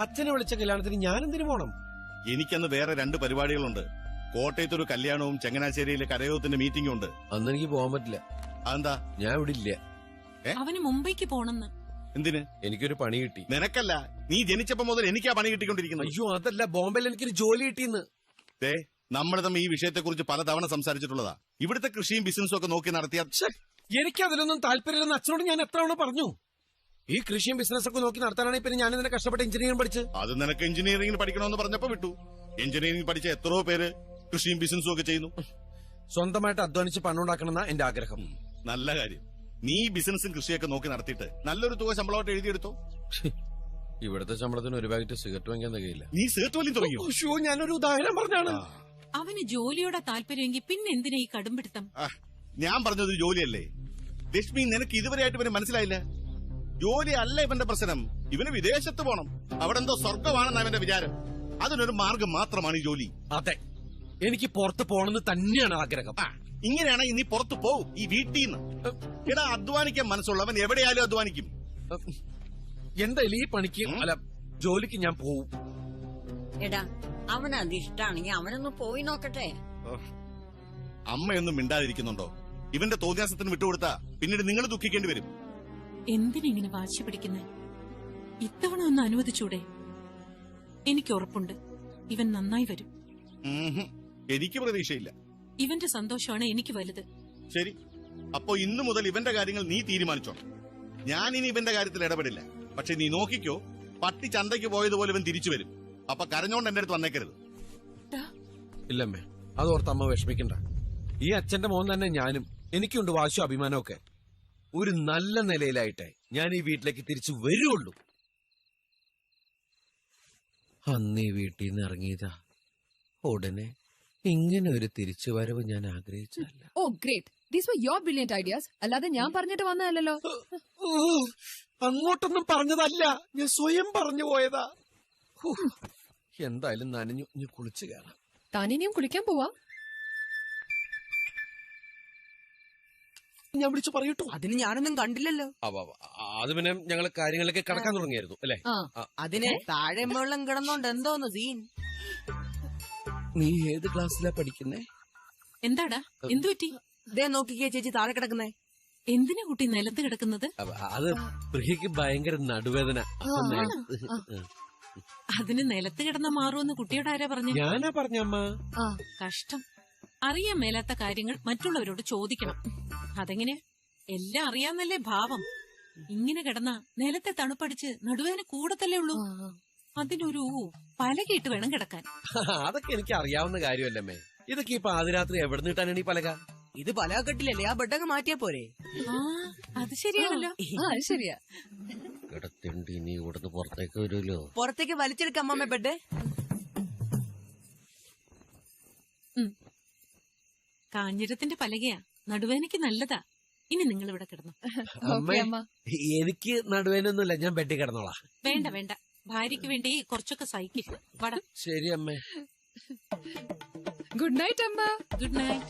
Speaker 2: അച്ഛനെ വിളിച്ച കല്യാണത്തിന് ഞാൻ എന്തിനു പോണം?
Speaker 14: എനിക്കന്ന് വേറെ 2 പരിപാടികളുണ്ട്. കോട്ടയത്തൊരു കല്യാണവും ചങ്ങനാശ്ശേരിയിലെ കരയോഗത്തിന്റെ മീറ്റിംഗും ഉണ്ട്.
Speaker 2: അന്ന് എനിക്ക് പോകാൻ പറ്റില്ല.
Speaker 14: അതെന്താ?
Speaker 2: ഞാൻ ഇവിടെ ഇല്ല.
Speaker 5: അവന് മുംബൈക്ക് പോണെന്ന്.
Speaker 14: എന്തിന്?
Speaker 2: എനിക്കൊരു പണി കിട്ടി.
Speaker 14: നിനക്കല്ല, നീ ജനിച്ചപ്പോ മുതൽ എനിക്കാ പണി കിട്ടിക്കൊണ്ടിരിക്കുന്നത്.
Speaker 2: അയ്യോ, അതല്ല, ബോംബെയിൽ എനിക്കൊരു ജോലി കിട്ടിയെന്ന്.
Speaker 14: നമ്മൾ തമ്മിൽ ഈ വിഷയത്തെക്കുറിച്ച് പലതവണ സംസാരിച്ചിട്ടുള്ളതാ. ഇവിടുത്തെ കൃഷിയും ബിസിനസ്സും ഒക്കെ നോക്കി നടത്തിയ
Speaker 2: എനിക്ക് അതിലൊന്നും താല്പര്യമില്ലെന്ന് അച്ഛനോട് ഞാൻ എത്ര തവണ പറഞ്ഞു. ഈ കൃഷിയും ബിസിനസ് ഒക്കെ നോക്കി നടത്താനാണെങ്കിൽ പിന്നെ ഞാൻ ഇതിനെ കഷ്ടപ്പെട്ട് എഞ്ചിനീയറിംഗ് പഠിച്ച്.
Speaker 14: അത് നിനക്ക് എഞ്ചിനീയറിംഗ് പഠിക്കണമെന്ന് പറഞ്ഞപ്പോ വിട്ടു. എഞ്ചിനീയറിംഗ് പഠിച്ച എത്രയോ പേര് കൃഷിയും ബിസിനസ്സും ഒക്കെ ചെയ്യുന്നു.
Speaker 2: സ്വന്തമായിട്ട് അധ്വാനിച്ച് പണമുണ്ടാക്കണമെന്നാ എന്റെ ആഗ്രഹം.
Speaker 14: നല്ല കാര്യം. നീ ബിസിനസ്സും കൃഷിയൊക്കെ നോക്കി നടത്തിയിട്ട് നല്ലൊരു തുക ശമ്പളമായിട്ട് എഴുതിയെടുത്തോ.
Speaker 2: ഇവിടുത്തെ ശമ്പളത്തിന് ഒരു പാക്കറ്റ് സിഗരറ്റ് വാങ്ങിക്കാൻ തികയില്ല.
Speaker 14: നീ സിഗരറ്റ് വലിയും തുടങ്ങിയോ?
Speaker 2: ഞാനൊരു ഉദാഹരണം പറഞ്ഞാണ്.
Speaker 5: അവന് ജോലിയോടെ താല്പര്യമെങ്കിൽ പിന്നെ എന്തിനാ ഈ കടുംപിടുത്തം?
Speaker 14: ഞാൻ പറഞ്ഞത് ജോലിയല്ലേ ലക്ഷ്മി. നിനക്ക് ഇതുവരെയായിട്ട് ഇവന് മനസ്സിലായില്ല. ജോലി അല്ല ഇവന്റെ പ്രശ്നം. ഇവന് വിദേശത്ത് പോണം. അവിടെ എന്തോ സ്വർഗമാണെന്ന് അവന്റെ വിചാരം. അതിനൊരു മാർഗം മാത്രമാണ് ഈ ജോലി.
Speaker 2: അതെ, എനിക്ക് പുറത്ത് പോണെന്ന് തന്നെയാണ് ആഗ്രഹം.
Speaker 14: ഇങ്ങനെയാണെങ്കിൽ നീ പുറത്ത് പോവും ഈ വീട്ടിൽ നിന്ന്. എടാ, അധ്വാനിക്കാൻ മനസ്സുള്ളവൻ എവിടെയായാലും അധ്വാനിക്കും.
Speaker 2: എന്തായാലും ഈ പണിക്ക് അല്ല ജോലിക്ക് ഞാൻ പോവും.
Speaker 16: എടാ, അവനത് ഇഷ്ടാണെങ്കിൽ അവനൊന്ന് പോയി നോക്കട്ടെ.
Speaker 14: അമ്മയൊന്നും മിണ്ടാതിരിക്കുന്നുണ്ടോ? ഇവന്റെ തോന്നിയാസത്തിന് വിട്ടുകൊടുത്താ പിന്നീട് നിങ്ങൾ ദുഃഖിക്കേണ്ടി വരും.
Speaker 5: എന്തിനിങ്ങനെ വാശി പിടിക്കുന്നേ? ഇത്തവണ ഒന്ന് അനുവദിച്ചൂടെ? എനിക്ക് ഉറപ്പുണ്ട് ഇവൻ നന്നായി വരും.
Speaker 14: എനിക്ക് പ്രതീക്ഷയില്ല.
Speaker 5: ഇവന്റെ സന്തോഷമാണ് എനിക്ക് വലുത്.
Speaker 14: ശരി, അപ്പോ ഇന്നു മുതൽ ഇവന്റെ കാര്യങ്ങൾ നീ തീരുമാനിച്ചോ. ഞാൻ ഇനി ഇവന്റെ കാര്യത്തിൽ ഇടപെടില്ല. പക്ഷെ നീ നോക്കിക്കോ, പട്ടി ചന്തയ്ക്ക് പോയതുപോലെ ഇവൻ തിരിച്ചു വരും. അപ്പൊ കരഞ്ഞോണ്ട് എന്റെ അടുത്ത് വന്നേക്കരുത്.
Speaker 2: ഇല്ലമ്മേ, അതോർത്ത് അമ്മ വിഷമിക്കണ്ട. ഈ അച്ഛന്റെ മോൻ തന്നെ ഞാനും. എനിക്കുണ്ട് വാശിയും അഭിമാനമൊക്കെ. ഒരു നല്ല നിലയിലായിട്ടെ ഞാൻ ഈ വീട്ടിലേക്ക് തിരിച്ചു വരുള്ളൂ. അന്ന് ഈ വീട്ടിൽ നിന്ന് ഇറങ്ങിയതാ. ഉടനെ ഇങ്ങനെ ഒരു തിരിച്ചുവരവ് ഞാൻ ആഗ്രഹിച്ചല്ല.
Speaker 4: Oh great, these were your brilliant ideas. അല്ലാതെ ഞാൻ പറഞ്ഞിട്ട് വന്നതല്ലോ.
Speaker 2: അങ്ങോട്ടൊന്നും പറഞ്ഞതല്ല, ഞാൻ സ്വയം പറഞ്ഞു പോയതാ. എന്തായാലും നനഞ്ഞു. ഇനി കുളിച്ചു കയറാം.
Speaker 4: താനിനിയും കുളിക്കാൻ പോവാ?
Speaker 2: ഞാൻ വിളിച്ചു പറയട്ടോ.
Speaker 15: അതിന് ഞാനൊന്നും കണ്ടില്ലല്ലോ.
Speaker 2: അത് പിന്നെ ഞങ്ങള് കാര്യങ്ങളൊക്കെ കടക്കാൻ തുടങ്ങിയായിരുന്നു അല്ലേ?
Speaker 15: അതിന് താഴെ വെള്ളം കിടന്നോണ്ട് എന്തോന്ന് സീൻ.
Speaker 2: നീ ഏത് ക്ലാസ്സിലാ പഠിക്കുന്നേ?
Speaker 5: എന്താടാ, എന്തു പറ്റി?
Speaker 15: ദേ നോക്കിക്കേ ചേച്ചി, താഴെ കിടക്കുന്നേ.
Speaker 5: എന്തിനാ കുട്ടി നിലത്ത് കിടക്കുന്നത്?
Speaker 2: അത് പ്രിയക്ക് ഭയങ്കര നടുവേദന.
Speaker 5: അതിന് നിലത്ത് കിടന്ന മാറുമെന്ന് കുട്ടിയോട് ആരാ പറഞ്ഞു?
Speaker 2: ഞാനാ പറഞ്ഞമ്മ.
Speaker 5: കഷ്ടം. അറിയാൻ മേലാത്ത കാര്യങ്ങൾ മറ്റുള്ളവരോട് ചോദിക്കണം. അതെങ്ങനെയാ? എല്ലാം അറിയാന്നല്ലേ ഭാവം. ഇങ്ങനെ കിടന്ന നിലത്തെ തണുപ്പടിച്ച് നടുവേദന കൂടത്തല്ലേ ഉള്ളൂ. അതിനൊരു പലകയിട്ട് വേണം കിടക്കാൻ.
Speaker 2: അതൊക്കെ എനിക്ക് അറിയാവുന്ന കാര്യമല്ലമ്മേ. ഇതൊക്കെ ഈ പാതിരാത്രി എവിടെ നിട്ടാണ് ഈ പലക?
Speaker 15: ഇത് പലക കെട്ടില്ലല്ലേ, ആ ബെഡൊക്കെ മാറ്റിയാ പോരെ?
Speaker 5: അത് ശരിയാണല്ലോ.
Speaker 4: ശരിയാ.
Speaker 2: കിടത്തിണ്ട് ഇനി ഇവിടുന്ന് പുറത്തേക്ക് വരുമല്ലോ.
Speaker 15: പുറത്തേക്ക് വലിച്ചെടുക്കാം അമ്മ ബെഡ്.
Speaker 5: കാഞ്ഞിരത്തിന്റെ പലകയാ, നടുവേദനയ്ക്ക് നല്ലതാ. ഇനി നിങ്ങൾ ഇവിടെ കിടന്നു.
Speaker 2: എനിക്ക് നടുവേനൊന്നുമില്ല, ഞാൻ ബെഡിൽ കിടന്നോളാം.
Speaker 5: വേണ്ട വേണ്ട, ഭാര്യയ്ക്ക് വേണ്ടി കുറച്ചൊക്കെ സഹിക്കും. വട.
Speaker 2: ശരി അമ്മേ.
Speaker 4: ഗുഡ് നൈറ്റ് അമ്മ.
Speaker 5: Good night.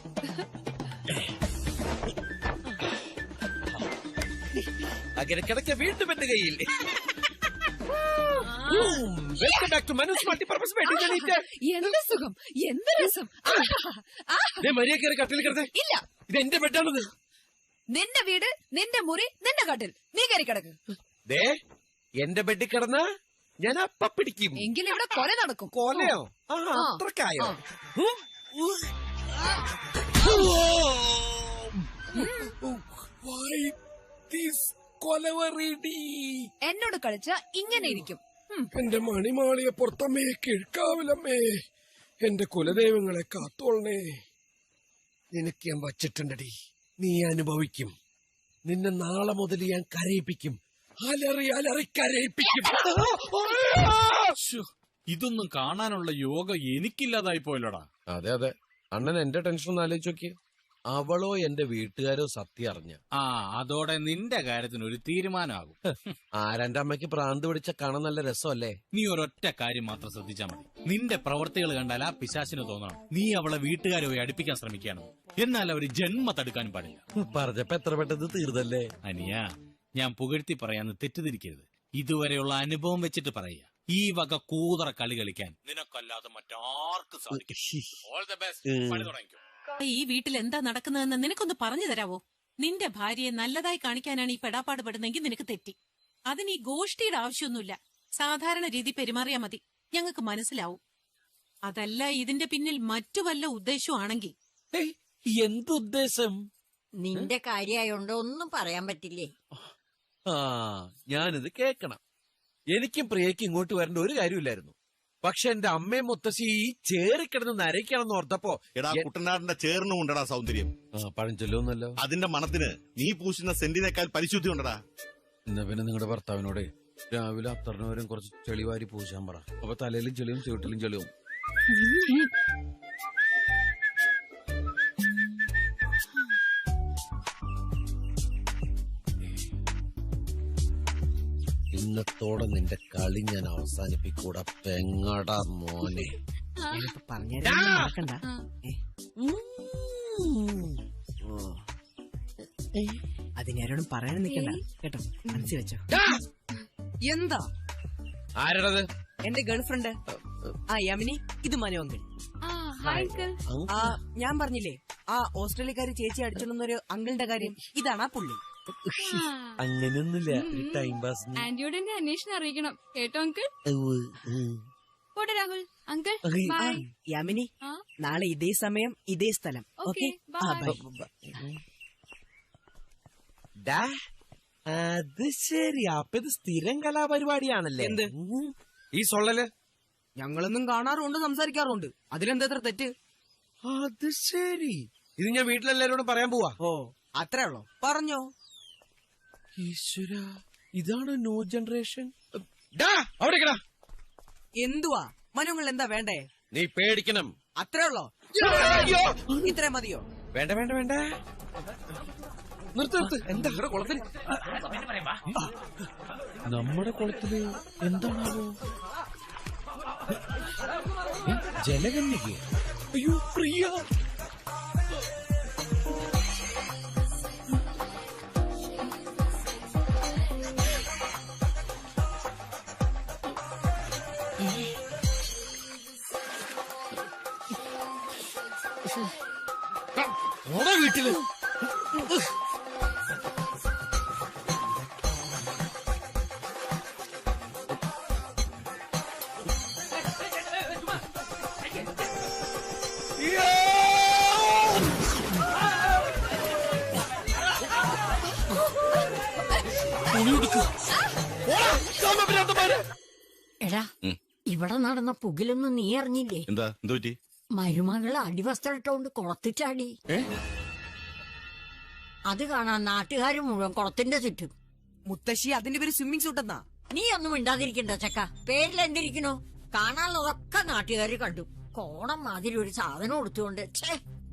Speaker 2: അങ്ങനെ കിടക്ക വീണ്ടും എന്റെ കയ്യിൽ. Welcome back to Manu's multipurpose bed.
Speaker 4: എന്ത് സുഖം, എന്ത് രസം.
Speaker 2: മരിയ കയറി കട്ടിൽ കിടന്നേ.
Speaker 4: ഇല്ല,
Speaker 2: ഇത് എന്റെ ബെഡാണത്.
Speaker 4: നിന്റെ വീട്, നിന്റെ മുറി, നിന്റെ കട്ടിൽ. നീ കയറി കിടക്ക്.
Speaker 2: ദേ, എന്റെ ബെഡിൽ കിടന്ന ഞാൻ അപ്പ പിടിക്കും.
Speaker 4: എങ്കിലും ഇവിടെ കൊല നടക്കും.
Speaker 2: കൊലയോ? അത്രക്കായോ?
Speaker 4: എന്നോട് കളിച്ച ഇങ്ങനെ ഇരിക്കും.
Speaker 2: എന്റെ മണിമാളിയെ പുറത്തമ്മേ കിഴക്കാവിലമ്മേ, എന്റെ കുലദൈവങ്ങളെ കാത്തോളണേ. നിനക്ക് ഞാൻ വച്ചിട്ടുണ്ടടി, നീ അനുഭവിക്കും. നിന്നെ നാളെ മുതൽ ഞാൻ കരയിപ്പിക്കും. അലറി അലറി കരയിപ്പിക്കും.
Speaker 6: ഇതൊന്നും കാണാനുള്ള യോഗ എനിക്കില്ലാതായി പോയല്ലോടാ.
Speaker 2: അതെ അതെ, അണ്ണൻ എന്റെ ടെൻഷൻ ഒന്ന് ആലോചിച്ച് നോക്കിയേ. അവളോ എന്റെ വീട്ടുകാരോ സത്യം അറിഞ്ഞ
Speaker 6: അതോടെ നിന്റെ കാര്യത്തിന് ഒരു തീരുമാനമാകും.
Speaker 2: ആരെന്റെ അമ്മയ്ക്ക് പ്രാന്ത് പിടിച്ച കാണാൻ നല്ല രസമല്ലേ?
Speaker 6: നീ ഒരൊറ്റ കാര്യം മാത്രം ശ്രദ്ധിച്ചാൽ മതി. നിന്റെ പ്രവർത്തികൾ കണ്ടാൽ ആ പിശാചിന് തോന്നണം നീ അവളെ വീട്ടുകാരെ പോയി അടുപ്പിക്കാൻ ശ്രമിക്കുകയാണ്. എന്നാൽ അവര് ജന്മ തടുക്കാനും പാടില്ല.
Speaker 2: പറഞ്ഞപ്പോ എത്ര പെട്ടെന്ന് തീർന്നല്ലേ?
Speaker 6: അനിയ, ഞാൻ പുകഴ്ത്തി പറയാന്ന് തെറ്റിദ്ധരിക്കരുത്. ഇതുവരെയുള്ള അനുഭവം വെച്ചിട്ട് പറയുക. ഈ വക കൂതറ കളി കളിക്കാൻ നിനക്കല്ലാതെ മറ്റാർക്കും സാധിക്കും. All the best. പണി തുടങ്ങിക്കോ.
Speaker 5: ഈ വീട്ടിൽ എന്താ നടക്കുന്നതെന്ന് നിനക്കൊന്ന് പറഞ്ഞു തരാവോ? നിന്റെ ഭാര്യയെ നല്ലതായി കാണിക്കാനാണ് ഈ പെടാപ്പാട് പെടുന്നെങ്കിൽ നിനക്ക് തെറ്റി. അതിന് ഈ ഗോഷ്ഠിയുടെ ആവശ്യമൊന്നുമില്ല. സാധാരണ രീതി പെരുമാറിയാ മതി, ഞങ്ങൾക്ക് മനസ്സിലാവും. അതല്ല ഇതിന്റെ പിന്നിൽ മറ്റു വല്ല ഉദ്ദേശമാണെങ്കിൽ.
Speaker 2: എന്തുദ്ദേശം?
Speaker 16: നിന്റെ കാര്യായോണ്ട് ഒന്നും പറയാൻ പറ്റില്ലേ?
Speaker 2: ഞാനിത് കേക്കണം. എനിക്കും പ്രിയയ്ക്ക് ഇങ്ങോട്ട് വരേണ്ട ഒരു കാര്യമില്ലായിരുന്നു. പക്ഷെ എന്റെ അമ്മയും മുത്തശ്ശി ഈ ചേറിക്കിടന്ന് നരയ്ക്കണമെന്ന് ഓർത്തപ്പോ
Speaker 14: എടാ കുട്ടനാടിന്റെ ചേർന്നും ഉണ്ടടാ സൗന്ദര്യം.
Speaker 2: പഴഞ്ചൊല്ലോന്നല്ലോ.
Speaker 14: അതിന്റെ മണത്തിന് നീ പൂശുന്ന സെന്റിനേക്കാൾ പരിശുദ്ധി ഉണ്ടടാ.
Speaker 2: എന്നാ പിന്നെ നിങ്ങളുടെ ഭർത്താവിനോട് രാവിലെ അത്തറിനവരും കുറച്ച് ചെളിവാരി പൂശാൻ പറ. അപ്പൊ തലയിലും ചെളിയും ചുവട്ടിലും ചെളിയും. ഇന്നത്തോടെ നിന്റെ കളി ഞാൻ അവസാനിപ്പിക്കൂടാ പെങ്ങടാ മോനെ.
Speaker 15: അതിനാരോടും പറയാൻ നിൽക്കണ്ട കേട്ടോ, മനസ്സിൽ വെച്ചോ. എന്താ
Speaker 2: ആരടത്?
Speaker 15: എന്റെ ഗേൾഫ്രണ്ട്. യമിനി, ഇത് മനു അങ്കിൾ. ഞാൻ പറഞ്ഞില്ലേ ആ ഓസ്ട്രേലിയക്കാരി ചേച്ചി അടിച്ചോളുന്നൊരു അങ്കിളിന്റെ കാര്യം. ഇതാണ് ആ പുള്ളി.
Speaker 2: അങ്ങനെയൊന്നുമില്ല, ടൈം പാസ്.
Speaker 10: ആന്റിയോട് എന്നെ അന്വേഷണം അറിയിക്കണം കേട്ടോ അങ്കിൾ. പോട്ടെ രാഹുൽ അങ്കിൾ. ബൈ.
Speaker 15: യാമിനി, നാളെ ഇതേ സമയം ഇതേ സ്ഥലം. ഓക്കെ,
Speaker 2: അത് ശരി. അപ്പൊ ഇത് സ്ഥിരം കലാപരിപാടിയാണല്ലേ?
Speaker 15: എന്ത്
Speaker 2: ഈ സൊള്ളല്?
Speaker 15: ഞങ്ങളൊന്നും കാണാറുണ്ട്, സംസാരിക്കാറുണ്ട്. അതിലെന്താ തെറ്റ്?
Speaker 2: അത് ശരി. ഇത് ഞാൻ വീട്ടിലെല്ലാരോടും പറയാൻ പോവാ.
Speaker 15: ഓ, അത്രേ ഉള്ളോ? പറഞ്ഞോ.
Speaker 2: ഈശ്വര, ഇതാണ് ന്യൂ ജനറേഷൻ. അവിടെ
Speaker 15: എന്തുവാ മനുങ്ങൾ എന്താ വേണ്ടേ?
Speaker 2: നീ പേടിക്കണം.
Speaker 15: അത്രേ ഉള്ളോ? ഇത്രേ മതിയോ?
Speaker 2: വേണ്ട വേണ്ട വേണ്ട, നിർത്ത്. എന്താ കുളത്തിൽ? നമ്മുടെ കുളത്തില് എന്താണാവോ? ജലകന്യക. അയ്യോ പ്രിയ. വീട്ടില്
Speaker 16: എടാ, ഇവിടെ നടന്ന പുകിലൊന്നും നീ അറിഞ്ഞില്ലേ?
Speaker 14: എന്താ പറ്റി?
Speaker 16: മരുമകള് അടിവസ്ത്രം ഇട്ടോണ്ട് കുളത്തിച്ചാടി. അത് കാണാൻ നാട്ടുകാര് മുഴുവൻ കുളത്തിന്റെ ചുറ്റും.
Speaker 15: മുത്തശ്ശി, അതിന്റെ പേര് സ്വിമ്മിംഗ് സൂട്ട് എന്നാ.
Speaker 16: നീ ഒന്നും മിണ്ടാതിരിക്കണ്ട ചക്ക. പേരിലെന്തിരിക്കണോ? കാണാനുള്ളതൊക്കെ നാട്ടുകാര് കണ്ടു. കോണം മാതിരി ഒരു സാധനം കൊടുത്തുകൊണ്ട്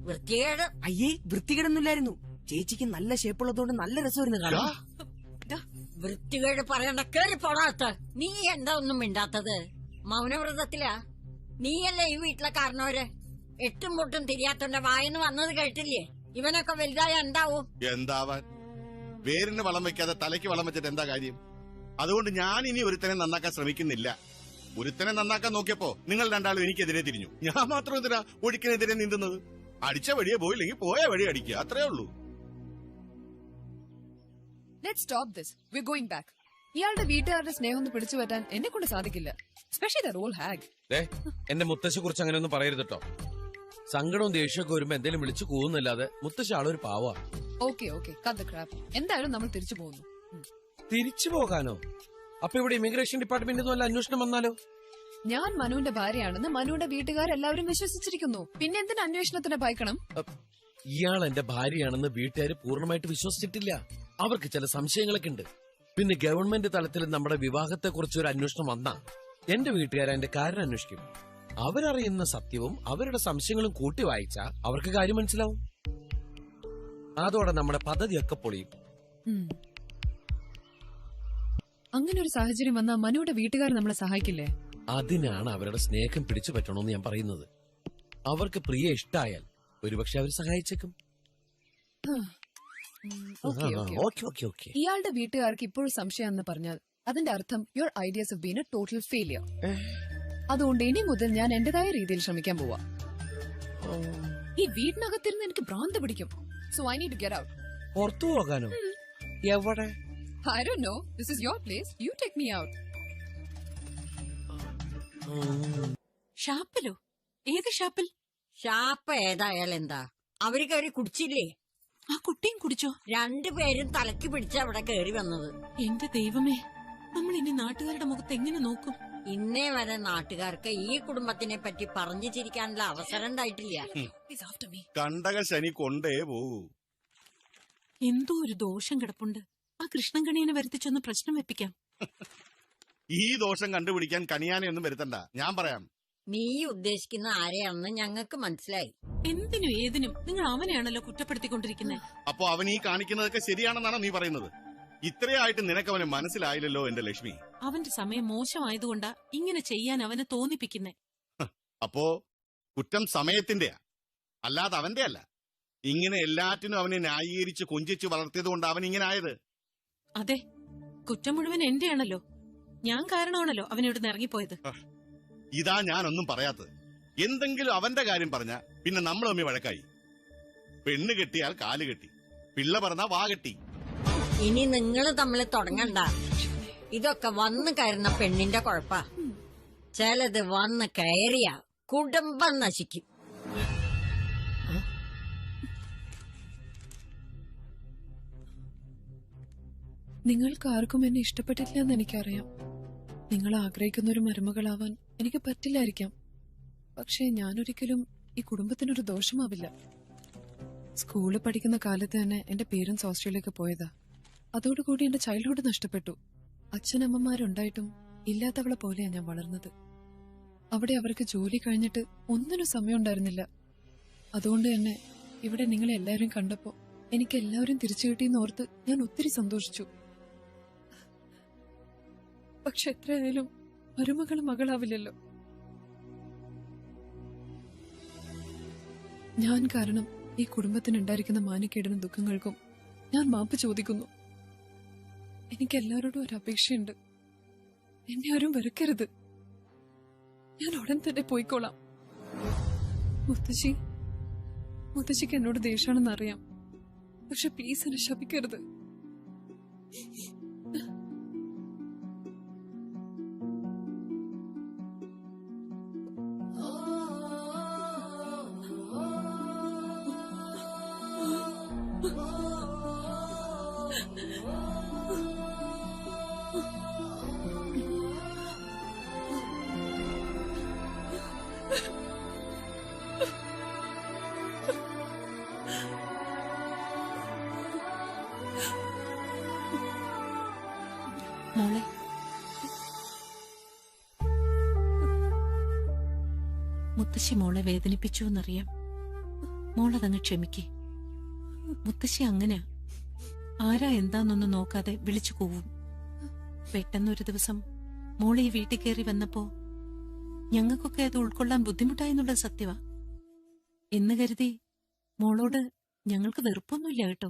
Speaker 16: വൃത്തികേട്.
Speaker 15: അയ്യേ, വൃത്തികേടൊന്നുമില്ലായിരുന്നു. ചേച്ചിക്ക് നല്ല ഷേപ്പുള്ളതുകൊണ്ട് നല്ല രസമായിരുന്നു കാണാൻ.
Speaker 16: വൃത്തികേട് പറയണ്ട, കേറി പോടാത്ത. നീ എന്താ ഒന്നും മിണ്ടാത്തത്? മൗനവ്രതത്തിലാ? നീയല്ലേ ഈ വീട്ടിലെ കാരണവര്? എട്ടും പൊട്ടും തിരിയാത്തോന്റെ വായന്ന് വന്നത് കേട്ടില്ലേ? ഇവനൊക്കെ വലുതായ എന്താവും?
Speaker 14: എന്താവാൻ? വേരിന് വളം വെക്കാതെ തലയ്ക്ക് വളം വെച്ചിട്ട് എന്താ കാര്യം? അതുകൊണ്ട് ഞാൻ ഇനി ഒരുത്തനെ നന്നാക്കാൻ ശ്രമിക്കുന്നില്ല. ഒരുത്തനെ നന്നാക്കാൻ നോക്കിയപ്പോ നിങ്ങൾ രണ്ടാളും എനിക്കെതിരെ തിരിഞ്ഞു. ഞാൻ മാത്രം എന്തിനാ ഒഴുക്കിനെതിരെ നീന്തുന്നത്? അടിച്ച വഴിയെ പോയില്ലെങ്കിൽ പോയ വഴി അടിക്കുക, അത്രേ ഉള്ളൂ.
Speaker 4: Let's stop this. We're going back. ഇയാളുടെ വീട്ടുകാരുടെ സ്നേഹം ഒന്ന് പിടിച്ചു പറ്റാൻ എന്നെ കൊണ്ട് സാധിക്കില്ല. Especially the role hag.
Speaker 2: എന്റെ മുത്തശ്ശിയെ കുറിച്ച് അങ്ങനെയൊന്നും പറയരുത് കേട്ടോ. സങ്കടവും ദേഷ്യമൊക്കെ വരുമ്പോ എന്തെങ്കിലും വിളിച്ചു കൂവുന്നല്ലാതെ മുത്തശ്ശി ആളൊരു പാവാ.
Speaker 4: Okay, cut the crap. എന്തായാലും നമ്മൾ തിരിച്ചു പോകുന്നു.
Speaker 2: തിരിച്ചു പോകാനോ? അപ്പൊ ഇവിടെ ഇമിഗ്രേഷൻ ഡിപ്പാർട്ട്മെന്റിൽ വല്ല അന്വേഷണം വന്നാലോ?
Speaker 4: ഞാൻ മനുവിന്റെ ഭാര്യയാണെന്ന് മനുവിന്റെ വീട്ടുകാരെല്ലാവരും വിശ്വസിച്ചിരിക്കുന്നു. പിന്നെ എന്തിന് അന്വേഷണത്തിന് ഭയക്കണം?
Speaker 2: ഇയാൾ എന്റെ ഭാര്യയാണെന്ന് വീട്ടുകാർ പൂർണ്ണമായിട്ട് വിശ്വസിച്ചിട്ടില്ല. അവർക്ക് ചില സംശയങ്ങളൊക്കെ ഉണ്ട്. പിന്നെ ഗവൺമെന്റ് തലത്തിൽ നമ്മുടെ വിവാഹത്തെ കുറിച്ച് ഒരു അന്വേഷണം വന്നാ എന്റെ വീട്ടുകാർ എന്റെ കാരണം അന്വേഷിക്കും. അവരറിയുന്ന സത്യവും അവരുടെ സംശയങ്ങളും കൂട്ടി വായിച്ചാ അവർക്ക് കാര്യം മനസ്സിലാവും. അതോടെ നമ്മുടെ പദ്ധതിയൊക്കെ പൊളിയും.
Speaker 4: അങ്ങനെ ഒരു സാഹചര്യം വന്നാ മനുവിടെ വീട്ടുകാർ നമ്മളെ സഹായിക്കില്ലേ?
Speaker 2: അതിനാണ് അവരുടെ സ്നേഹം പിടിച്ചു പറ്റണമെന്ന് ഞാൻ പറയുന്നത്. അവർക്ക് പ്രിയ ഇഷ്ടായാൽ ഒരുപക്ഷെ അവർ സഹായിച്ചേക്കും.
Speaker 4: ഇയാളുടെ വീട്ടുകാർക്ക് ഇപ്പോഴും സംശയമാണെന്ന് പറഞ്ഞാൽ അതിന്റെ അർത്ഥം your ideas have been A total failure. അതുകൊണ്ട് ഇനി മുതൽ ഞാൻ എന്റേതായ രീതിയിൽ ശ്രമിക്കാൻ പോവാ. ഈ വീടിനകത്തിരുന്ന് എനിക്ക് ഭ്രാന്ത് പിടിക്കും. So I need to get out.
Speaker 2: പുറത്തു പോകാനോ? എവിടെ?
Speaker 4: I don't know. This is your place. You take me out.
Speaker 5: ഷാപ്പിലോ? ഏത് ഷാപ്പിൽ?
Speaker 16: ഷാപ്പ് ഏതായാലെന്താ? അവര് കയറി കുടിച്ചില്ലേ?
Speaker 5: ആ കുട്ടിയും കുടിച്ചോ?
Speaker 16: രണ്ടുപേരും തലക്ക് പിടിച്ച അവിടെ കയറി വന്നത്.
Speaker 5: എന്റെ ദൈവമേ, നമ്മൾ ഇനി നാട്ടുകാരുടെ മുഖത്ത് എങ്ങനെ നോക്കും?
Speaker 16: ഇന്നേ വരെ നാട്ടുകാർക്ക് ഈ കുടുംബത്തിനെ പറ്റി പറഞ്ഞു ചിരിക്കാനുള്ള അവസരം ഉണ്ടായിട്ടില്ല.
Speaker 14: കണ്ടക ശനി കൊണ്ടേ പോകൂ.
Speaker 5: എന്തോ ഒരു ദോഷം കിടപ്പുണ്ട്. ആ കൃഷ്ണൻകണിയനെ വരുത്തിച്ചൊന്ന് പ്രശ്നം വെപ്പിക്കാം.
Speaker 14: ഈ ദോഷം കണ്ടുപിടിക്കാൻ കണിയാനെയൊന്നും വരുത്തണ്ട, ഞാൻ പറയാം.
Speaker 16: നീ ഉദ്ദേശിക്കുന്ന ആരെയാണെന്ന് ഞങ്ങൾക്ക് മനസ്സിലായി.
Speaker 5: എന്തിനും ഏതിനും നിങ്ങൾ അവനെയാണല്ലോ കുറ്റപ്പെടുത്തിക്കൊണ്ടിരിക്കുന്നത്.
Speaker 14: അപ്പോ അവൻ ഈ കാണിക്കുന്നതൊക്കെ ശരിയാണെന്നാണ് നീ പറയുന്നത്? ഇത്രയായിട്ട് നിനക്ക് അവനെ മനസ്സിലായില്ലല്ലോ എന്റെ ലക്ഷ്മി.
Speaker 5: അവന്റെ സമയം മോശമായതുകൊണ്ടാ ഇങ്ങനെ ചെയ്യാൻ അവനെ തോന്നിപ്പിക്കുന്നേ.
Speaker 14: അപ്പോ കുറ്റം സമയത്തിന്റെയാ, അല്ലാതെ അവന്റെ അല്ല. ഇങ്ങനെ എല്ലാറ്റിനും അവനെ ന്യായീകരിച്ച് കൊഞ്ചിച്ച് വളർത്തിയത് കൊണ്ട് അവൻ ഇങ്ങനെ ആയത്.
Speaker 5: അതെ, കുറ്റം മുഴുവൻ എന്റെയാണല്ലോ. ഞാൻ കാരണമാണല്ലോ അവൻ ഇവിടുന്ന് ഇറങ്ങിപ്പോയത്.
Speaker 14: ഇതാ ഞാനൊന്നും പറയാത്തത്. എന്തെങ്കിലും അവന്റെ കാര്യം പറഞ്ഞ പിന്നെ നമ്മൾ തമ്മിൽ വഴക്കായി. പെണ്ണ് കെട്ടിയാൽ കാല് കെട്ടി, പിള്ള പറഞ്ഞാ വാ കെട്ടി.
Speaker 16: ഇനി നിങ്ങൾ തമ്മിൽ തുടങ്ങണ്ട. ഇതൊക്കെ വന്നു കയറുന്ന പെണ്ണിന്റെ കുഴപ്പാ. ചിലത് വന്ന് കയറിയ കുടുംബം നശിക്കും.
Speaker 17: നിങ്ങൾക്ക് ആർക്കും എന്നെ ഇഷ്ടപ്പെട്ടില്ല എന്ന് എനിക്കറിയാം. നിങ്ങൾ ആഗ്രഹിക്കുന്ന ഒരു മരുമകളാവാൻ എനിക്ക് പറ്റില്ലായിരിക്കാം. പക്ഷേ ഞാനൊരിക്കലും ഈ കുടുംബത്തിനൊരു ദോഷമാവില്ല. സ്കൂളിൽ പഠിക്കുന്ന കാലത്ത് തന്നെ എന്റെ പേരൻസ് ഓസ്ട്രേലിയക്ക് പോയതാ. അതോടുകൂടി എന്റെ ചൈൽഡ്ഹുഡ് നഷ്ടപ്പെട്ടു. അച്ഛനമ്മമാരുണ്ടായിട്ടും ഇല്ലാത്തവളെ പോലെയാ ഞാൻ വളർന്നത്. അവിടെ അവർക്ക് ജോലി കഴിഞ്ഞിട്ട് ഒന്നിനും സമയം ഉണ്ടായിരുന്നില്ല. അതുകൊണ്ട് തന്നെ ഇവിടെ നിങ്ങളെ എല്ലാവരും കണ്ടപ്പോ എനിക്ക് എല്ലാവരും തിരിച്ചു കിട്ടിയെന്ന് ഓർത്ത് ഞാൻ ഒത്തിരി സന്തോഷിച്ചു. പക്ഷെ എത്രയായാലും മരുമകൾ മകളാവില്ലല്ലോ. ഞാൻ കാരണം ഈ കുടുംബത്തിനുണ്ടായിരിക്കുന്ന മാനക്കേടിനും ദുഃഖങ്ങൾക്കും ഞാൻ മാപ്പ് ചോദിക്കുന്നു. എനിക്ക് എല്ലാവരോടും ഒരു അപേക്ഷയുണ്ട്. എന്നെ ആരും വെറുക്കരുത്. ഞാൻ ഉടൻ തന്നെ പോയിക്കോളാം. മുത്തശ്ശിക്ക് എന്നോട് ദേഷ്യമാണെന്ന് അറിയാം. പക്ഷെ പ്ലീസ് എന്നെ ശപിക്കരുത്.
Speaker 5: മോളെ, മുത്തശ്ശി മോളെ വേദനിപ്പിച്ചു എന്നറിയാം. മോളതങ്ങ് ക്ഷമിക്കേ. മുത്തശ്ശി അങ്ങനെ ആരാ എന്താന്നൊന്നും നോക്കാതെ വിളിച്ചു കൂവും. പെട്ടെന്നൊരു ദിവസം മോളെ ഈ വീട്ടിൽ കയറി വന്നപ്പോ ഞങ്ങൾക്കൊക്കെ അത് ഉൾക്കൊള്ളാൻ ബുദ്ധിമുട്ടായെന്നുള്ളത് സത്യവാ. എന്ന് കരുതി മോളോട് ഞങ്ങൾക്ക് വെറുപ്പൊന്നുമില്ല കേട്ടോ.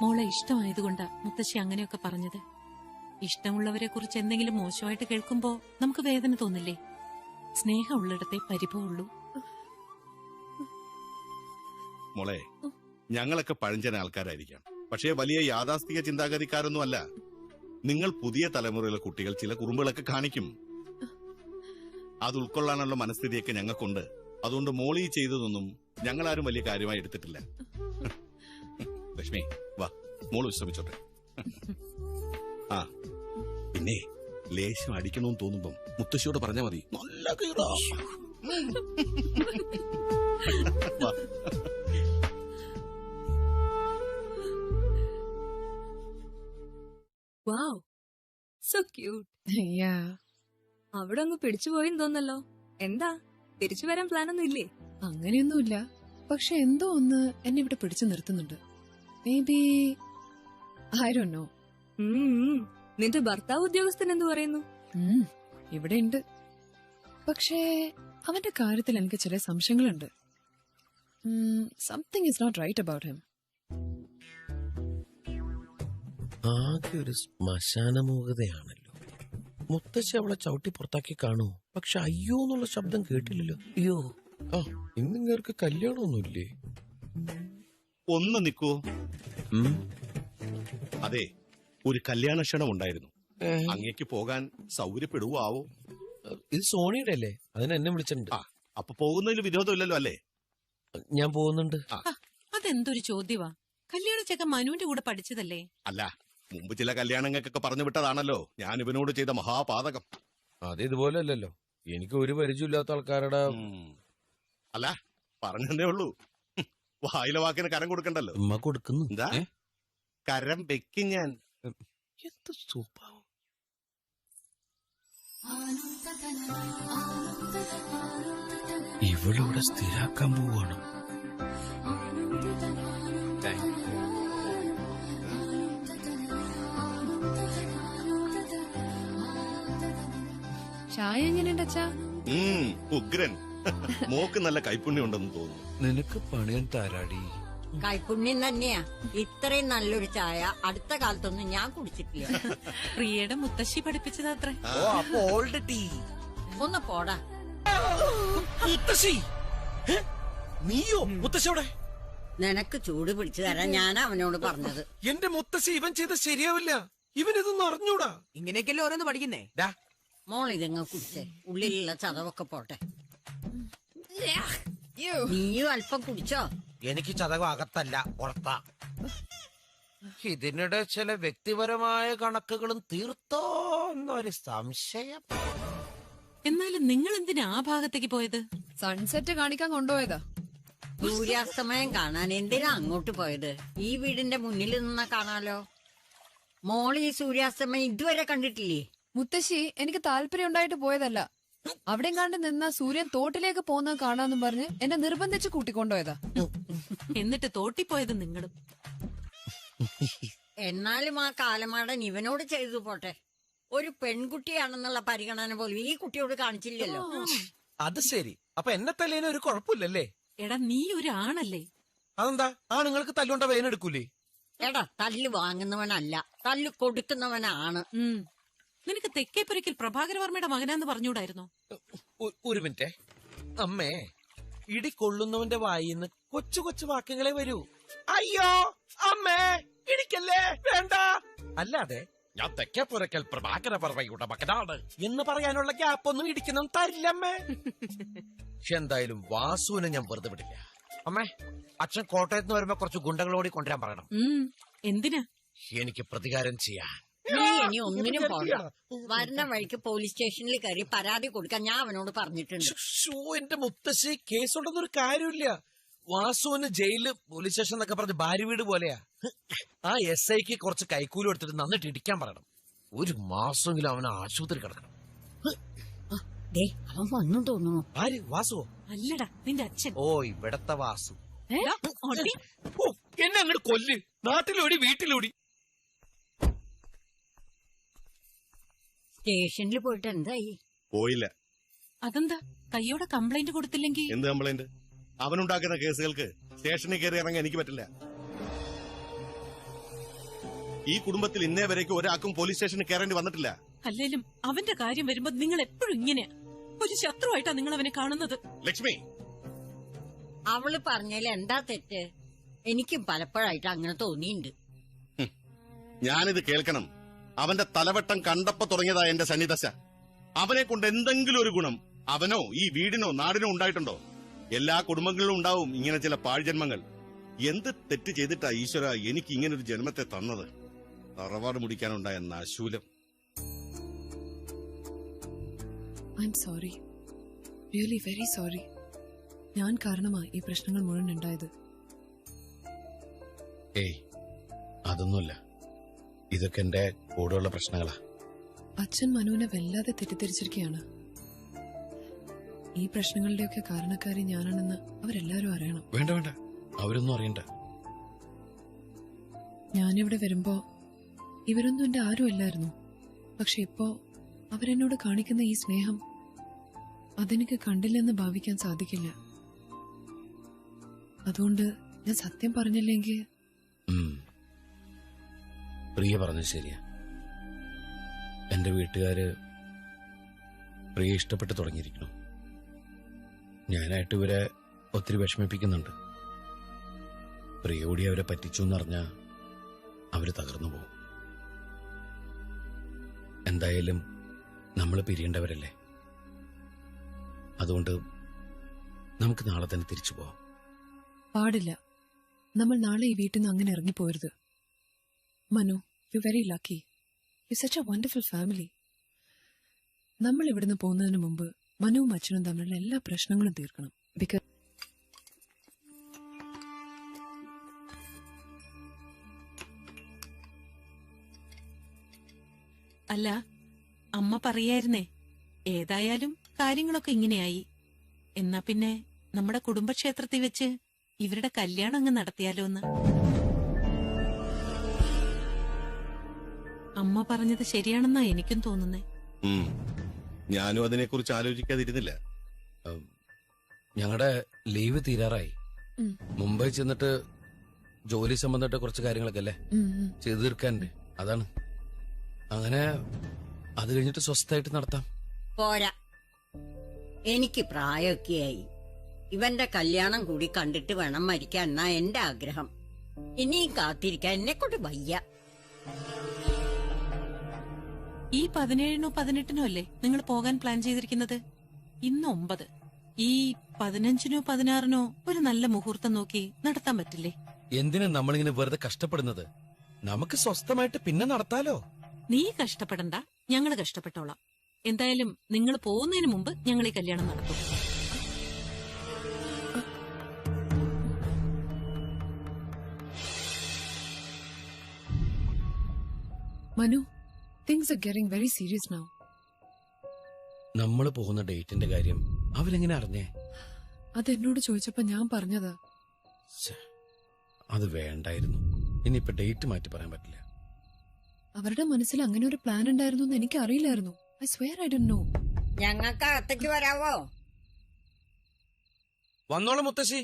Speaker 5: മോളെ ഇഷ്ടമായതുകൊണ്ടാ മുത്തശ്ശി അങ്ങനെയൊക്കെ പറഞ്ഞത്. ഇഷ്ടമുള്ളവരെ കുറിച്ച് എന്തെങ്കിലും മോശമായിട്ട് കേൾക്കുമ്പോ നമുക്ക് വേദന തോന്നില്ലേ? സ്നേഹമുള്ളിടത്തെ പരിഭവമുള്ളൂ.
Speaker 14: മോളെ, ഞങ്ങളൊക്കെ പഴഞ്ചൻ ആൾക്കാരായിരിക്കാം, പക്ഷേ വലിയ യാഥാസ്ഥിക ചിന്താഗതിക്കാരൊന്നും അല്ല. നിങ്ങൾ പുതിയ തലമുറയിലെ കുട്ടികൾ ചില കുറുമ്പുകളൊക്കെ കാണിക്കും. അത് ഉൾക്കൊള്ളാനുള്ള മനസ്ഥിതിയൊക്കെ ഞങ്ങൾക്കുണ്ട്. അതുകൊണ്ട് മോളി ചെയ്തതൊന്നും ഞങ്ങളാരും വലിയ കാര്യമായി എടുത്തിട്ടില്ല. ലക്ഷ്മി, വാ, മോള് വിശ്രമിച്ചോട്ടെ. ആ പിന്നെ ലേശം അടിക്കണമെന്ന് തോന്നുമ്പം മുത്തശ്ശിയോട് പറഞ്ഞാ മതി. നല്ല കീറാ.
Speaker 10: Wow, so cute. അവിടെ അങ്ങ് പിടിച്ചുപോയെന്ന് തോന്നല്ലോ. എന്താ, തിരിച്ചു വരാൻ പ്ലാൻ ഒന്നും ഇല്ലേ?
Speaker 17: അങ്ങനെയൊന്നുമില്ല. പക്ഷെ എന്തോ ഒന്ന് എന്നെ ഇവിടെ പിടിച്ചു നിർത്തുന്നുണ്ട്. Maybe I don't know.
Speaker 10: നിന്റെ ഭർത്താവ് ഉദ്യോഗസ്ഥൻ എന്ത് പറയുന്നു?
Speaker 17: ഇവിടെ ഉണ്ട്. പക്ഷേ അവന്റെ കാര്യത്തിൽ എനിക്ക് ചില സംശയങ്ങളുണ്ട്. Something is not right about him.
Speaker 2: ആകെ ഒരു ശ്മശാനമൂകതയാണല്ലോ. മുത്തശ്ശി അവളെ ചവിട്ടി പുറത്താക്കി കാണൂ. പക്ഷെ അയ്യോ എന്നുള്ള ശബ്ദം കേട്ടില്ലല്ലോ. അയ്യോ, ആ ഇന്നിങ്ങർക്ക് കല്യാണമൊന്നുമില്ലേ?
Speaker 14: ഒന്ന് നിക്കൂ. അതെ, ഒരു കല്യാണ ക്ഷണം ഉണ്ടായിരുന്നു. അങ്ങേക്ക് പോകാൻ സൗകര്യപ്പെടുവോ?
Speaker 2: ഇത് സോണിയുടെ അല്ലേ? അതിന് എന്നെ വിളിച്ചിട്ടുണ്ട്.
Speaker 14: അപ്പൊ പോകുന്നതിൽ വിരോധമില്ലല്ലോ അല്ലേ?
Speaker 2: ഞാൻ പോകുന്നുണ്ട്.
Speaker 5: അതെന്തൊരു ചോദ്യവാ? കല്യാണ ചെക്കൻ മനുവിന്റെ കൂടെ പഠിച്ചതല്ലേ?
Speaker 14: അല്ല, മുമ്പ് ചില കല്യാണങ്ങൾക്കൊക്കെ പറഞ്ഞു വിട്ടതാണല്ലോ ഞാൻ ഇവനോട് ചെയ്ത മഹാപാതകം.
Speaker 2: അത് ഇതുപോലെ അല്ലല്ലോ. എനിക്ക് ഒരു പരിചയമില്ലാത്ത ആൾക്കാരുടെ.
Speaker 14: അല്ല, പറഞ്ഞതേ ഉള്ളൂ. വായിലെ വാക്കിന് കരം കൊടുക്കണ്ടല്ലോ.
Speaker 2: ഉമ്മ കൊടുക്കുന്നു.
Speaker 14: എന്താ കരം വെക്കും ഞാൻ.
Speaker 2: എന്ത് സ്വഭാവം. ഇവളിവിടെ സ്ഥിരാക്കാൻ പോവാണ്.
Speaker 17: ചായ എങ്ങനെയുണ്ട് അച്ഛാ?
Speaker 14: ഉഗ്രൻ. മോക്ക് നല്ല കൈപ്പുണ്യം ഉണ്ടെന്ന് തോന്നുന്നു.
Speaker 2: നിനക്ക് പണിയാൻ താരാടി.
Speaker 16: കൈപ്പുണ്യം തന്നെയാ. ഇത്രയും നല്ലൊരു ചായ അടുത്ത കാലത്തൊന്നും ഞാൻ കുടിച്ചിട്ടില്ല.
Speaker 5: പ്രിയയുടെ മുത്തശ്ശി പഠിപ്പിച്ചതത്രേ.
Speaker 16: ഒന്ന് പോടാ.
Speaker 2: മുത്തശ്ശി, നീയോ? മുത്തശ്ശിയോടെ
Speaker 16: നിനക്ക് ചൂട് പിടിച്ചു തരാൻ ഞാൻ അവനോട് പറഞ്ഞത്.
Speaker 18: എന്റെ മുത്തശ്ശി ഇവൻ ചെയ്ത് ശരിയാവില്ല. ഇവനിതൊന്നും അറിഞ്ഞൂടാ.
Speaker 15: ഇങ്ങനെയൊക്കെയല്ലേ ഓരോന്ന് പഠിക്കുന്നേ.
Speaker 16: മോൾ ഇതങ്ങ് കുടിച്ചേ, ഉള്ളിലുള്ള ചതവൊക്കെ പോട്ടെ. നീയും അല്പം കുടിച്ചോ?
Speaker 18: എനിക്ക് ചതവ് അകത്തല്ല, പുറത്താ. ഇതിനിടെ ചില വ്യക്തിപരമായ കണക്കുകളും തീർത്തോ എന്നൊരു സംശയം.
Speaker 5: എന്നാലും നിങ്ങൾ എന്തിനാ ആ ഭാഗത്തേക്ക് പോയത്?
Speaker 4: സൺസെറ്റ് കാണിക്കാൻ കൊണ്ടുപോയതാ.
Speaker 16: സൂര്യാസ്തമയം കാണാൻ എന്തിനാ അങ്ങോട്ട് പോയത്? ഈ വീടിന്റെ മുന്നിൽ നിന്നാ കാണാലോ. മോൾ ഈ സൂര്യാസ്തമയം ഇതുവരെ കണ്ടിട്ടില്ലേ?
Speaker 4: മുത്തശ്ശി, എനിക്ക് താല്പര്യം ഉണ്ടായിട്ട് പോയതല്ല. അവിടെ കണ്ട് നിന്ന സൂര്യൻ തോട്ടിലേക്ക് പോകുന്നത് കാണാന്നും പറഞ്ഞ് എന്നെ നിർബന്ധിച്ച് കൂട്ടിക്കൊണ്ടുപോയതാ.
Speaker 5: എന്നിട്ട് തോട്ടിപ്പോയത് നിങ്ങളും.
Speaker 16: എന്നാലും ആ കാലമാടൻ ഇവനോട് ചെയ്തു പോട്ടെ. ഒരു പെൺകുട്ടിയാണെന്നുള്ള പരിഗണന പോലും ഈ കുട്ടിയോട് കാണിച്ചില്ലല്ലോ.
Speaker 18: അത് ശരി. അപ്പൊ എന്നെ തല്ലേന് ഒരു കുഴപ്പമില്ലല്ലേ?
Speaker 5: എടാ, നീ ഒരു ആണല്ലേ?
Speaker 18: അതെന്താ? ആണുങ്ങൾക്ക് തല്ലുകൊണ്ട വേനെടുക്കൂലേ?
Speaker 16: എടാ, തല്ല് വാങ്ങുന്നവനല്ല, തല്ല് കൊടുക്കുന്നവനാണ്.
Speaker 5: നിനക്ക് തെക്കേപ്പുരയ്ക്കൽ പ്രഭാകരവർമ്മയുടെ മകനാന്ന് പറഞ്ഞൂടായിരുന്നോ?
Speaker 18: ഒരു മിനിറ്റ് അമ്മേ. ഇടി കൊള്ളുന്നവന്റെ വായിന്ന് കൊച്ചു കൊച്ചു വാക്യങ്ങളെ വരൂ. അയ്യോ അമ്മേ, ഇടിക്കല്ലേ, വേണ്ട. അല്ലാതെ ഞാൻ തെക്കേപ്പുരയ്ക്കൽ പ്രഭാകരവർമ്മയുടെ മകനാണ് എന്ന് പറയാനുള്ള ഗ്യാപ്പൊന്നും ഇടിക്കണം തരില്ലമ്മേ. പക്ഷെ എന്തായാലും വാസുവിനെ ഞാൻ വെറുതെ വിടില്ല. അമ്മേ, അച്ഛൻ കോട്ടയത്ത് നിന്ന് വരുമ്പോ കുറച്ച് ഗുണ്ടകളോടി കൊണ്ടുവരാൻ പറയണം.
Speaker 5: എന്തിനാ?
Speaker 18: എനിക്ക് പ്രതികാരം ചെയ്യാൻ.
Speaker 16: നീ ഇനി ഒന്നിനും പോണ്ട. വരുന്ന വഴിക്ക് പോലീസ് സ്റ്റേഷനിൽ കയറി പരാതി കൊടുക്കാൻ ഞാൻ അവനോട് പറഞ്ഞിട്ടുണ്ട്.
Speaker 18: എന്റെ മുത്തശ്ശി, കേസുണ്ടെന്നൊരു കാര്യമില്ല. വാസുവിന് ജയില് പോലീസ് സ്റ്റേഷൻ എന്നൊക്കെ പറഞ്ഞ് ഭാര്യ വീട് പോലെയാ. ആ SIക്ക് കുറച്ച് കൈക്കൂലി എടുത്തിട്ട് നന്നിട്ട് ഇടിക്കാൻ പറയണം. ഒരു മാസമെങ്കിലും അവന് ആശുപത്രി കിടക്കണം.
Speaker 16: അവൻ വന്നു തോന്നുന്നു.
Speaker 18: ആര്? വാസുവോ?
Speaker 5: അല്ലടാ, നിന്റെ അച്ഛൻ.
Speaker 18: ഓ, ഇവിടത്തെ വാസു. എന്നെ അങ്ങോട്ട് കൊല്ല്. നാട്ടിലോടി വീട്ടിലോടി.
Speaker 16: സ്റ്റേഷനിൽ പോയിട്ട് എന്തായി?
Speaker 14: പോയില്ല.
Speaker 5: അതെന്താ? കയ്യോടെ കംപ്ലൈന്റ് കൊടുത്തില്ലെങ്കിൽ?
Speaker 14: എന്ത് കംപ്ലൈന്റ്? അവനുണ്ടാക്കുന്ന കേസുകൾക്ക് സ്റ്റേഷനിൽ കയറി ഇറങ്ങാൻ എനിക്ക് പറ്റില്ല. ഈ കുടുംബത്തിൽ ഇന്നേ വരേക്കും ഒരാൾക്കും പോലീസ് സ്റ്റേഷനിൽ കയറേണ്ടി വന്നിട്ടില്ല.
Speaker 5: അല്ലേലും അവന്റെ കാര്യം വരുമ്പോ നിങ്ങൾ എപ്പോഴും ഇങ്ങനെയാ. ഒരു ശത്രുവായിട്ടാ നിങ്ങൾ അവനെ കാണുന്നത്.
Speaker 14: ലക്ഷ്മി,
Speaker 16: അവള് പറഞ്ഞതിൽ എന്താ തെറ്റ്? എനിക്കും പലപ്പോഴായിട്ട് അങ്ങനെ തോന്നിയിട്ടുണ്ട്.
Speaker 14: ഞാനിത് കേൾക്കണം. അവന്റെ തലവട്ടം കണ്ടപ്പോ തുടങ്ങിയതാ എന്റെ സന്നിദശ. അവനെ കൊണ്ട് എന്തെങ്കിലും ഒരു ഗുണം അവനോ ഈ വീടിനോ നാടിനോ ഉണ്ടായിട്ടുണ്ടോ? എല്ലാ കുടുംബങ്ങളിലും ഉണ്ടാവും ഇങ്ങനെ ചില പാഴ്ജന്മങ്ങൾ. എന്ത് തെറ്റ് ചെയ്തിട്ടാ ഈശ്വര എനിക്ക് ഇങ്ങനൊരു ജന്മത്തെ തന്നത്? തറവാട് മുടിക്കാനുണ്ടായ നശൂലം.
Speaker 17: I M sorry, really very sorry. ഞാൻ കാരണമായി ഈ പ്രശ്നങ്ങൾ മുഴുവൻ ഉണ്ടായത്.
Speaker 2: ഏയ്, അതൊന്നുമില്ല. ഇതൊക്കെ എന്റെ കൂടെയുള്ള പ്രശ്നങ്ങളാ.
Speaker 17: അച്ഛൻ മനുവിനെ വല്ലാതെ തെറ്റിദ്ധരിച്ചിരിക്കുകയാണ്. ഈ പ്രശ്നങ്ങളുടെയൊക്കെ കാരണക്കാരി ഞാനാണെന്ന് അവരെല്ലാരും അറിയണം.
Speaker 2: വേണ്ട വേണ്ട, അവരൊന്നും അറിയണ്ട.
Speaker 17: ഞാനിവിടെ വരുമ്പോ ഇവരൊന്നും എന്റെ ആരും അല്ലായിരുന്നു. പക്ഷെ ഇപ്പോ അവരെന്നോട് കാണിക്കുന്ന ഈ സ്നേഹം അതെനിക്ക് കണ്ടില്ലെന്ന് ഭാവിക്കാൻ സാധിക്കില്ല. അതുകൊണ്ട് ഞാൻ സത്യം പറഞ്ഞില്ലെങ്കിൽ.
Speaker 2: പ്രിയ പറഞ്ഞത് ശരിയാ. എന്റെ വീട്ടുകാര് പ്രിയ ഇഷ്ടപ്പെട്ട് തുടങ്ങിയിരിക്കണം. ഞാനായിട്ട് ഇവരെ ഒത്തിരി വിഷമിപ്പിക്കുന്നുണ്ട്. പ്രിയോടി അവരെ പറ്റിച്ചു എന്നറിഞ്ഞാ അവര് തകർന്നു പോകും. എന്തായാലും നമ്മൾ പിരിയേണ്ടവരല്ലേ. അതുകൊണ്ട് നമുക്ക് നാളെ തന്നെ തിരിച്ചു പോവാം.
Speaker 17: പാടില്ല. നമ്മൾ നാളെ ഈ വീട്ടിൽ നിന്ന് അങ്ങനെ ഇറങ്ങിപ്പോരുത്. Manu, you very lucky. You such a wonderful family. നമ്മൾ ഇവിടുന്ന് പോകുന്നതിന് മുമ്പ് മനുവും അച്ഛനും തമ്മിലുള്ള എല്ലാ പ്രശ്നങ്ങളും തീർക്കണം. ബിക്കോസ്
Speaker 5: അല്ല, അമ്മ പറയായിരുന്നേ, ഏതായാലും കാര്യങ്ങളൊക്കെ ഇങ്ങനെയായി. എന്നാ പിന്നെ നമ്മുടെ കുടുംബക്ഷേത്രത്തിൽ വെച്ച് ഇവരുടെ കല്യാണം അങ്ങ് നടത്തിയാലോ എന്ന്. അമ്മ പറഞ്ഞത് ശരിയാണെന്നാ എനിക്കും തോന്നുന്നേ.
Speaker 14: ഞാനും അതിനെക്കുറിച്ച് ആലോചിക്കാതിരുന്നില്ല.
Speaker 2: ഞങ്ങളുടെ ലീവ് തീരാറായി. മുംബൈ ചെന്നിട്ട് ജോലി സംബന്ധമായിട്ട് കുറച്ച് കാര്യങ്ങളൊക്കെ അല്ലേ ചെയ്തു തീർക്കാനുണ്ട്. അതാണ്. അങ്ങനെ അത് കഴിഞ്ഞിട്ട് സ്വസ്ഥമായിട്ട് നടത്താം.
Speaker 16: പോരാ, എനിക്ക് പ്രായമൊക്കെയായി. ഇവന്റെ കല്യാണം കൂടി കണ്ടിട്ട് വേണം മരിക്കാൻ എന്നാ എന്റെ ആഗ്രഹം. ഇനിയും കാത്തിരിക്കാൻ എന്നെ കൊണ്ട് വയ്യ.
Speaker 5: ഈ 17-നോ 18-നോ അല്ലേ നിങ്ങൾ പോകാൻ പ്ലാൻ ചെയ്തിരിക്കുന്നത്? ഇന്ന് 9. ഈ 15-നോ 16-നോ ഒരു നല്ല മുഹൂർത്തം നോക്കി നടത്താൻ പറ്റില്ലേ?
Speaker 2: എന്തിനാ നമ്മളിങ്ങനെ വെറുതെ കഷ്ടപ്പെടുന്നത്? നമുക്ക് സ്വസ്ഥമായിട്ട് പിന്നെ നടത്താലോ.
Speaker 5: നീ കഷ്ടപ്പെടണ്ട, ഞങ്ങള് കഷ്ടപ്പെട്ടോളാം. എന്തായാലും നിങ്ങൾ പോകുന്നതിന് മുമ്പ് ഞങ്ങൾ ഈ കല്യാണം നടത്തും.
Speaker 17: Manu, things are getting very serious now.
Speaker 2: നമ്മൾ പോകുന്ന ഡേറ്റിന്റെ കാര്യം അവരെങ്ങനെ അറിഞ്ഞേ?
Speaker 17: അതെന്നോട് ചോദിച്ചപ്പോ ഞാൻ പറഞ്ഞതാ.
Speaker 2: അത് വേണ്ടായിരുന്നു. ഇനിയിപ്പോ ഡേറ്റ് മാറ്റി പറയാൻ പറ്റില്ല.
Speaker 17: അവരുടെ മനസ്സിൽ അങ്ങനെ ഒരു പ്ലാൻ ഉണ്ടായിരുന്നു എന്ന് എനിക്ക് അറിയില്ലായിരുന്നു. I swear I didn't know.
Speaker 16: ഞങ്ങൾക്ക് അകത്തേക്ക് വരാവോ?
Speaker 2: വന്നോളാം മുത്തശ്ശി.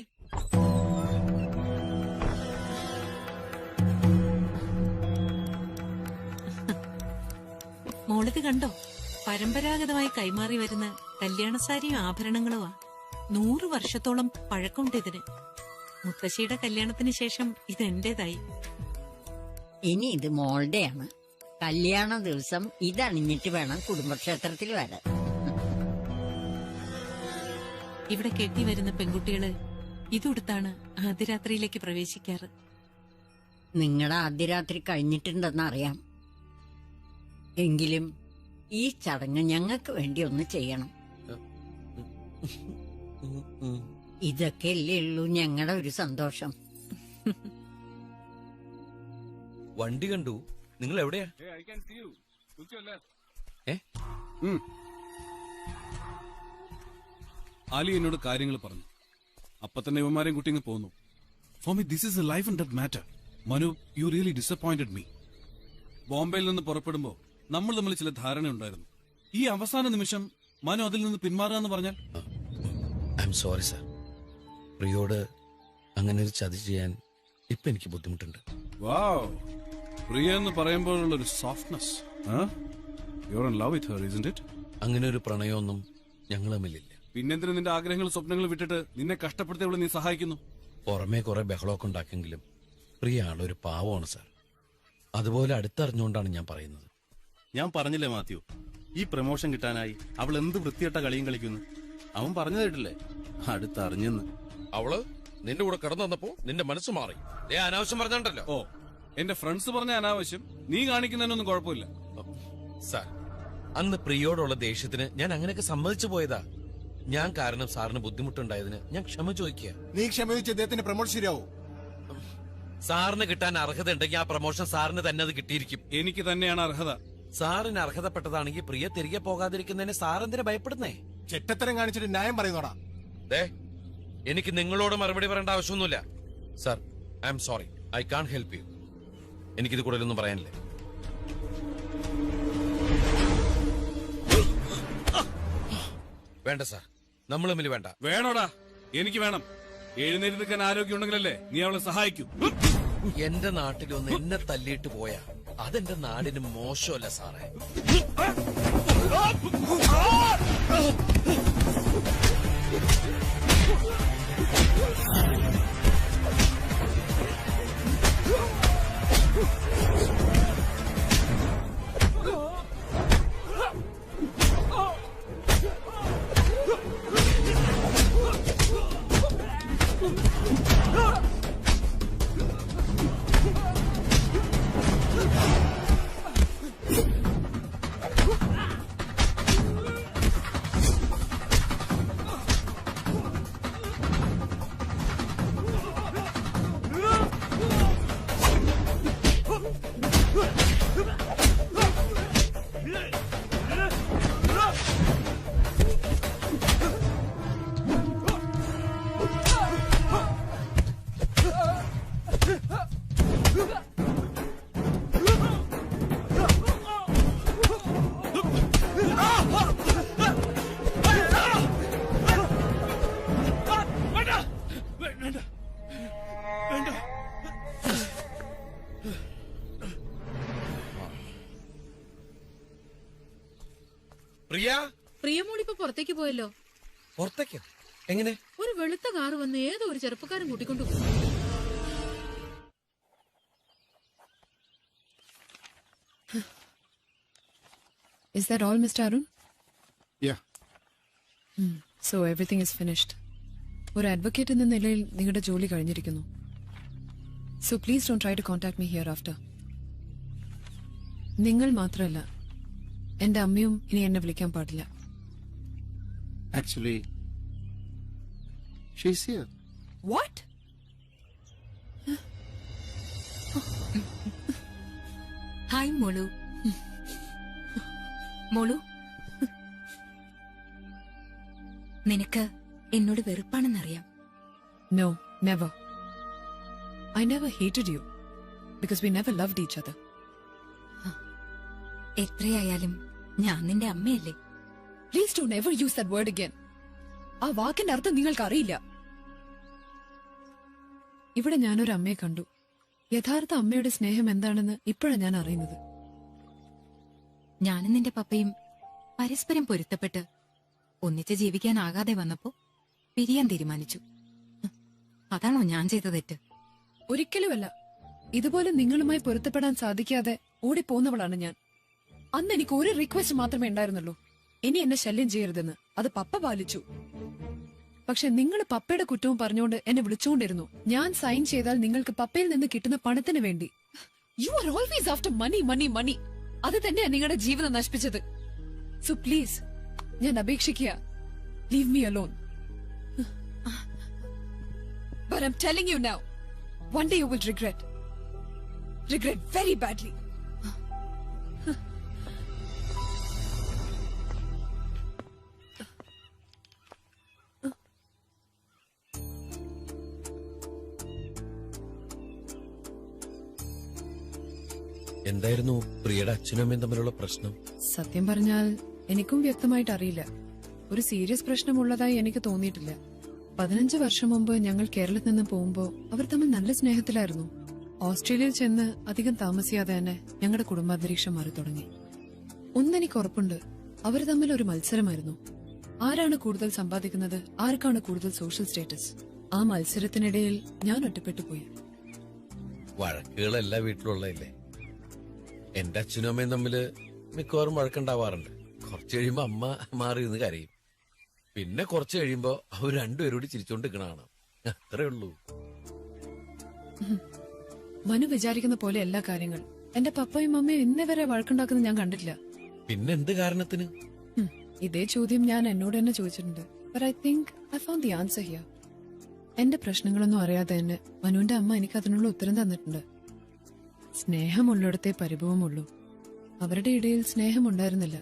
Speaker 5: മോളിത് കണ്ടോ? പരമ്പരാഗതമായി കൈമാറി വരുന്ന കല്യാണസാരിയും ആഭരണങ്ങളുമാ. 100 വർഷത്തോളം പഴക്കമുണ്ട് ഇതിന്. മുത്തശ്ശിയുടെ കല്യാണത്തിന് ശേഷം ഇത് എന്റേതായി.
Speaker 16: ഇനി ഇത് മോളുടെയാണ്. കല്യാണ ദിവസം ഇതണിഞ്ഞിട്ട് വേണം കുടുംബക്ഷേത്രത്തിൽ വരാൻ.
Speaker 5: ഇവിടെ കെട്ടിവരുന്ന പെൺകുട്ടികള് ഇതുടുത്താണ് ആദ്യരാത്രിയിലേക്ക് പ്രവേശിക്കാറ്.
Speaker 16: നിങ്ങളുടെ ആദ്യരാത്രി കഴിഞ്ഞിട്ടുണ്ടെന്നറിയാം. എങ്കിലും ഈ ചടങ്ങ് ഞങ്ങൾക്ക് വേണ്ടി ഒന്ന് ചെയ്യണം. ഇതൊക്കെയല്ലേ ഉള്ളൂ ഞങ്ങളുടെ ഒരു സന്തോഷം.
Speaker 2: വണ്ടി കണ്ടു. നിങ്ങൾ എവിടെയാ?
Speaker 7: ആലി എന്നോട് കാര്യങ്ങൾ പറഞ്ഞു. അപ്പൊ തന്നെ ഇവന്മാരെയും കുട്ടി ഇങ്ങ് പോന്നു. For me this is A life and death matter. Manu, you really disappointed me. ബോംബെയിൽ നിന്ന് പുറപ്പെടുമ്പോ നമ്മൾ തമ്മിൽ ചില ധാരണ ഉണ്ടായിരുന്നു. ഈ അവസാന നിമിഷം മനു അതിൽ നിന്ന് പിന്മാറുക പറഞ്ഞാൽ?
Speaker 2: I M sorry sir. പ്രിയോട് അങ്ങനെ ഒരു ചതി ചെയ്യാൻ ഇപ്പൊ എനിക്ക് ബുദ്ധിമുട്ടുണ്ട്.
Speaker 7: വാവ്, പ്രിയ എന്ന് പറയുമ്പോഴുള്ള ഒരു softness. You are in love with Har, isn't it?
Speaker 2: അങ്ങനെ ഒരു പ്രണയമൊന്നും ഞങ്ങൾ തമ്മിലില്ല.
Speaker 7: പിന്നെന്തിനു നിന്റെ ആഗ്രഹങ്ങളും സ്വപ്നങ്ങളും വിട്ടിട്ട് നിന്നെ കഷ്ടപ്പെടുത്തിയവളെ നീ സഹായിക്കുന്നു?
Speaker 2: പുറമേ കുറെ ബഹളമൊക്കെ ഉണ്ടാക്കെങ്കിലും പ്രിയ ആളൊരു പാവമാണ് സാർ. അതുപോലെ അടുത്തറിഞ്ഞുകൊണ്ടാണ് ഞാൻ പറയുന്നത്.
Speaker 12: ഞാൻ പറഞ്ഞില്ലേ മാത്യു, ഈ പ്രമോഷൻ കിട്ടാനായി അവൾ എന്ത് വൃത്തികെട്ട കളിയും കളിക്കുന്നു. അവൻ പറഞ്ഞു കേട്ടില്ലേ, അടുത്തറിഞ്ഞെന്ന്.
Speaker 2: അവള് നിന്റെ കൂടെ കിടന്നു വന്നപ്പോ നിന്റെ മനസ്സ് മാറി. അനാവശ്യം പറഞ്ഞോണ്ടല്ലോ.
Speaker 7: ഓ, എന്റെ ഫ്രണ്ട്സ് പറഞ്ഞ അനാവശ്യം നീ കാണിക്കുന്നതിനൊന്നും കുഴപ്പമില്ല
Speaker 2: സാർ. അന്ന് പ്രിയോടുള്ള ദേഷ്യത്തിന് ഞാൻ അങ്ങനെയൊക്കെ സമ്മതിച്ചു പോയതാ. ഞാൻ കാരണം സാറിന് ബുദ്ധിമുട്ടുണ്ടായതിന് ഞാൻ ക്ഷമ ചോദിക്കുക.
Speaker 19: നീ ക്ഷമ ചോദിച്ച അദ്ദേഹത്തിന്റെ പ്രമോഷൻ ശരിയാവും.
Speaker 2: സാറിന് കിട്ടാൻ അർഹത ഉണ്ടെങ്കിൽ ആ പ്രമോഷൻ സാറിന് തന്നെ അത് കിട്ടിയിരിക്കും.
Speaker 7: എനിക്ക് തന്നെയാണ് അർഹത.
Speaker 2: സാറിന് അർഹതപ്പെട്ടതാണെങ്കിൽ പ്രിയ തിരികെ പോകാതിരിക്കുന്നതിന് സാർ എന്തിനാ ഭയപ്പെടുന്നേ?
Speaker 19: ചെറ്റത്തരം കാണിച്ചിട്ട് ന്യായം പറയുന്നോടാ.
Speaker 2: എനിക്ക് നിങ്ങളോട് മറുപടി പറയേണ്ട ആവശ്യമൊന്നുമില്ല sir. I am sorry, I can't help you. എനിക്കിത് കൂടുതലൊന്നും പറയാനില്ല. വേണ്ട സാർ, നമ്മൾ തമ്മിൽ വേണ്ട.
Speaker 7: വേണോടാ, എനിക്ക് വേണം. എഴുന്നേറ്റ് നിൽക്കാൻ ആരോഗ്യം ഉണ്ടെങ്കിലല്ലേ നീ അവളെ സഹായിക്കൂ.
Speaker 2: എന്റെ നാട്ടിലൊന്ന് എന്നെ തല്ലിയിട്ട് പോയാ അതെന്റെ നാടിന് മോശമല്ല സാറേ.
Speaker 5: പ്രിയമോളിപ്പോ പുറത്തേക്ക് പോയല്ലോ.
Speaker 2: പുറത്തേക്ക്? എങ്ങനെ?
Speaker 20: ഒരു വെളുത്ത കാറ് വന്ന് ഏതോ ഒരു ചെറുപ്പക്കാരൻ കൂട്ടിക്കൊണ്ടു പോകും.
Speaker 17: Is that all, Mr. Arun?
Speaker 19: Yeah.
Speaker 17: So everything is finished. ഒരു അഡ്വക്കേറ്റ് എന്ന നിലയിൽ നിങ്ങളുടെ ജോലി കഴിഞ്ഞിരിക്കുന്നു. So please don't try to contact me hereafter. നിങ്ങൾ മാത്രമല്ല, എന്റെ അമ്മയും ഇനി എന്നെ വിളിക്കാൻ പാടില്ല.
Speaker 19: Actually, she's here.
Speaker 17: What?
Speaker 1: Hi മോളു. മോളു, നിനക്ക് എന്നോട് വെറുപ്പാണെന്നറിയാം.
Speaker 17: No, never. I never hated you because we never loved each other.
Speaker 1: എത്രയായാലും ഞാൻ നിന്റെ അമ്മയല്ലേ.
Speaker 17: Please don't ever use that word again. ആ വാക്കിന്റെ അർത്ഥം നിങ്ങൾക്ക് അറിയില്ല. ഇവിടെ ഞാനൊരു അമ്മയെ കണ്ടു. യഥാർത്ഥ അമ്മയുടെ സ്നേഹം എന്താണെന്ന് ഇപ്പോഴാണ് ഞാൻ അറിയുന്നത്.
Speaker 1: ഞാനും നിന്റെ പപ്പയും പരസ്പരം പൊരുത്തപ്പെട്ട് ഒന്നിച്ച് ജീവിക്കാനാകാതെ വന്നപ്പോ പിരിയാൻ തീരുമാനിച്ചു. അതാണോ ഞാൻ ചെയ്ത തെറ്റ്?
Speaker 17: ഒരിക്കലുമല്ല. ഇതുപോലെ നിങ്ങളുമായി പൊരുത്തപ്പെടാൻ സാധിക്കാതെ ഓടിപ്പോന്നവളാണ് ഞാൻ. അന്ന് എനിക്ക് ഒരു റിക്വസ്റ്റ് മാത്രമേ ഉണ്ടായിരുന്നുള്ളൂ, ഇനി എന്നെ ശല്യം ചെയ്യരുതെന്ന്. അത് പപ്പ പാലിച്ചു. പക്ഷെ നിങ്ങൾ പപ്പയുടെ കുറ്റവും പറഞ്ഞുകൊണ്ട് എന്നെ വിളിച്ചുകൊണ്ടിരുന്നു. ഞാൻ സൈൻ ചെയ്താൽ നിങ്ങൾക്ക് പപ്പയിൽ നിന്ന് കിട്ടുന്ന പണത്തിന് വേണ്ടി. You are always after money money money. അത് തന്നെയാ നിങ്ങളുടെ ജീവിതം നശിപ്പിച്ചത്. സോ പ്ലീസ്, ഞാൻ അപേക്ഷിക്കുക, leave me alone. But I'm telling you now, one day you will regret very badly.
Speaker 2: എന്തായിരുന്നു പ്രിയയുടെ അച്ഛനും അമ്മയും തമ്മിലുള്ള പ്രശ്നം?
Speaker 17: സത്യം പറഞ്ഞാൽ എനിക്കും വ്യക്തമായിട്ട് അറിയില്ല. ഒരു സീരിയസ് പ്രശ്നമുള്ളതായി എനിക്ക് തോന്നിയിട്ടില്ല. 15 വർഷം മുമ്പ് ഞങ്ങൾ കേരളത്തിൽ നിന്ന് പോകുമ്പോൾ അവർ തമ്മിൽ നല്ല സ്നേഹത്തിലായിരുന്നു. ഓസ്ട്രേലിയയിൽ ചെന്ന് അധികം താമസിയാതെ തന്നെ ഞങ്ങളുടെ കുടുംബാന്തരീക്ഷം മാറി തുടങ്ങി. ഒന്നെനിക്ക് ഉറപ്പുണ്ട്, അവർ തമ്മിൽ ഒരു മത്സരമായിരുന്നു. ആരാണ് കൂടുതൽ സമ്പാദിക്കുന്നത്, ആർക്കാണ് കൂടുതൽ സോഷ്യൽ സ്റ്റേറ്റസ്. ആ മത്സരത്തിനിടയിൽ ഞാൻ ഒറ്റപ്പെട്ടു പോയി.
Speaker 2: വഴക്കുകൾ എല്ലാ വീട്ടിലുള്ളതല്ലേ. എന്റെ അച്ഛനും അമ്മയും തമ്മില് മിക്കവാറും വഴക്കുണ്ടാവാറുണ്ട്. കുറച്ച് കഴിയുമ്പോ അമ്മ മാറി നിന്ന് കരയും. പിന്നെ കുറച്ച് കഴിയുമ്പോ അവർ രണ്ടുപേരോട് ചിരിച്ചോണ്ട് നിൽക്കണതാണ്. അത്രേ ഉള്ളൂ.
Speaker 17: മനു വിചാരിക്കുന്ന പോലെ എല്ലാ കാര്യങ്ങൾ. എന്റെ പപ്പയും അമ്മയും ഇന്നേ വരെ വഴക്കുണ്ടാക്കുന്നത് ഞാൻ കണ്ടിട്ടില്ല.
Speaker 2: പിന്നെ എന്ത് കാരണത്തിന്?
Speaker 17: ഇതേ ചോദ്യം ഞാൻ എന്നോട് തന്നെ ചോദിച്ചിട്ടുണ്ട്. But I think I found the answer here. എന്റെ പ്രശ്നങ്ങളൊന്നും അറിയാതെ തന്നെ മനുവിന്റെ അമ്മ എനിക്ക് അതിനുള്ള ഉത്തരം തന്നിട്ടുണ്ട്. സ്നേഹമുള്ളിടത്തെ പരിഭവമുള്ളൂ. അവരുടെ ഇടയിൽ സ്നേഹമുണ്ടായിരുന്നില്ല.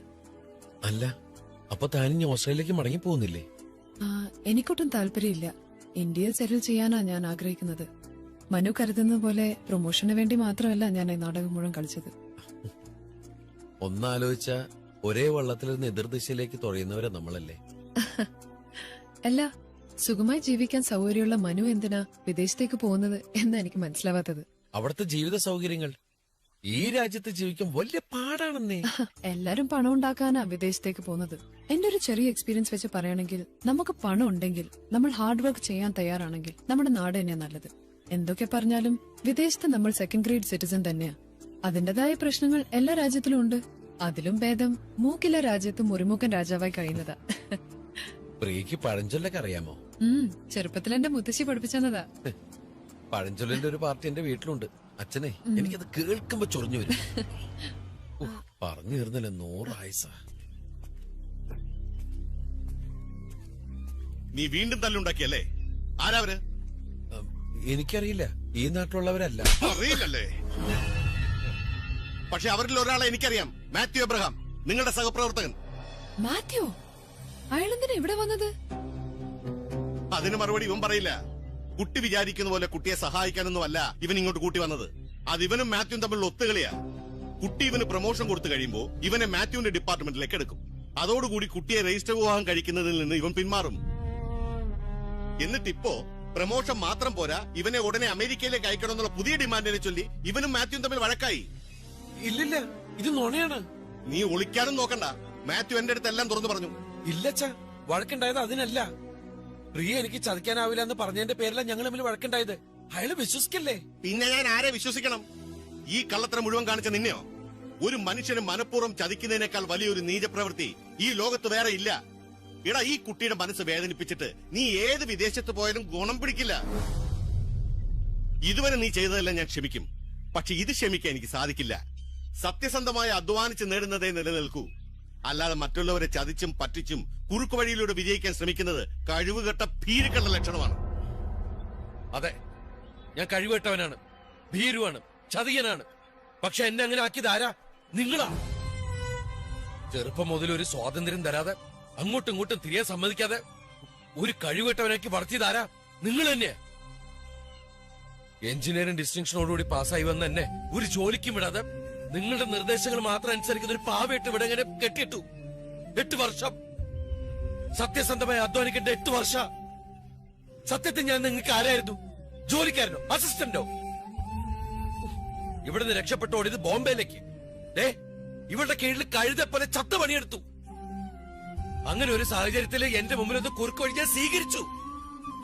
Speaker 2: അല്ല, അപ്പൊ താനിഞ്ഞ് ഓസ്ട്രേലിയക്ക് മടങ്ങി പോകുന്നില്ലേ?
Speaker 17: എനിക്കൊട്ടും താല്പര്യമില്ല. ഇന്ത്യയിൽ സെറ്റിൽ ചെയ്യാനാ ഞാൻ ആഗ്രഹിക്കുന്നത്. മനു കരുതുന്നത് പോലെ പ്രൊമോഷന് വേണ്ടി മാത്രമല്ല ഞാൻ ഈ നാടകം മുഴുവൻ കളിച്ചത്.
Speaker 2: ഒന്നാലോചിച്ച ഒരേ വള്ളത്തിൽ നിന്ന് എതിർദിശയിലേക്ക് തുഴയുന്നവരെ നമ്മളല്ലേ?
Speaker 17: അല്ല, സുഖമായി ജീവിക്കാൻ സൗകര്യമുള്ള മനു എന്തിനാ വിദേശത്തേക്ക് പോകുന്നത് എന്നാ എനിക്ക് മനസ്സിലാവാത്തത്.
Speaker 2: അവിടുത്തെ ജീവിത സൗകര്യങ്ങൾ ഈ രാജ്യത്ത് ജീവിക്കാൻ വലിയ പാടാണെന്നേ.
Speaker 17: എല്ലാരും പണം ഉണ്ടാക്കാനാ വിദേശത്തേക്ക് പോകുന്നത്. എന്റെ ഒരു ചെറിയ എക്സ്പീരിയൻസ് വെച്ച് പറയുകയാണെങ്കിൽ, നമുക്ക് പണം ഉണ്ടെങ്കിൽ, നമ്മൾ ഹാർഡ് വർക്ക് ചെയ്യാൻ തയ്യാറാണെങ്കിൽ നമ്മുടെ നാട് തന്നെയാ നല്ലത്. എന്തൊക്കെ പറഞ്ഞാലും വിദേശത്ത് നമ്മൾ സെക്കൻഡ് ഗ്രേഡ് സിറ്റിസൺ തന്നെയാ. അതിന്റേതായ പ്രശ്നങ്ങൾ എല്ലാ രാജ്യത്തിലും ഉണ്ട്. അതിലും ഭേദം മൂക്കിലെ രാജ്യത്ത് മുറിമൂക്കൻ രാജാവായി കഴിയുന്നതാ.
Speaker 2: പ്രിയക്ക് പഴഞ്ചൊല്ലൊക്കെ അറിയാമോ?
Speaker 17: ചെറുപ്പത്തിൽ എന്റെ മുത്തശ്ശി പഠിപ്പിച്ചെന്നതാ.
Speaker 2: പഴഞ്ചൊല്ലിന്റെ ഒരു പാർട്ടി എന്റെ വീട്ടിലുണ്ട്. അച്ഛനെ എനിക്കത് കേൾക്കുമ്പോ ചൊറിഞ്ഞു വരും. പറഞ്ഞു തീർന്നില്ല 100 ആയുസ.
Speaker 14: നീ വീണ്ടും തല്ലുണ്ടാക്കിയല്ലേ? ആരാവര്?
Speaker 2: എനിക്കറിയില്ല. ഈ നാട്ടിലുള്ളവരല്ല.
Speaker 14: അറിയില്ലല്ലേ? പക്ഷെ അവരിൽ ഒരാളെ എനിക്കറിയാം. മാത്യു എബ്രഹാം, നിങ്ങളുടെ സഹപ്രവർത്തകൻ.
Speaker 17: മാത്യു? അയാളെന്തിനാ ഇവിടെ വന്നത്?
Speaker 14: അതിന് മറുപടി ഇവൻ പറയില്ല. കുട്ടി വിചാരിക്കുന്ന പോലെ കുട്ടിയെ സഹായിക്കാനൊന്നുമല്ല ഇവൻ ഇങ്ങോട്ട് കൂട്ടി വന്നത്. അത് ഇവനും മാത്യുവും തമ്മിലുള്ള ഒത്തുകളിയാ. കുട്ടി ഇവന് പ്രൊമോഷൻ കൊടുത്തു കഴിയുമ്പോ ഇവനെ മാത്യുവിന്റെ ഡിപ്പാർട്ട്മെന്റിലേക്ക് എടുക്കും. അതോടുകൂടി കുട്ടിയെ രജിസ്റ്റർ വിവാഹം കഴിക്കുന്നതിൽ നിന്ന് ഇവൻ പിന്മാറും. എന്നിട്ടിപ്പോ പ്രൊമോഷൻ മാത്രം പോരാ, ഇവനെ ഉടനെ അമേരിക്കയിലേക്ക് അയക്കണമെന്നുള്ള പുതിയ ഡിമാൻഡിനെ ചൊല്ലി ഇവനും മാത്യുവും തമ്മിൽ വഴക്കായി.
Speaker 2: ഇല്ലില്ല, ഇത് നുണയാണ്.
Speaker 14: നീ ഒളിക്കാനും നോക്കണ്ട. മാത്യു എന്റെ അടുത്ത് എല്ലാം തുറന്നു പറഞ്ഞു.
Speaker 2: ഇല്ലച്ചാ, വഴക്കുണ്ടായത് അതിനല്ല.
Speaker 18: പ്രിയ എനിക്ക് ചതിക്കാനാവില്ല എന്ന് പറഞ്ഞതിന്റെ പേരിലാണ് ഞങ്ങൾ തമ്മിൽ വഴക്കുണ്ടായത്. അയാള് വിശ്വസിക്കല്ലേ?
Speaker 14: പിന്നെ ഞാൻ ആരെ വിശ്വസിക്കണം? ഈ കള്ളത്തരം മുഴുവൻ കാണിച്ച നിന്നെയോ? ഒരു മനുഷ്യന് മനഃപൂർവ്വം ചതിക്കുന്നതിനേക്കാൾ വലിയൊരു നീചപ്രവൃത്തി ഈ ലോകത്ത് വേറെ ഇല്ല. എടാ, ഈ കുട്ടിയുടെ മനസ്സ് വേദനിപ്പിച്ചിട്ട് നീ ഏത് വിദേശത്ത് പോയാലും ഗുണം പിടിക്കില്ല. ഇതുവരെ നീ ചെയ്തതെല്ലാം ഞാൻ ക്ഷമിക്കും, പക്ഷെ ഇത് ക്ഷമിക്കാൻ എനിക്ക് സാധിക്കില്ല. സത്യസന്ധമായി അധ്വാനിച്ച് നേടുന്നതേ നിലനിൽക്കൂ. അല്ലാതെ മറ്റുള്ളവരെ ചതിച്ചും പറ്റിച്ചും കുറുക്കു വഴിയിലൂടെ വിജയിക്കാൻ ശ്രമിക്കുന്നത് കഴിവുകെട്ട ഭീരുക്കളുടെ ലക്ഷണമാണ്.
Speaker 2: അതെ, ഞാൻ കഴിവുകെട്ടവനാണ്, ഭീരുവാണ്, ചതിയനാണ്. പക്ഷെ എന്നെ അങ്ങനെ ആക്കിയത് ആരാ? നിങ്ങളാ. ചെറുപ്പം മുതൽ ഒരു സ്വാതന്ത്ര്യം തരാതെ, അങ്ങോട്ടും ഇങ്ങോട്ടും തിരികെ സമ്മതിക്കാതെ ഒരു കഴിവുകെട്ടവനാക്കി വളർത്തിയതാരാ? നിങ്ങൾ തന്നെയാ. എഞ്ചിനീയറിംഗ് ഡിസ്റ്റിങ്ഷനോടുകൂടി പാസ്സായി വന്ന എന്നെ ഒരു ജോലിക്കും വിടാതെ നിങ്ങളുടെ നിർദ്ദേശങ്ങൾ മാത്രം അനുസരിക്കുന്ന ഒരു പാവയിട്ട് ഇവിടെ ഇങ്ങനെ കെട്ടിയിട്ടു. 8 വർഷം സത്യസന്ധമായി അധ്വാനിക്കേണ്ട 8 വർഷം. സത്യത്തിൽ ഞാൻ നിങ്ങൾക്ക് ആരായിരുന്നു? ജോലിക്കാരനോ? അസിസ്റ്റന്റോ? ഇവിടുന്ന് രക്ഷപ്പെട്ട് ഓടിയത് ബോംബെയിലേക്ക്. ഇവളുടെ കീഴിൽ കഴുതെ പോലെ ചത്ത പണിയെടുത്തു. അങ്ങനെ ഒരു സാഹചര്യത്തിൽ എന്റെ മുമ്പിൽ ഒന്ന് കുറുക്ക് വഴി ഞാൻ സ്വീകരിച്ചു.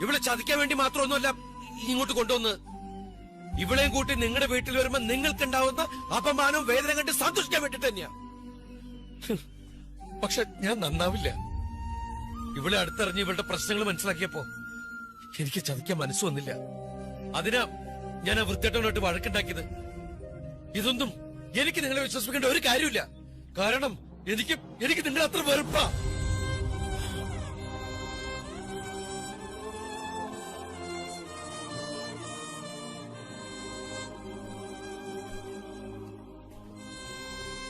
Speaker 2: ഇവിടെ ചതിക്കാൻ വേണ്ടി മാത്രമൊന്നുമല്ല ഇങ്ങോട്ട് കൊണ്ടുവന്ന്. ഇവളെയും കൂട്ടി നിങ്ങളുടെ വീട്ടിൽ വരുമ്പോ നിങ്ങൾക്കുണ്ടാവുന്ന അപമാനവും വേദന കണ്ട് സന്തോഷിക്കാൻ വേണ്ടിട്ട് തന്നെയാ. പക്ഷെ ഞാൻ നന്നാവില്ല. ഇവളെ അടുത്തിറങ്ങി ഇവളുടെ പ്രശ്നങ്ങൾ മനസ്സിലാക്കിയപ്പോ എനിക്ക് ചതിക്കാൻ മനസ്സ് വന്നില്ല. അതിനാ ഞാൻ ആ വൃത്തിയേട്ടനോട്ട് വഴക്കുണ്ടാക്കിയത്. ഇതൊന്നും എനിക്ക് നിങ്ങളെ വിശ്വസിക്കേണ്ട ഒരു കാര്യമില്ല. കാരണം എനിക്ക് നിങ്ങളെ അത്ര വെറുപ്പാ.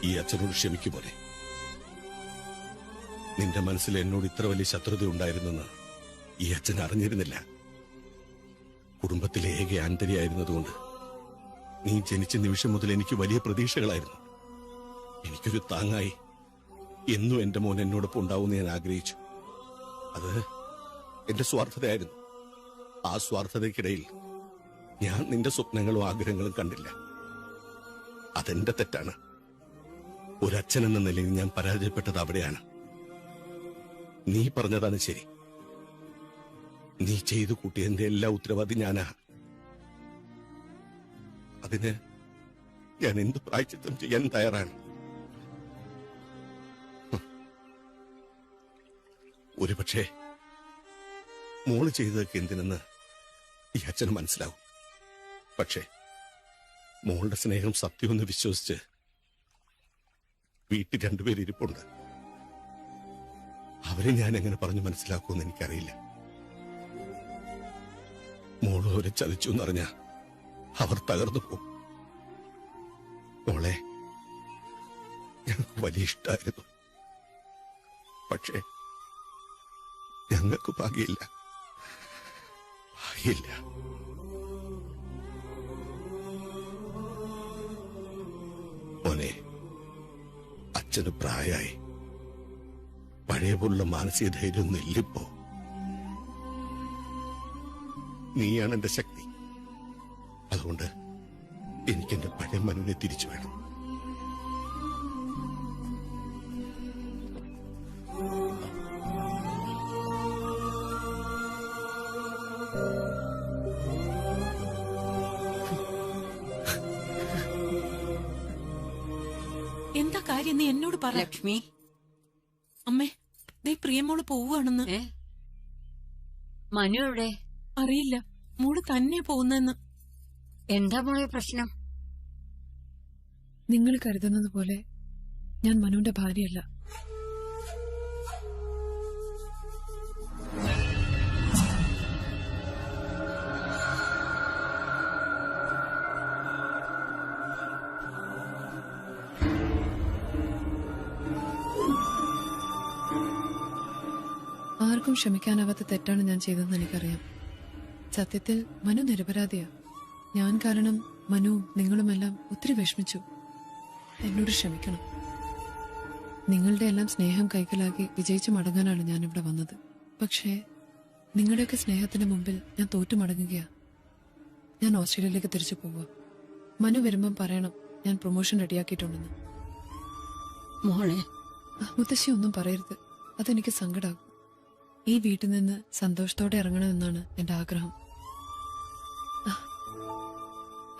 Speaker 14: ഈ അച്ഛനോട് ക്ഷമിക്കുപോലെ. നിന്റെ മനസ്സിൽ എന്നോട് ഇത്ര വലിയ ശത്രുത ഉണ്ടായിരുന്നെന്ന് ഈ അച്ഛൻ അറിഞ്ഞിരുന്നില്ല. കുടുംബത്തിലെ ഏക ആന്തരിയായിരുന്നതുകൊണ്ട് നീ ജനിച്ച നിമിഷം മുതൽ എനിക്ക് വലിയ പ്രതീക്ഷകളായിരുന്നു. എനിക്കൊരു താങ്ങായി എന്നും എന്റെ മോൻ എന്നോടൊപ്പം ഉണ്ടാവുമെന്ന് ഞാൻ ആഗ്രഹിച്ചു. അത് എന്റെ സ്വാർത്ഥതയായിരുന്നു. ആ സ്വാർത്ഥതയ്ക്കിടയിൽ ഞാൻ നിന്റെ സ്വപ്നങ്ങളും ആഗ്രഹങ്ങളും കണ്ടില്ല. അതെന്റെ തെറ്റാണ്. ഒരച്ഛൻ എന്ന നിലയിൽ ഞാൻ പരാജയപ്പെട്ടത് അവിടെയാണ്. നീ പറഞ്ഞതാണ് ശരി. നീ ചെയ്തു കൂട്ടിയതിന്റെ എല്ലാ ഉത്തരവാദി ഞാനാ. അതിന് ഞാൻ എന്ത് പ്രായശ്ചിത്തം ചെയ്യാൻ തയ്യാറാണ്. ഒരുപക്ഷെ മോള് ചെയ്തതൊക്കെ എന്തിനെന്ന് ഈ അച്ഛന് മനസ്സിലാവും. പക്ഷേ മോളുടെ സ്നേഹം സത്യമെന്ന് വിശ്വസിച്ച് വീട്ടിൽ 2 പേര് ഇരിപ്പുണ്ട്. അവരെ ഞാൻ എങ്ങനെ പറഞ്ഞു മനസ്സിലാക്കുമെന്ന് എനിക്കറിയില്ല. മോള് അവരെ ചതിച്ചു എന്നറിഞ്ഞ അവർ തകർന്നു പോകും. മോളെ ഞങ്ങൾക്ക് വലിയ ഇഷ്ടമായിരുന്നു. പക്ഷേ ഞങ്ങൾക്ക് ഭാഗ്യമില്ല. മോനെ, അച്ഛന് പ്രായമായി. പഴയ പോലുള്ള മാനസിക ധൈര്യമൊന്നും ഇല്ലിപ്പോ. നീയാണ് എന്റെ ശക്തി. അതുകൊണ്ട് എനിക്കെന്റെ പഴയ മനുവിനെ തിരിച്ചു വേണം.
Speaker 5: എന്താ കാര്യം നീ എന്നോട് പറ.
Speaker 16: ലക്ഷ്മി,
Speaker 5: അമ്മേ, ദേ പ്രിയമോള് പോവുകയാണെന്ന്.
Speaker 16: മനു എവിടെ?
Speaker 5: അറിയില്ല, മോള് തന്നെ പോകുന്നെന്ന്.
Speaker 16: എന്താ മോളെ പ്രശ്നം?
Speaker 17: നിങ്ങൾ കരുതുന്നത് പോലെ ഞാൻ മനുവിന്റെ ഭാര്യയല്ല. ആർക്കും ക്ഷമിക്കാനാവാത്ത തെറ്റാണ് ഞാൻ ചെയ്തതെന്ന് എനിക്കറിയാം. സത്യത്തിൽ മനു നിരപരാധിയാ. ഞാൻ കാരണം മനുവും നിങ്ങളുമെല്ലാം ഒത്തിരി വിഷമിച്ചു. എന്നോട് ക്ഷമിക്കണം. നിങ്ങളുടെ എല്ലാം സ്നേഹം കൈക്കലാക്കി വിജയിച്ചു മടങ്ങാനാണ് ഞാൻ ഇവിടെ വന്നത്. പക്ഷേ നിങ്ങളുടെയൊക്കെ സ്നേഹത്തിന് മുമ്പിൽ ഞാൻ തോറ്റു മടങ്ങുകയാ. ഞാൻ ഓസ്ട്രേലിയയിലേക്ക് തിരിച്ചു പോവുക. മനു വരുമ്പം പറയണം ഞാൻ പ്രൊമോഷൻ റെഡിയാക്കിയിട്ടുണ്ടെന്ന്.
Speaker 16: മോളെ,
Speaker 17: മുത്തശ്ശി ഒന്നും പറയരുത്, അതെനിക്ക് സങ്കടാകും. ഈ വീട്ടിൽ നിന്ന് സന്തോഷത്തോടെ ഇറങ്ങണമെന്നാണ് എന്റെ ആഗ്രഹം.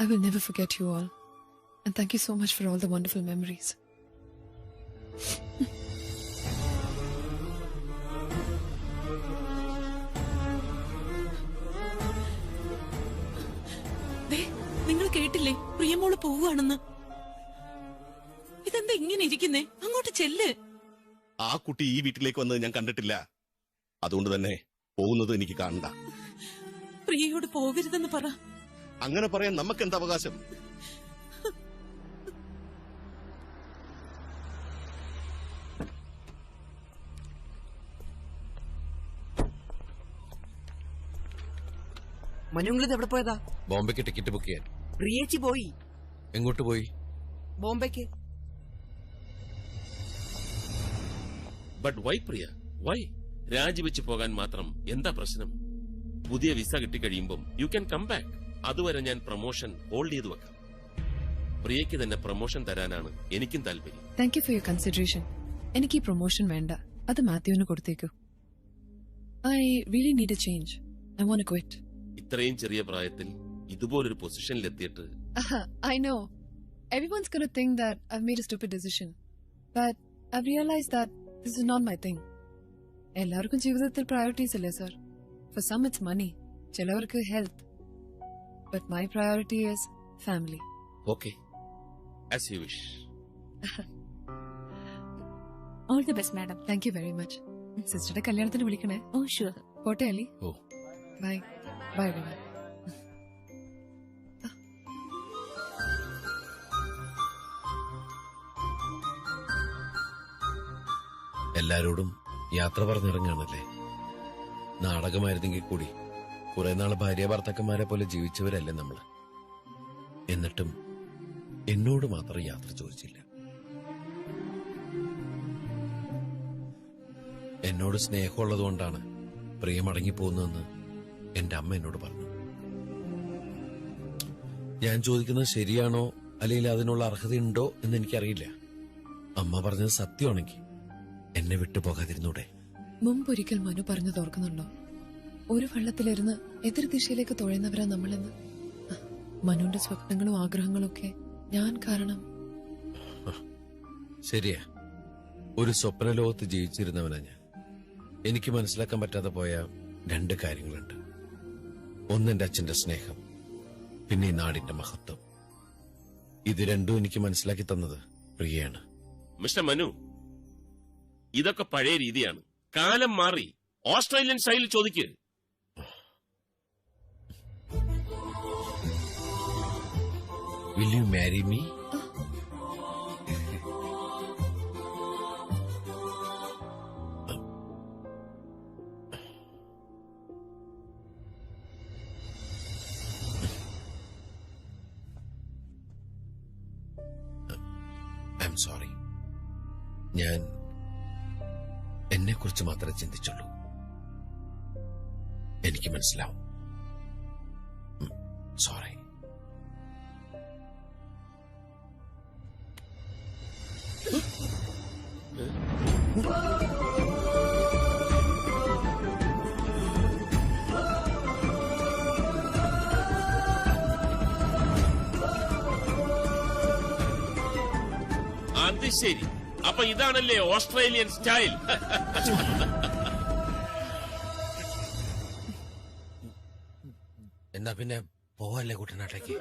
Speaker 17: I will never forget you all. And thank you so much for all the wonderful memories.
Speaker 5: നിങ്ങൾ കേട്ടില്ലേ പ്രിയമോള് പോവുകയാണെന്ന്? ഇതെന്താ ഇങ്ങനെ ഇരിക്കുന്നേ? അങ്ങോട്ട് ചെല്ല്.
Speaker 14: ആ കുട്ടി ഈ വീട്ടിലേക്ക് വന്നത് ഞാൻ കണ്ടിട്ടില്ല. അതുകൊണ്ട് തന്നെ പോകുന്നത് എനിക്ക് കാണണ്ട.
Speaker 5: പ്രിയയോട് പോകരുതെന്ന് പറ.
Speaker 14: അങ്ങനെ പറയാൻ നമുക്ക് എന്താ അവകാശം?
Speaker 15: മനുങ്ങളിത് എവിടെ പോയതാ?
Speaker 2: ബോംബെക്ക് ടിക്കറ്റ് ബുക്ക് ചെയ്യാൻ.
Speaker 15: പ്രിയേച്ചി പോയി.
Speaker 2: എങ്ങോട്ട് പോയി?
Speaker 15: ബോംബെക്ക്.
Speaker 11: But why Priya, why? രാജിവെച്ച് പോകാൻ മാത്രം എന്താ പ്രശ്നം? പുതിയ വിസ കിട്ടിക്കഴിയുമ്പം യു ക്യാൻ കം ബാക്ക്. അതുവരെ ഞാൻ പ്രൊമോഷൻ ഹോൾഡ് ചെയ്തു വെക്കാം. പ്രിയയ്ക്ക് തന്നെ പ്രൊമോഷൻ തരാനാണ് എനിക്കും താല്പര്യം.
Speaker 17: Thank you for your consideration. എനിക്ക് ഈ പ്രൊമോഷൻ വേണ്ട, അത് മാത്യുവിന് കൊടുത്തേക്കൂ. I really need a change. I want to quit.
Speaker 11: ഇത്രയും ചെറിയ പ്രായത്തിൽ ഇതുപോലൊരു പൊസിഷനിലെത്തിയിട്ട്
Speaker 17: I know. Everyone's gonna think that I've made a stupid decision. But I've realized that this is not my thing. എല്ലാവർക്കും ജീവിതത്തിൽ പ്രയോറിറ്റീസ് അല്ലേ sir? For some it's money, ചിലവർക്ക് health. But my priority is family.
Speaker 11: Okay, as you wish.
Speaker 1: All the best, madam.
Speaker 17: Thank you very much. സിസ്റ്ററുടെ കല്യാണത്തിന് വിളിക്കണേ.
Speaker 1: Oh, sure.
Speaker 17: പോട്ടെ Ali.
Speaker 2: Oh,
Speaker 17: bye. Bye everyone.
Speaker 2: എല്ലാരോടും യാത്ര പറഞ്ഞിറങ്ങാണല്ലേ. നാടകമായിരുന്നെങ്കിൽ കൂടി കുറെ നാള് ഭാര്യ ഭർത്താക്കന്മാരെ പോലെ ജീവിച്ചവരല്ലേ നമ്മള്. എന്നിട്ടും എന്നോട് മാത്രം യാത്ര ചോദിച്ചില്ല. എന്നോട് സ്നേഹമുള്ളതുകൊണ്ടാണ് പ്രിയ മടങ്ങിപ്പോകുന്നതെന്ന് എന്റെ അമ്മ എന്നോട് പറഞ്ഞു. ഞാൻ ചോദിക്കുന്നത് ശരിയാണോ അല്ലെങ്കിൽ അതിനുള്ള അർഹതയുണ്ടോ എന്ന് എനിക്കറിയില്ല. അമ്മ പറഞ്ഞത് സത്യമാണെങ്കിൽ എന്നെ വിട്ടുപോകാതിരുന്നൂടെ?
Speaker 17: മുമ്പൊരിക്കൽ മനു പറഞ്ഞു തോർക്കുന്നുണ്ടോ, ഒരു വള്ളത്തിലിരുന്ന് എതിർ ദിശയിലേക്ക് തുഴയുന്നവരാ നമ്മളെന്ന്. മനുവിന്റെ സ്വപ്നങ്ങളും ആഗ്രഹങ്ങളും ഒക്കെ ഞാൻ കാരണം.
Speaker 2: ശരിയാ, ഒരു സ്വപ്ന ലോകത്ത് ജീവിച്ചിരുന്നവനാ ഞാൻ. എനിക്ക് മനസ്സിലാക്കാൻ പറ്റാതെ പോയ രണ്ട് കാര്യങ്ങളുണ്ട്. ഒന്ന് എന്റെ അച്ഛന്റെ സ്നേഹം, പിന്നെ ഈ നാടിന്റെ മഹത്വം. ഇത് രണ്ടും എനിക്ക് മനസ്സിലാക്കി തന്നത് പ്രിയയാണ്.
Speaker 11: മിസ്റ്റർ മനു, ഇതൊക്കെ പഴയ രീതിയാണ്. കാലം മാറി. ഓസ്ട്രേലിയൻ സ്റ്റൈലിൽ ചോദിക്ക്.
Speaker 2: Will you marry me? I'm sorry. ഞാൻ എന്നെക്കുറിച്ച് മാത്രമേ ചിന്തിച്ചുള്ളൂ. എനിക്ക് മനസ്സിലാവും. സോറി.
Speaker 11: അത് ശരി, അപ്പൊ ഇതാണല്ലേ ഓസ്ട്രേലിയൻ സ്റ്റൈൽ.
Speaker 2: എന്നാ പിന്നെ പോവല്ലേ കുട്ടനാട്ടേക്ക്?